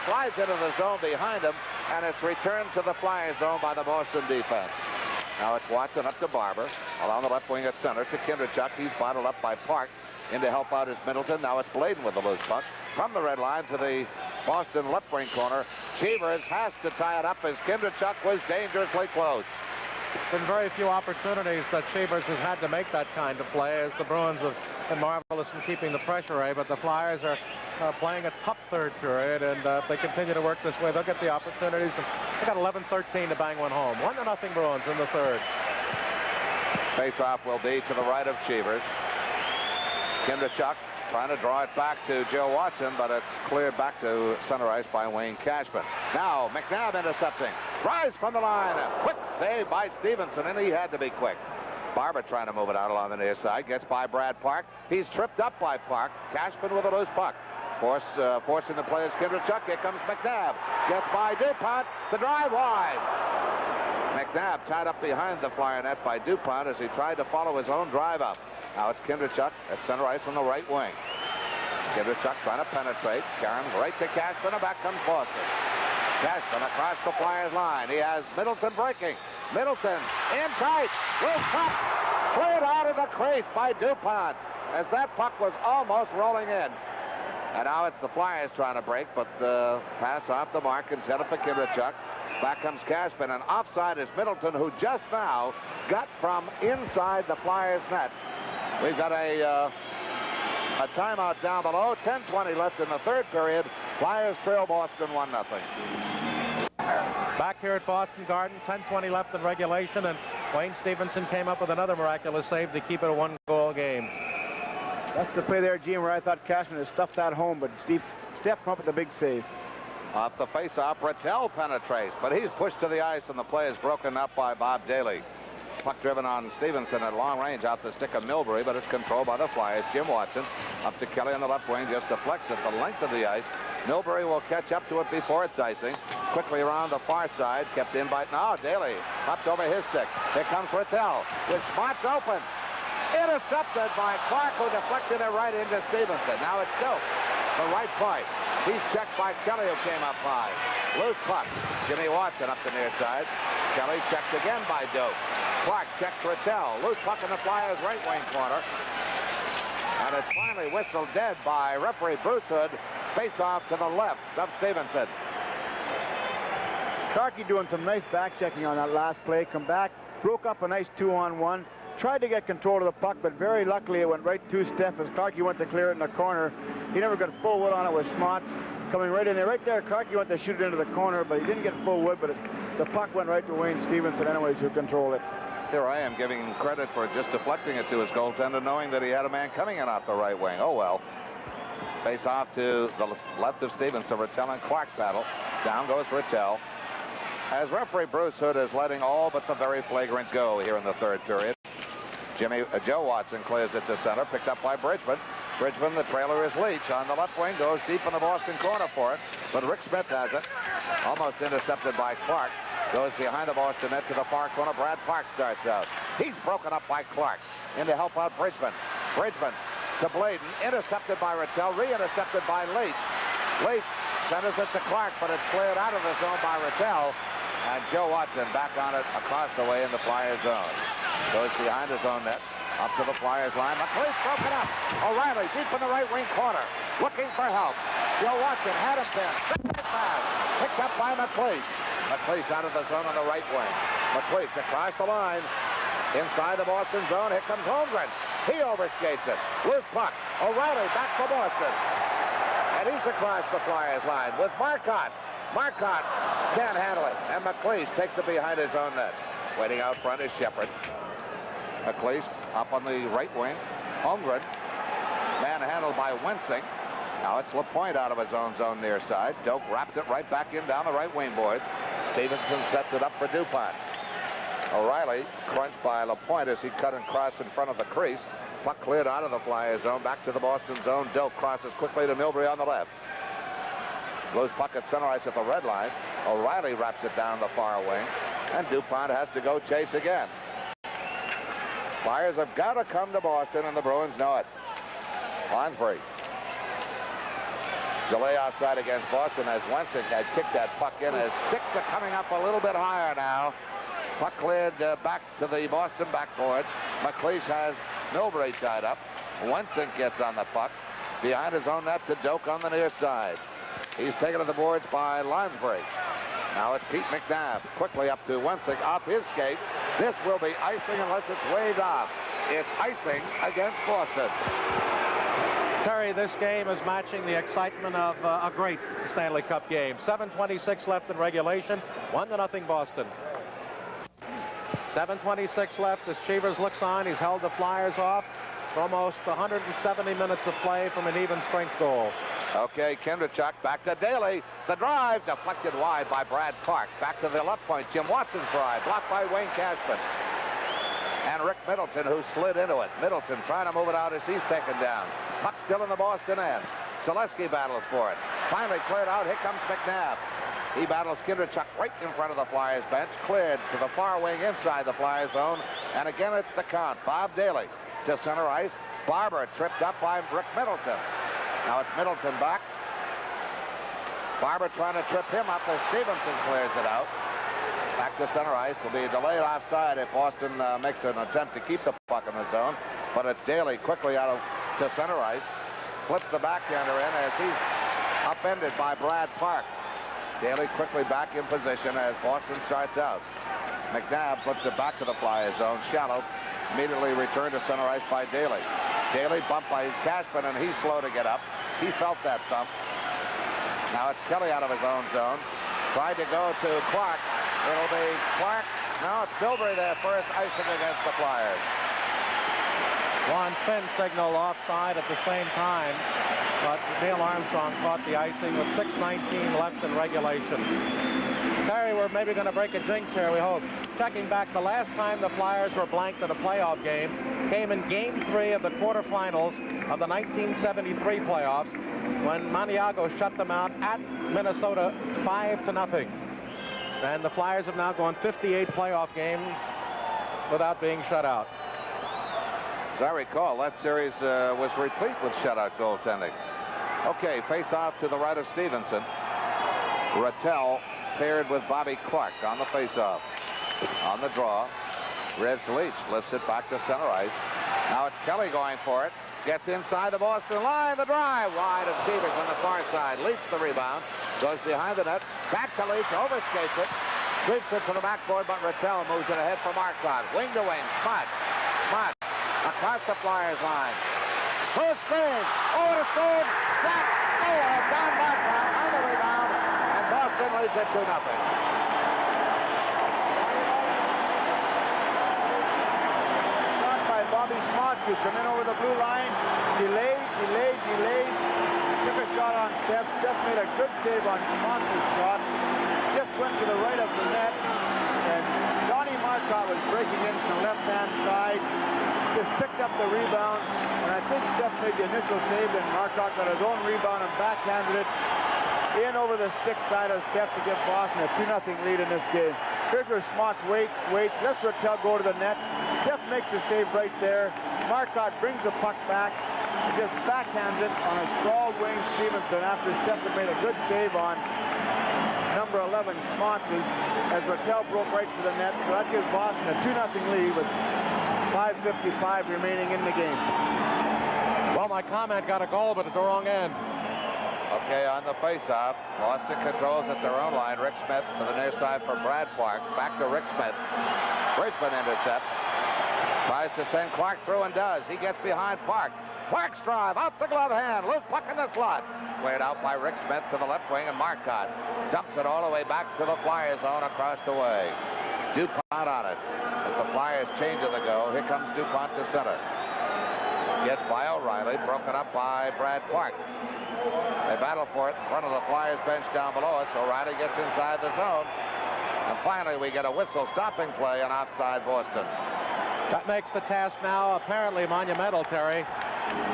slides into the zone behind him, and it's returned to the Flyers zone by the Boston defense. Now it's Watson up to Barber. Along the left wing at center to Kindrachuk. He's bottled up by Park. In to help out is Middleton. Now it's Bladen with the loose puck. From the red line to the Boston left wing corner. Cheevers has to tie it up as Kindrachuk was dangerously close. Been very few opportunities that Cheevers has had to make that kind of play, as the Bruins have been marvelous in keeping the pressure away, but the Flyers are playing a tough third period, and if they continue to work this way, they'll get the opportunities. And they got 11-13 to bang one home. 1-0 Bruins in the third. Face-off will be to the right of Cheevers. Kindrachuk trying to draw it back to Joe Watson, but it's cleared back to center ice by Wayne Cashman. Now McNabb intercepting. Rise from the line. A quick save by Stevenson, and he had to be quick. Barber trying to move it out along the near side. Gets by Brad Park. He's tripped up by Park. Cashman with a loose puck. Forcing the play is Kindrachuk. Here comes McNabb. Gets by DuPont. The drive wide. McNabb tied up behind the Flyer net by DuPont as he tried to follow his own drive up. Now it's Kindrachuk at center ice on the right wing. Kindrachuk trying to penetrate. Caroms right to Cashman, and back comes Boston. Cashman across the Flyers line. He has Middleton breaking. Middleton in tight. Loose puck. Cleared out of the crease by DuPont as that puck was almost rolling in. And now it's the Flyers trying to break, but the pass off the mark intended for Kindrachuk. Back comes Cashman, and offside is Middleton, who just now got from inside the Flyers net. We've got a timeout down below. 10:20 left in the third period. Flyers trail Boston 1-0. Back here at Boston Garden, 10:20 left in regulation, and Wayne Stevenson came up with another miraculous save to keep it a one-goal game. That's the play there, Gene, where I thought Cashman had stuffed that home, but Steph come up with a big save. Off the face-off, Rattel penetrates, but he's pushed to the ice, and the play is broken up by Bob Daly. Puck driven on Stevenson at long range out the stick of Milbury, but it's controlled by the Flyers. Jim Watson up to Kelly on the left wing, just deflects it the length of the ice. Milbury will catch up to it before it's icing. Quickly around the far side, kept in by now Daly. Hopped over his stick. Here comes Rattel. With spots open. Intercepted by Clark, who deflected it right into Stevenson. Now it's Doak. The right point. He's checked by Kelly, who came up high. Loose puck. Jimmy Watson up the near side. Kelly checked again by Doak. Clark checks Rattel. Loose puck in the Flyers' right wing corner. And it's finally whistled dead by referee Bruce Hood. Face off to the left of Stevenson. Sharkey doing some nice back checking on that last play. Come back, broke up a nice 2-on-1. Tried to get control of the puck, but very luckily it went right to Steph as Clarkey went to clear it in the corner. He never got full wood on it with Smots. coming right in there. Right there, Clarkie went to shoot it into the corner, but he didn't get full wood, but the puck went right to Wayne Stevenson anyways, who controlled it. Here I am giving him credit for just deflecting it to his goaltender, knowing that he had a man coming in off the right wing. Oh, well. Face off to the left of Stevenson. Rattel and Clark battle. Down goes Rattel. As referee Bruce Hood is letting all but the very flagrant go here in the third period. Joe Watson clears it to center, picked up by Bridgman. Bridgman, the trailer is Leach on the left wing, goes deep in the Boston corner for it, but Rick Smith has it. Almost intercepted by Clark. Goes behind the Boston net to the far corner. Brad Park starts out. He's broken up by Clark. In to help out Bridgman. Bridgman to Bladen, intercepted by Rattel, re-intercepted by Leach. Leach centers it to Clark, but it's cleared out of the zone by Rattel. And Joe Watson back on it across the way in the Flyers zone. Goes behind his own net, up to the Flyers line. McLeish broken up. O'Reilly deep in the right wing corner, looking for help. Joe Watson had him pinned. Pass picked up by McLeish. McLeish out of the zone on the right wing. McLeish across the line. Inside the Boston zone, here comes Holmgren. He overskates it. Loose puck. O'Reilly back for Boston. And he's across the Flyers line with Marcotte. Marcotte can't handle it. And McLeish takes it behind his own net. Waiting out front is Shepard. McLeish up on the right wing. Holmgren. Manhandled by Wensing. Now it's LaPointe out of his own zone near side. Doak wraps it right back in down the right wing boards. Stevenson sets it up for DuPont. O'Reilly crunched by LaPointe as he cut and crossed in front of the crease. Puck cleared out of the Flyers zone, back to the Boston zone. Doak crosses quickly to Milbury on the left. Loose puck at center ice at the red line. O'Reilly wraps it down the far wing, and DuPont has to go chase again. Flyers have got to come to Boston, and the Bruins know it. Lonsbury. Delay outside against Boston as Wensing had kicked that puck in. His sticks are coming up a little bit higher now. Puck cleared back to the Boston backboard. McLeish has Milbury tied up. Wensing gets on the puck. Behind his own net to Doak on the near side. He's taken to the boards by Lonsbury. Now it's Pete McNabb. Quickly up to Wensing off his skate. This will be icing unless it's waved off. It's icing against Boston. Terry, this game is matching the excitement of a great Stanley Cup game. 7:26 left in regulation. 1-0 Boston. 7:26 left as Cheevers looks on. He's held the Flyers off for almost 170 minutes of play from an even strength goal. Okay, Kindrachuk back to Daly. The drive deflected wide by Brad Park. Back to the left point. Jim Watson's drive blocked by Wayne Caspen. And Rick Middleton, who slid into it. Middleton trying to move it out as he's taken down. Puck still in the Boston end. Selesky battles for it. Finally cleared out. Here comes McNabb. He battles Kindrachuk right in front of the Flyers bench. Cleared to the far wing inside the Flyers zone. And again, it's the count. Bob Daly to center ice. Barber tripped up by Rick Middleton. Now it's Middleton back. Barber trying to trip him up as Stevenson clears it out. Back to center ice. Will be delayed offside if Boston makes an attempt to keep the puck in the zone. But it's Daly quickly out to center ice. Flips the backhander in as he's upended by Brad Park. Daly quickly back in position as Boston starts out. McNabb flips it back to the Flyers zone. Shallow immediately returned to center ice by Daly. Daly bumped by Caspen, and he's slow to get up. He felt that thump. Now it's Kelly out of his own zone. Tried to go to Clark. It'll be Clark. Now it's Milbury there first, icing against the Flyers. Ron Finn signaled offside at the same time, but Neil Armstrong caught the icing with 6:19 left in regulation. Terry, we're maybe going to break a jinx here, we hope. Checking back, the last time the Flyers were blanked in a playoff game came in Game 3 of the quarterfinals of the 1973 playoffs when Maniago shut them out at Minnesota 5-0. And the Flyers have now gone 58 playoff games without being shut out. As I recall, that series was replete with shutout goaltending. Okay, face off to the right of Stevenson. Rattel paired with Bobby Clark on the face-off. On the draw, Revs Leach lifts it back to center ice. Now it's Kelly going for it. Gets inside the Boston line. The drive wide of Cheevers on the far side. Leach the rebound. Goes behind the net. Back to Leach. Overskates it. Sweeps it to the backboard, but Rattel moves it ahead for Marcotte. Wing to wing. Smart. Across the Flyers line. Close screen. Over the screen. Flat. Oh, Don Marcotte on Brooklyn leads it 2-0. Shot by Bobby Schmott to come in over the blue line. Delayed. Took a shot on Steph. Steph made a good save on Schmott's shot. Just went to the right of the net. And Johnny Marcotte was breaking in from the left-hand side. Just picked up the rebound. And I think Steph made the initial save. Then Marcotte got his own rebound and backhanded it in over the stick side of Steph to give Boston a 2-0 lead in this game. Here's where Schmott waits. Lets Rattel go to the net. Steph makes the save right there. Marcotte brings the puck back. He just backhands it on a sprawled Wayne Stevenson after Steph had made a good save on number 11, Schmotz's, as Rattel broke right to the net. So that gives Boston a 2-0 lead with 5:55 remaining in the game. Well, my comment got a goal, but at the wrong end. Okay, on the faceoff, Boston controls at their own line. Rick Smith to the near side for Brad Park. Back to Rick Smith. Bridgman intercepts. Tries to send Clark through and does. He gets behind Park. Park's drive out the glove hand. Loose puck in the slot. Cleared out by Rick Smith to the left wing, and Marcotte dumps it all the way back to the Flyers zone across the way. DuPont on it. As the Flyers change of the go, here comes DuPont to center. Gets by O'Reilly, broken up by Brad Park. They battle for it in front of the Flyers bench down below us. O'Reilly gets inside the zone. And finally, we get a whistle stopping play on outside Boston. That makes the task now apparently monumental, Terry,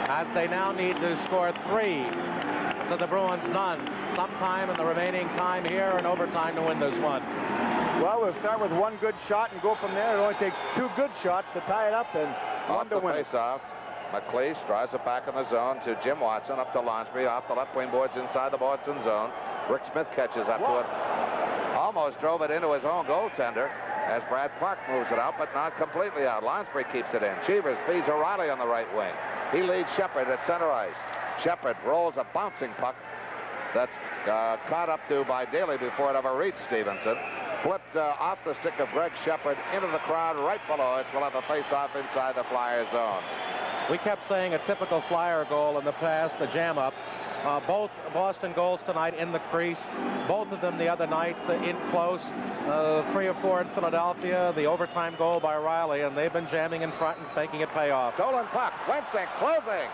as they now need to score 3 to the Bruins none. Sometime in the remaining time here and overtime to win this one. Well, we'll start with one good shot and go from there. It only takes 2 good shots to tie it up and one to win it. Face-off. McLeish drives it back in the zone to Jim Watson, up to Lonsbury, off the left wing boards inside the Boston zone. Rick Smith catches up to it. Almost drove it into his own goaltender as Brad Park moves it out, but not completely out. Lonsbury keeps it in. Cheevers feeds O'Reilly on the right wing. He leads Shepard at center ice. Shepard rolls a bouncing puck that's caught up to by Daly before it ever reached Stevenson. Flipped off the stick of Greg Shepard into the crowd right below us. We'll have a face-off inside the Flyers zone. We kept saying a typical Flyer goal in the past, the jam-up. Both Boston goals tonight in the crease. Both of them the other night in close. 3 or 4 in Philadelphia. The overtime goal by Riley, and they've been jamming in front and making it pay off. Stolen puck. Wensink closing.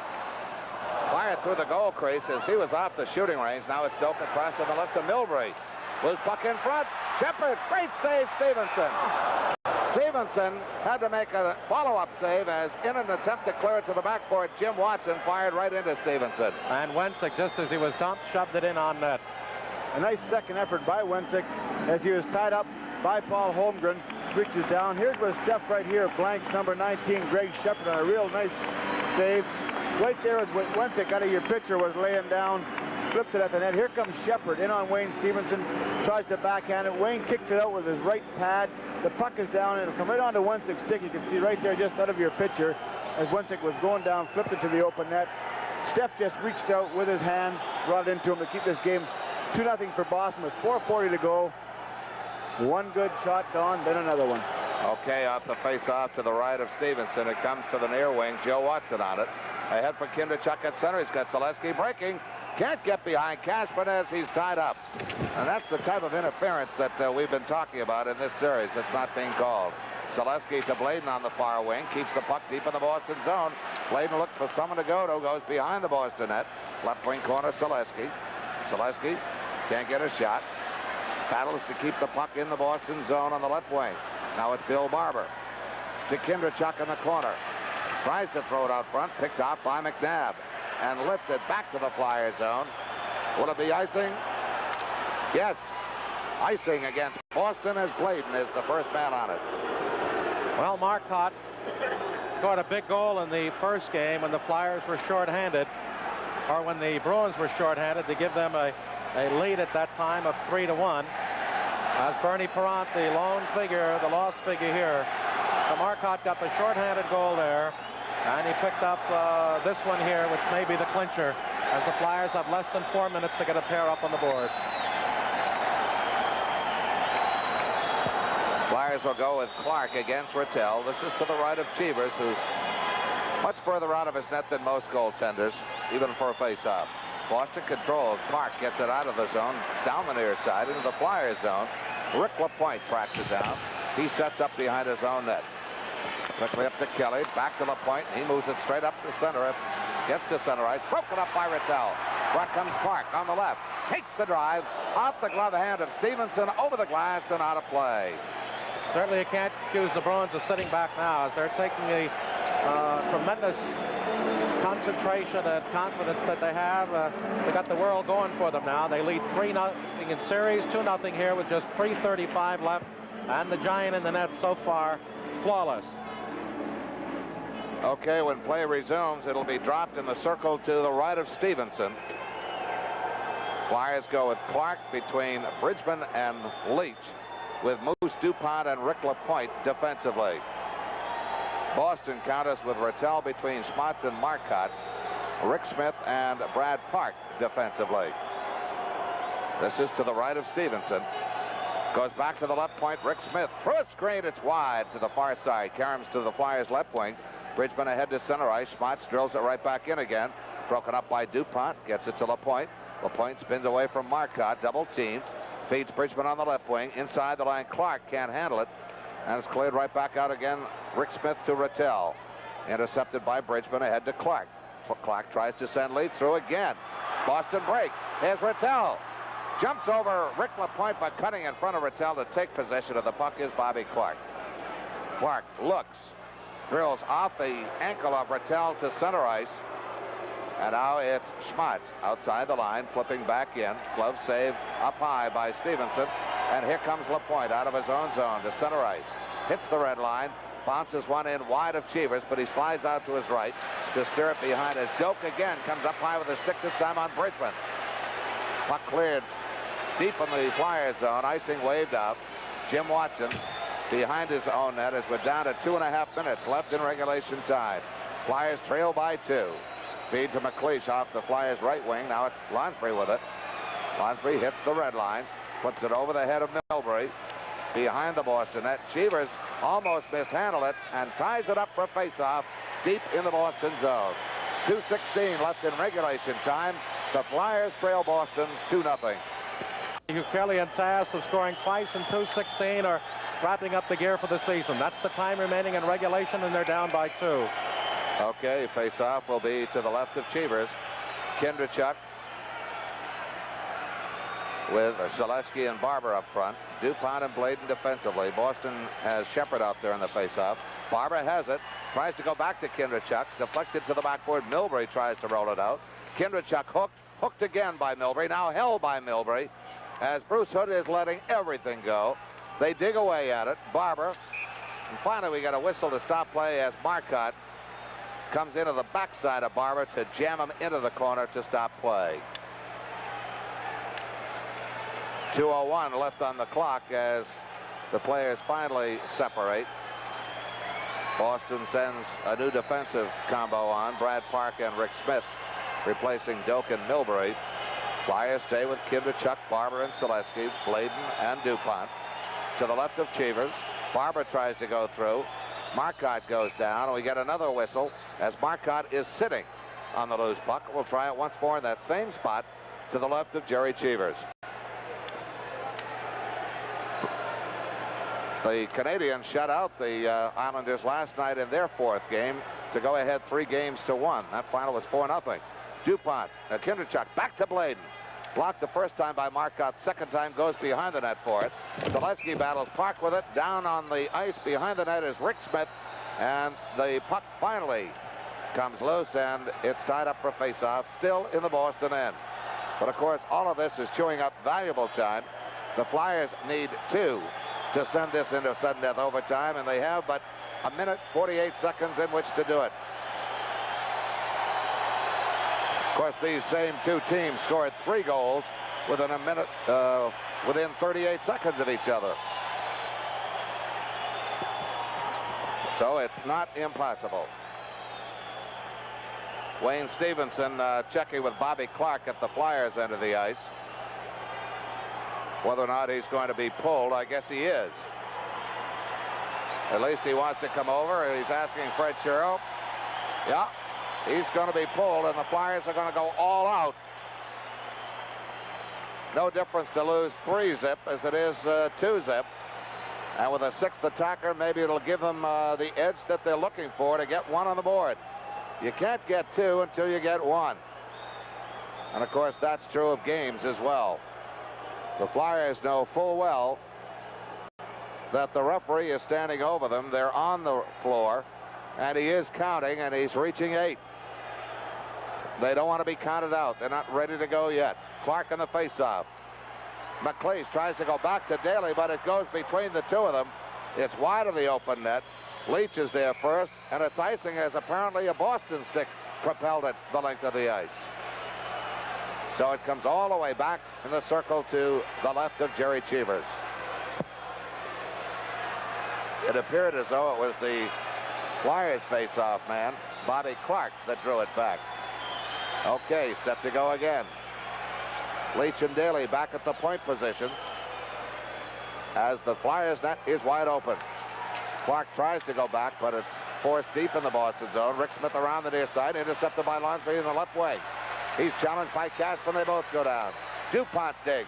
Fired through the goal crease as he was off the shooting range. Now it's Doak across to the left of Milbury. Loose puck in front. Shepard. Great save, Stevenson. Stevenson had to make a follow-up save as in an attempt to clear it to the backboard, Jim Watson fired right into Stevenson. And Wensink, just as he was dumped, shoved it in on net. A nice second effort by Wensink as he was tied up by Paul Holmgren. Reaches down. Here's where Steph right here blanks number 19, Greg Shepard, on a real nice save. Right there is what Wensink out of your picture was laying down. Flips it at the net. Here comes Shepard in on Wayne Stevenson. Tries to backhand it. Wayne kicks it out with his right pad. The puck is down, and it'll come right onto Wensink's stick. You can see right there just out of your picture as Wensink was going down, flipped it to the open net. Steph just reached out with his hand, brought it into him to keep this game 2-0 for Boston with 4:40 to go. One good shot gone, then another one. Okay, off the face-off to the right of Stevenson. It comes to the near wing. Joe Watson on it. Ahead for Kinderchuk at center. He's got Zaleski breaking. Can't get behind Kasparnes. He's tied up. And that's the type of interference that we've been talking about in this series that's not being called. Zaleski to Bladen on the far wing. Keeps the puck deep in the Boston zone. Bladen looks for someone to go to. Goes behind the Boston net. Left wing corner, Zaleski. Zaleski can't get a shot. Battles to keep the puck in the Boston zone on the left wing. Now it's Bill Barber. To Kinderchuk in the corner. Tries to throw it out front. Picked off by McNabb. And lifted back to the Flyer zone. Will it be icing? Yes. Icing against Boston as Bladen is the first man on it. Well, Marcotte scored a big goal in the first game when the Flyers were shorthanded, or when the Bruins were shorthanded, to give them a lead at that time of 3-1. As Bernie Parent, the lone figure, the lost figure here. So Marcotte got the shorthanded goal there. And he picked up this one here, which may be the clincher, as the Flyers have less than 4 minutes to get a pair up on the board. Flyers will go with Clark against Rattel. This is to the right of Cheevers, who's much further out of his net than most goaltenders, even for a face-off. Boston controls. Clark gets it out of the zone, down the near side, into the Flyers zone. Rick LaPointe tracks it down. He sets up behind his own net. Quickly up to Kelly, back to LaPointe. He moves it straight up to center. Gets to center ice. Broken up by Rattel. Back comes Clark on the left. Takes the drive. Off the glove hand of Stevenson. Over the glass and out of play. Certainly you can't accuse the Bruins of sitting back now as they're taking the tremendous concentration and confidence that they have. They got the world going for them now. They lead 3-0 in series, 2-0 here with just 3:35 left. And the Giant in the net so far, flawless. Okay, when play resumes, it'll be dropped in the circle to the right of Stevenson. Flyers go with Clark between Bridgman and Leach, with Moose DuPont and Rick LaPointe defensively. Boston counters with Rattel between Schmatz and Marcotte, Rick Smith and Brad Park defensively. This is to the right of Stevenson. Goes back to the left point. Rick Smith through a screen. It's wide to the far side. Karams to the Flyers' left wing. Bridgman ahead to center ice. Schmatz drills it right back in again. Broken up by DuPont. Gets it to LaPointe. LaPointe spins away from Marcotte. Double team. Feeds Bridgman on the left wing. Inside the line. Clark can't handle it. And it's cleared right back out again. Rick Smith to Rattel. Intercepted by Bridgman ahead to Clark. Clark tries to send Leach through again. Boston breaks. Here's Rattel. Jumps over Rick LaPointe, but cutting in front of Rattel to take possession of the puck is Bobby Clark. Clark looks. Drills off the ankle of Rattel to center ice. And now it's Schmatz outside the line, flipping back in. Glove save up high by Stevenson. And here comes LaPointe out of his own zone to center ice. Hits the red line. Bounces one in wide of Cheevers, but he slides out to his right to steer it behind as Doak again comes up high with a stick, this time on Bridgman. Puck cleared deep in the Flyers zone. Icing waved out. Jim Watson behind his own net as we're down to 2.5 minutes left in regulation time. Flyers trail by 2. Feed to McLeish off the Flyers' right wing. Now it's Lonsbury with it. Lonsbury hits the red line. Puts it over the head of Milbury. Behind the Boston net. Cheevers almost mishandled it and ties it up for a face-off deep in the Boston zone. 2:16 left in regulation time. The Flyers trail Boston 2-0. Hugh Kelly and Tass of scoring twice in 2:16 are wrapping up the gear for the season. That's the time remaining in regulation, and they're down by 2. Okay, face-off will be to the left of Cheevers. Kindrachuk with Zaleski and Barber up front. DuPont and Bladen defensively. Boston has Shepard out there in the face-off. Barber has it. Tries to go back to Kindrachuk. Deflected to the backboard. Milbury tries to roll it out. Kindrachuk hooked. Hooked again by Milbury. Now held by Milbury as Bruce Hood is letting everything go. They dig away at it. Barber. And finally we got a whistle to stop play as Marcotte comes into the backside of Barber to jam him into the corner to stop play. 2:01 left on the clock as the players finally separate. Boston sends a new defensive combo on. Brad Park and Rick Smith replacing Doak and Milbury. Flyers stay with Kindrachuk, Barber, and Zaleski, Bladen, and DuPont. To the left of Cheevers. Barber tries to go through. Marcotte goes down, and we get another whistle as Marcotte is sitting on the loose puck. We'll try it once more in that same spot to the left of Jerry Cheevers. The Canadians shut out the Islanders last night in their 4th game to go ahead 3-1. That final was 4-0. DuPont, Kindrachuk, back to Bladen. Blocked the first time by Marcotte. Second time goes behind the net for it. Zaleski battles Park with it. Down on the ice behind the net is Rick Smith. And the puck finally comes loose, and it's tied up for face-off, still in the Boston end. But, of course, all of this is chewing up valuable time. The Flyers need 2 to send this into sudden death overtime, and they have but 1 minute 48 seconds in which to do it. Of course, these same 2 teams scored 3 goals within a minute, within 38 seconds of each other. So it's not impossible. Wayne Stevenson checking with Bobby Clark at the Flyers end of the ice. Whether or not he's going to be pulled, I guess he is. At least he wants to come over. He's asking Fred Sherrill. Yeah, he's going to be pulled, and the Flyers are going to go all out no difference to lose 3-zip as it is 2-zip. And with a 6th attacker, maybe it'll give them the edge that they're looking for to get 1 on the board. You can't get 2 until you get 1. And of course, that's true of games as well. The Flyers know full well that the referee is standing over them. They're on the floor, and he is counting, and he's reaching 8. They don't want to be counted out. They're not ready to go yet. Clark in the faceoff. McLeish tries to go back to Daly, but it goes between the two of them. It's wide of the open net. Leach is there first, and it's icing as apparently a Boston stick propelled it the length of the ice. So it comes all the way back in the circle to the left of Jerry Cheevers. It appeared as though it was the Flyers face-off man, Bobby Clark, that drew it back. Okay, set to go again. Leach and Daly back at the point position as the Flyers net is wide open. Clark tries to go back, but it's forced deep in the Boston zone. Rick Smith around the near side, intercepted by Lonsbury in the left wing. He's challenged by Cashman. They both go down. DuPont digs.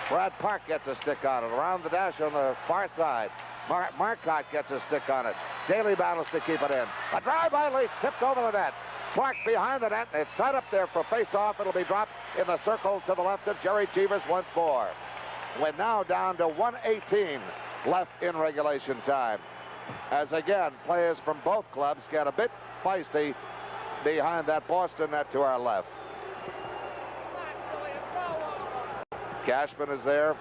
Brad Park gets a stick on it. Around the dash on the far side. Marcotte gets a stick on it. Daly battles to keep it in. A drive by Leach, tipped over the net. Clark behind the net. It's tied up there for face-off. It'll be dropped in the circle to the left of Jerry Cheevers once more. We're now down to 1:18 left in regulation time. As again, players from both clubs get a bit feisty behind that Boston net to our left. Cashman is there.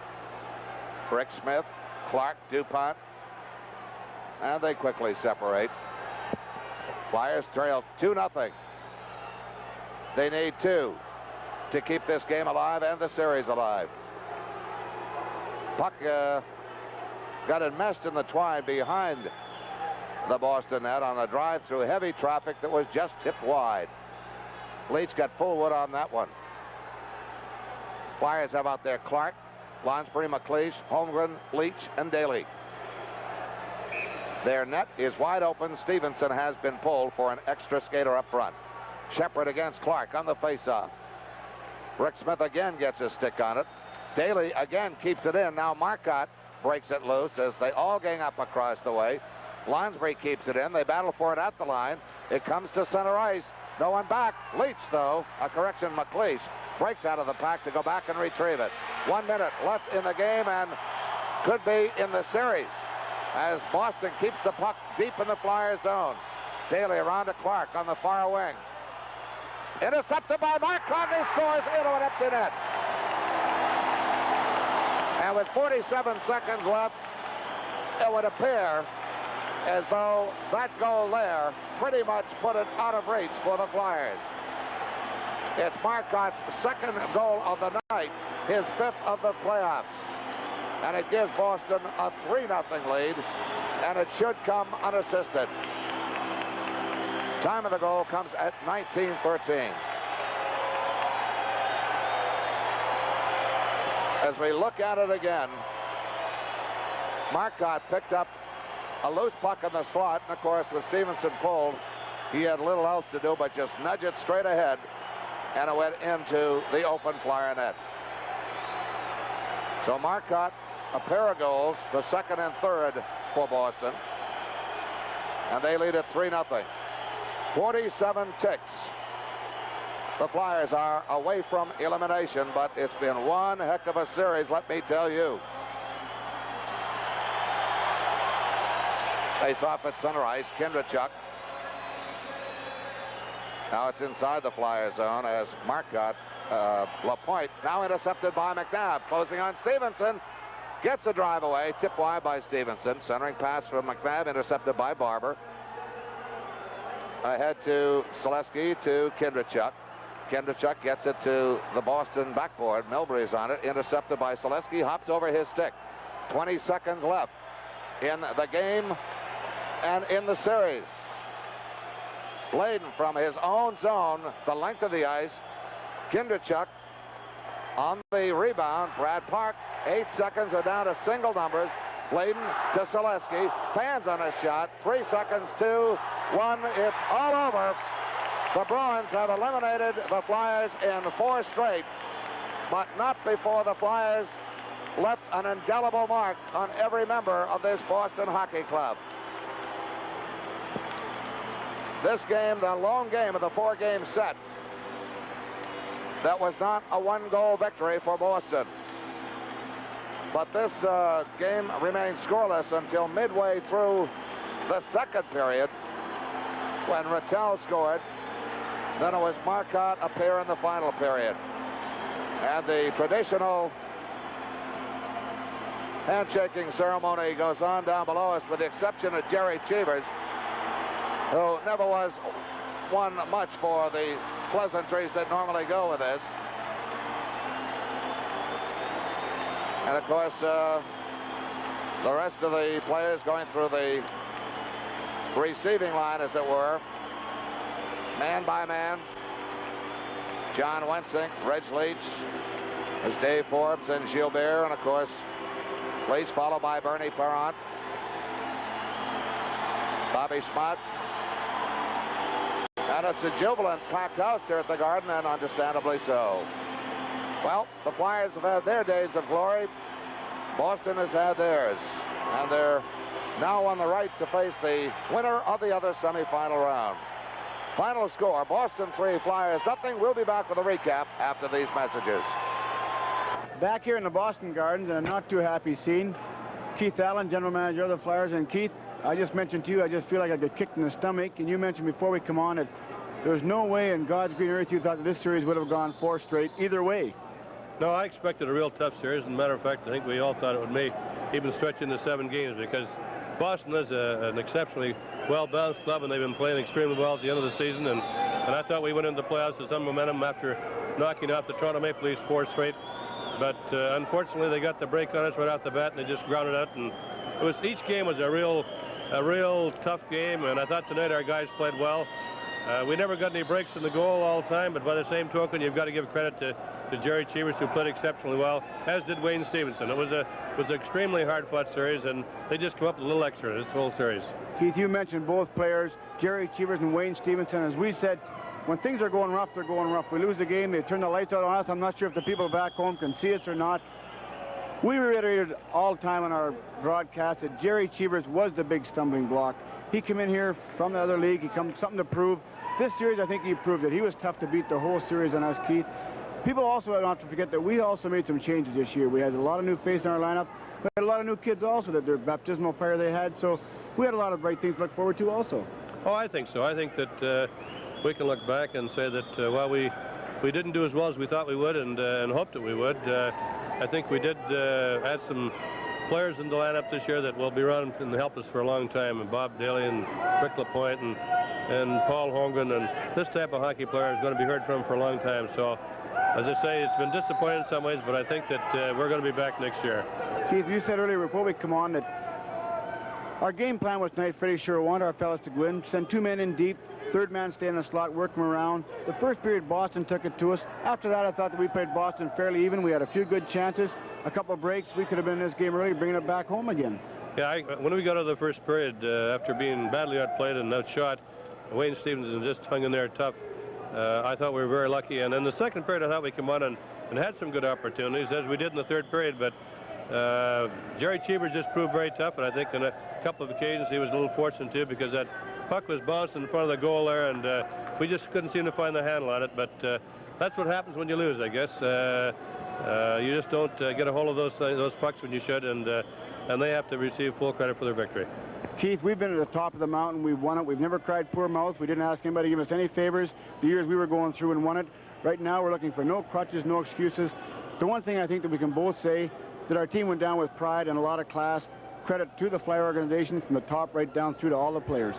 Rick Smith, Clark, DuPont. And they quickly separate. Flyers trail 2-0. They need 2 to keep this game alive and the series alive. Puck got enmeshed in the twine behind the Boston net on a drive through heavy traffic that was just tipped wide. Leach got full wood on that one. Flyers have out there Clark, Lonsbury, McLeish, Holmgren, Leach, and Daly. Their net is wide open. Stevenson has been pulled for an extra skater up front. Shepard against Clark on the faceoff. Rick Smith again gets a stick on it. Daly again keeps it in. Now Marcotte breaks it loose as they all gang up across the way. Lonsbury keeps it in. They battle for it at the line. It comes to center ice. No one back. Leach, though, a correction, McLeish, breaks out of the pack to go back and retrieve it. 1 minute left in the game and could be in the series as Boston keeps the puck deep in the Flyers zone. Daly around to Clark on the far wing. Intercepted by Marcotte. He scores into an empty net. And with 47 seconds left, it would appear as though that goal there pretty much put it out of reach for the Flyers. It's Marcotte's second goal of the night, his 5th of the playoffs. And it gives Boston a 3-0 lead, and it should come unassisted. Time of the goal comes at 19:13. As we look at it again, Marcotte picked up a loose puck in the slot, and of course with Stevenson pulled, he had little else to do but just nudge it straight ahead, and it went into the open Flyer net. So Marcotte, a pair of goals, the second and third for Boston, and they lead at 3-0. 47 ticks. The Flyers are away from elimination, but it's been one heck of a series, let me tell you. Face off at center ice, Kindrachuk. Now it's inside the Flyer zone as Marcotte, LaPointe, now intercepted by McNabb, closing on Stevenson. Gets a drive away, tipped wide by Stevenson. Centering pass from McNabb, intercepted by Barber. Ahead to Selesky, to Kindrachuk. Kindrachuk gets it to the Boston backboard. Milbury's on it, intercepted by Selesky, hops over his stick. 20 seconds left in the game and in the series. Bladen from his own zone, the length of the ice. Kindrachuk on the rebound. Brad Park, 8 seconds are down to single numbers. Bladen to Selesky, fans on a shot. 3 seconds, 2, 1, it's all over. The Bruins have eliminated the Flyers in 4 straight. but not before the Flyers left an indelible mark on every member of this Boston Hockey Club. This game, the lone game of the four-game set, that was not a one-goal victory for Boston. But this game remained scoreless until midway through the second period when Rattel scored. Then it was Marcotte up here in the final period. And the traditional handshaking ceremony goes on down below us, with the exception of Jerry Cheevers, who never was one much for the pleasantries that normally go with this. And of course, the rest of the players going through the receiving line, as it were, man by man. John Wensink, Reg Leach, as Dave Forbes and Gilbert, and of course, Leach followed by Bernie Parent, Bobby Schmatz. And it's a jubilant packed house here at the Garden, and understandably so. Well, the Flyers have had their days of glory. Boston has had theirs. And they're now on the right to face the winner of the other semifinal round. Final score, Boston 3, Flyers nothing. We'll be back with a recap after these messages. Back here in the Boston Gardens, and a not too happy scene. Keith Allen, general manager of the Flyers. And Keith, I just mentioned to you, I just feel like I get kicked in the stomach. And you mentioned before we come on that there's no way in God's green earth you thought that this series would have gone 4 straight either way. No, I expected a real tough series. As a matter of fact, I think we all thought it would may even stretch into 7 games, because Boston is an exceptionally well-balanced club, and they've been playing extremely well at the end of the season. And I thought we went into the playoffs with some momentum after knocking off the Toronto Maple Leafs 4 straight. But unfortunately, they got the break on us right off the bat, and they just grounded out. And it was, each game was a real tough game, and I thought tonight our guys played well. We never got any breaks in the goal all the time, but by the same token, you've got to give credit to Jerry Cheevers, who played exceptionally well, as did Wayne Stevenson. It was an extremely hard-fought series, and they just come up with a little extra this whole series. Keith, you mentioned both players, Jerry Cheevers and Wayne Stevenson. As we said, when things are going rough, they're going rough. We lose the game, they turn the lights out on us. I'm not sure if the people back home can see us or not. We reiterated all the time on our broadcast that Jerry Cheevers was the big stumbling block. He came in here from the other league. He come something to prove. This series, I think he proved it. He was tough to beat the whole series on us, Keith. People also don't have to forget that we also made some changes this year. We had a lot of new faces in our lineup. We had a lot of new kids also that their baptismal fire they had. So we had a lot of bright things to look forward to also. Oh, I think so. I think that we can look back and say that while we didn't do as well as we thought we would and hoped that we would, I think we did add some players in the lineup this year that will be around and help us for a long time. And Bob Daly and Rick LaPointe and Paul Holmgren, and this type of hockey player is going to be heard from for a long time. So, as I say, it's been disappointing in some ways, but I think that we're going to be back next year. Keith, you said earlier before we come on that our game plan was tonight, Freddie sure wanted our fellas to go in, send 2 men in deep, third man stay in the slot, work them around. The first period, Boston took it to us. After that, I thought that we played Boston fairly even. We had a few good chances, a couple of breaks. We could have been in this game early, bringing it back home again. Yeah, when we got out of the first period, after being badly outplayed and outshot, Wayne Stevenson just hung in there tough. I thought we were very lucky. And in the second period, I thought we came on and had some good opportunities, as we did in the third period. But Jerry Cheevers just proved very tough, and I think on a couple of occasions he was a little fortunate too, because that puck was bounced in front of the goal there, and we just couldn't seem to find the handle on it. But that's what happens when you lose, I guess. You just don't get a hold of those pucks when you should, and they have to receive full credit for their victory. Keith, we've been at the top of the mountain. We've won it. We've never cried poor mouth. We didn't ask anybody to give us any favors the years we were going through and won it. Right now, we're looking for no crutches, no excuses. The one thing I think that we can both say that our team went down with pride and a lot of class. Credit to the Flyer organization from the top right down through to all the players.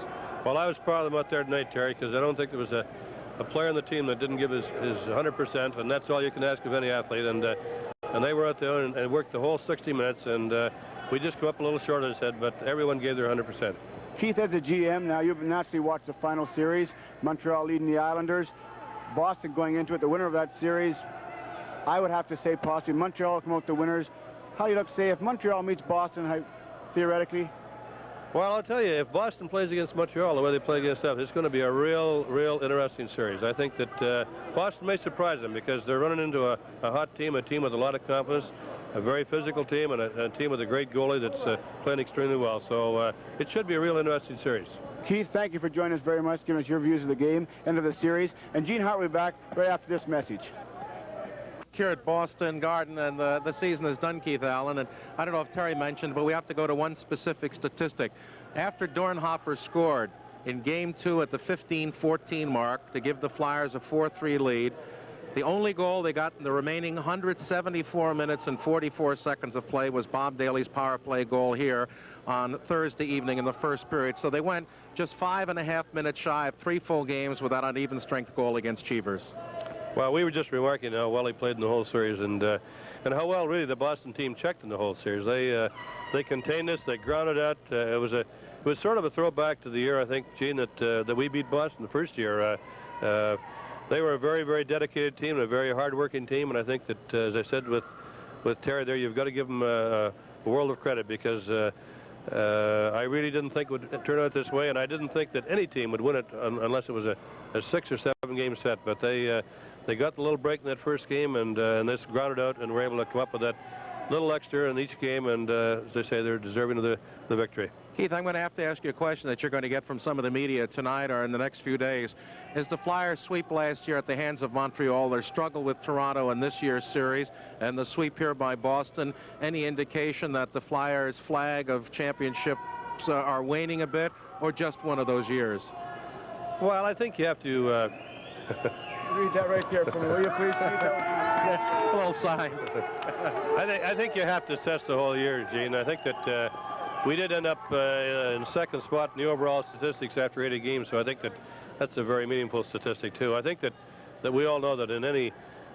Well, I was proud of them out there tonight, Terry, because I don't think there was a player on the team that didn't give his 100%, and that's all you can ask of any athlete. And they were out there and worked the whole 60 minutes, and we just come up a little short, as I said, but everyone gave their 100%. Keith, as a GM, now you've naturally watched the final series. Montreal leading the Islanders. Boston going into it, the winner of that series. I would have to say possibly Montreal will come out the winners. How do you look, say, if Montreal meets Boston, theoretically? Well, I'll tell you, if Boston plays against Montreal the way they play against us, it's going to be a real interesting series. I think that Boston may surprise them because they're running into a hot team, a team with a lot of confidence, a very physical team, and a team with a great goalie that's playing extremely well. So it should be a real interesting series. Keith, thank you for joining us very much, giving us your views of the game and of the series. And Gene Hart will be back right after this message. Here at Boston Garden, and the season is done, Keith Allen, and I don't know if Terry mentioned, but we have to go to one specific statistic. After Dornhofer scored in Game 2 at the 15-14 mark to give the Flyers a 4-3 lead, the only goal they got in the remaining 174 minutes and 44 seconds of play was Bob Daly's power play goal here on Thursday evening in the first period. So they went just 5.5 minutes shy of 3 full games without an even strength goal against Cheevers. Well, we were just remarking how well he played in the whole series, and how well really the Boston team checked in the whole series. They contained us, they grounded out. It was sort of a throwback to the year, I think, Gene, that we beat Boston the first year. They were a very dedicated team, and a very hard-working team, and I think that, as I said with Terry there, you've got to give them a world of credit because I really didn't think it would turn out this way, and I didn't think that any team would win it unless it was a 6 or 7 game set. But they got the little break in that first game, and this grounded out, and were able to come up with that little extra in each game, and as they say, they're deserving of the victory. Keith, I'm going to have to ask you a question that you're going to get from some of the media tonight or in the next few days. Is the Flyers' sweep last year at the hands of Montreal, their struggle with Toronto in this year's series, and the sweep here by Boston, any indication that the Flyers' flag of championships are waning a bit, or just one of those years? Well, I think you have to... Read that right there for me, will you please? A little sign. I think you have to assess the whole year, Gene. I think that we did end up in second spot in the overall statistics after 80 games, so I think that's a very meaningful statistic, too. I think that we all know that in any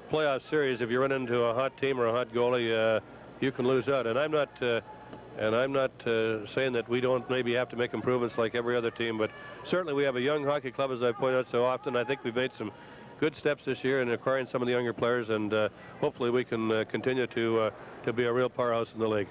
playoff series, if you run into a hot team or a hot goalie, you can lose out. And I'm not saying that we don't maybe have to make improvements like every other team, but certainly we have a young hockey club, as I point out so often. I think we've made some good steps this year in acquiring some of the younger players, and hopefully we can continue to be a real powerhouse in the league.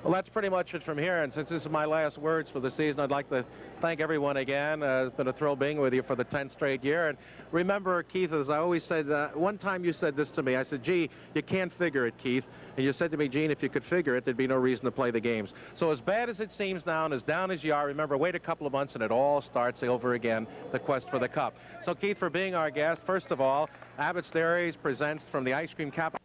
Well, that's pretty much it from here, and since this is my last words for the season, I'd like to thank everyone again. It's been a thrill being with you for the 10th straight year. And remember, Keith, as I always said, one time you said this to me. I said, gee, you can't figure it, Keith. And you said to me, Gene, if you could figure it, there'd be no reason to play the games. So as bad as it seems now and as down as you are, remember, wait a couple of months and it all starts over again, the quest for the cup. So, Keith, for being our guest, first of all, Abbott's Dairies presents from the Ice Cream Capital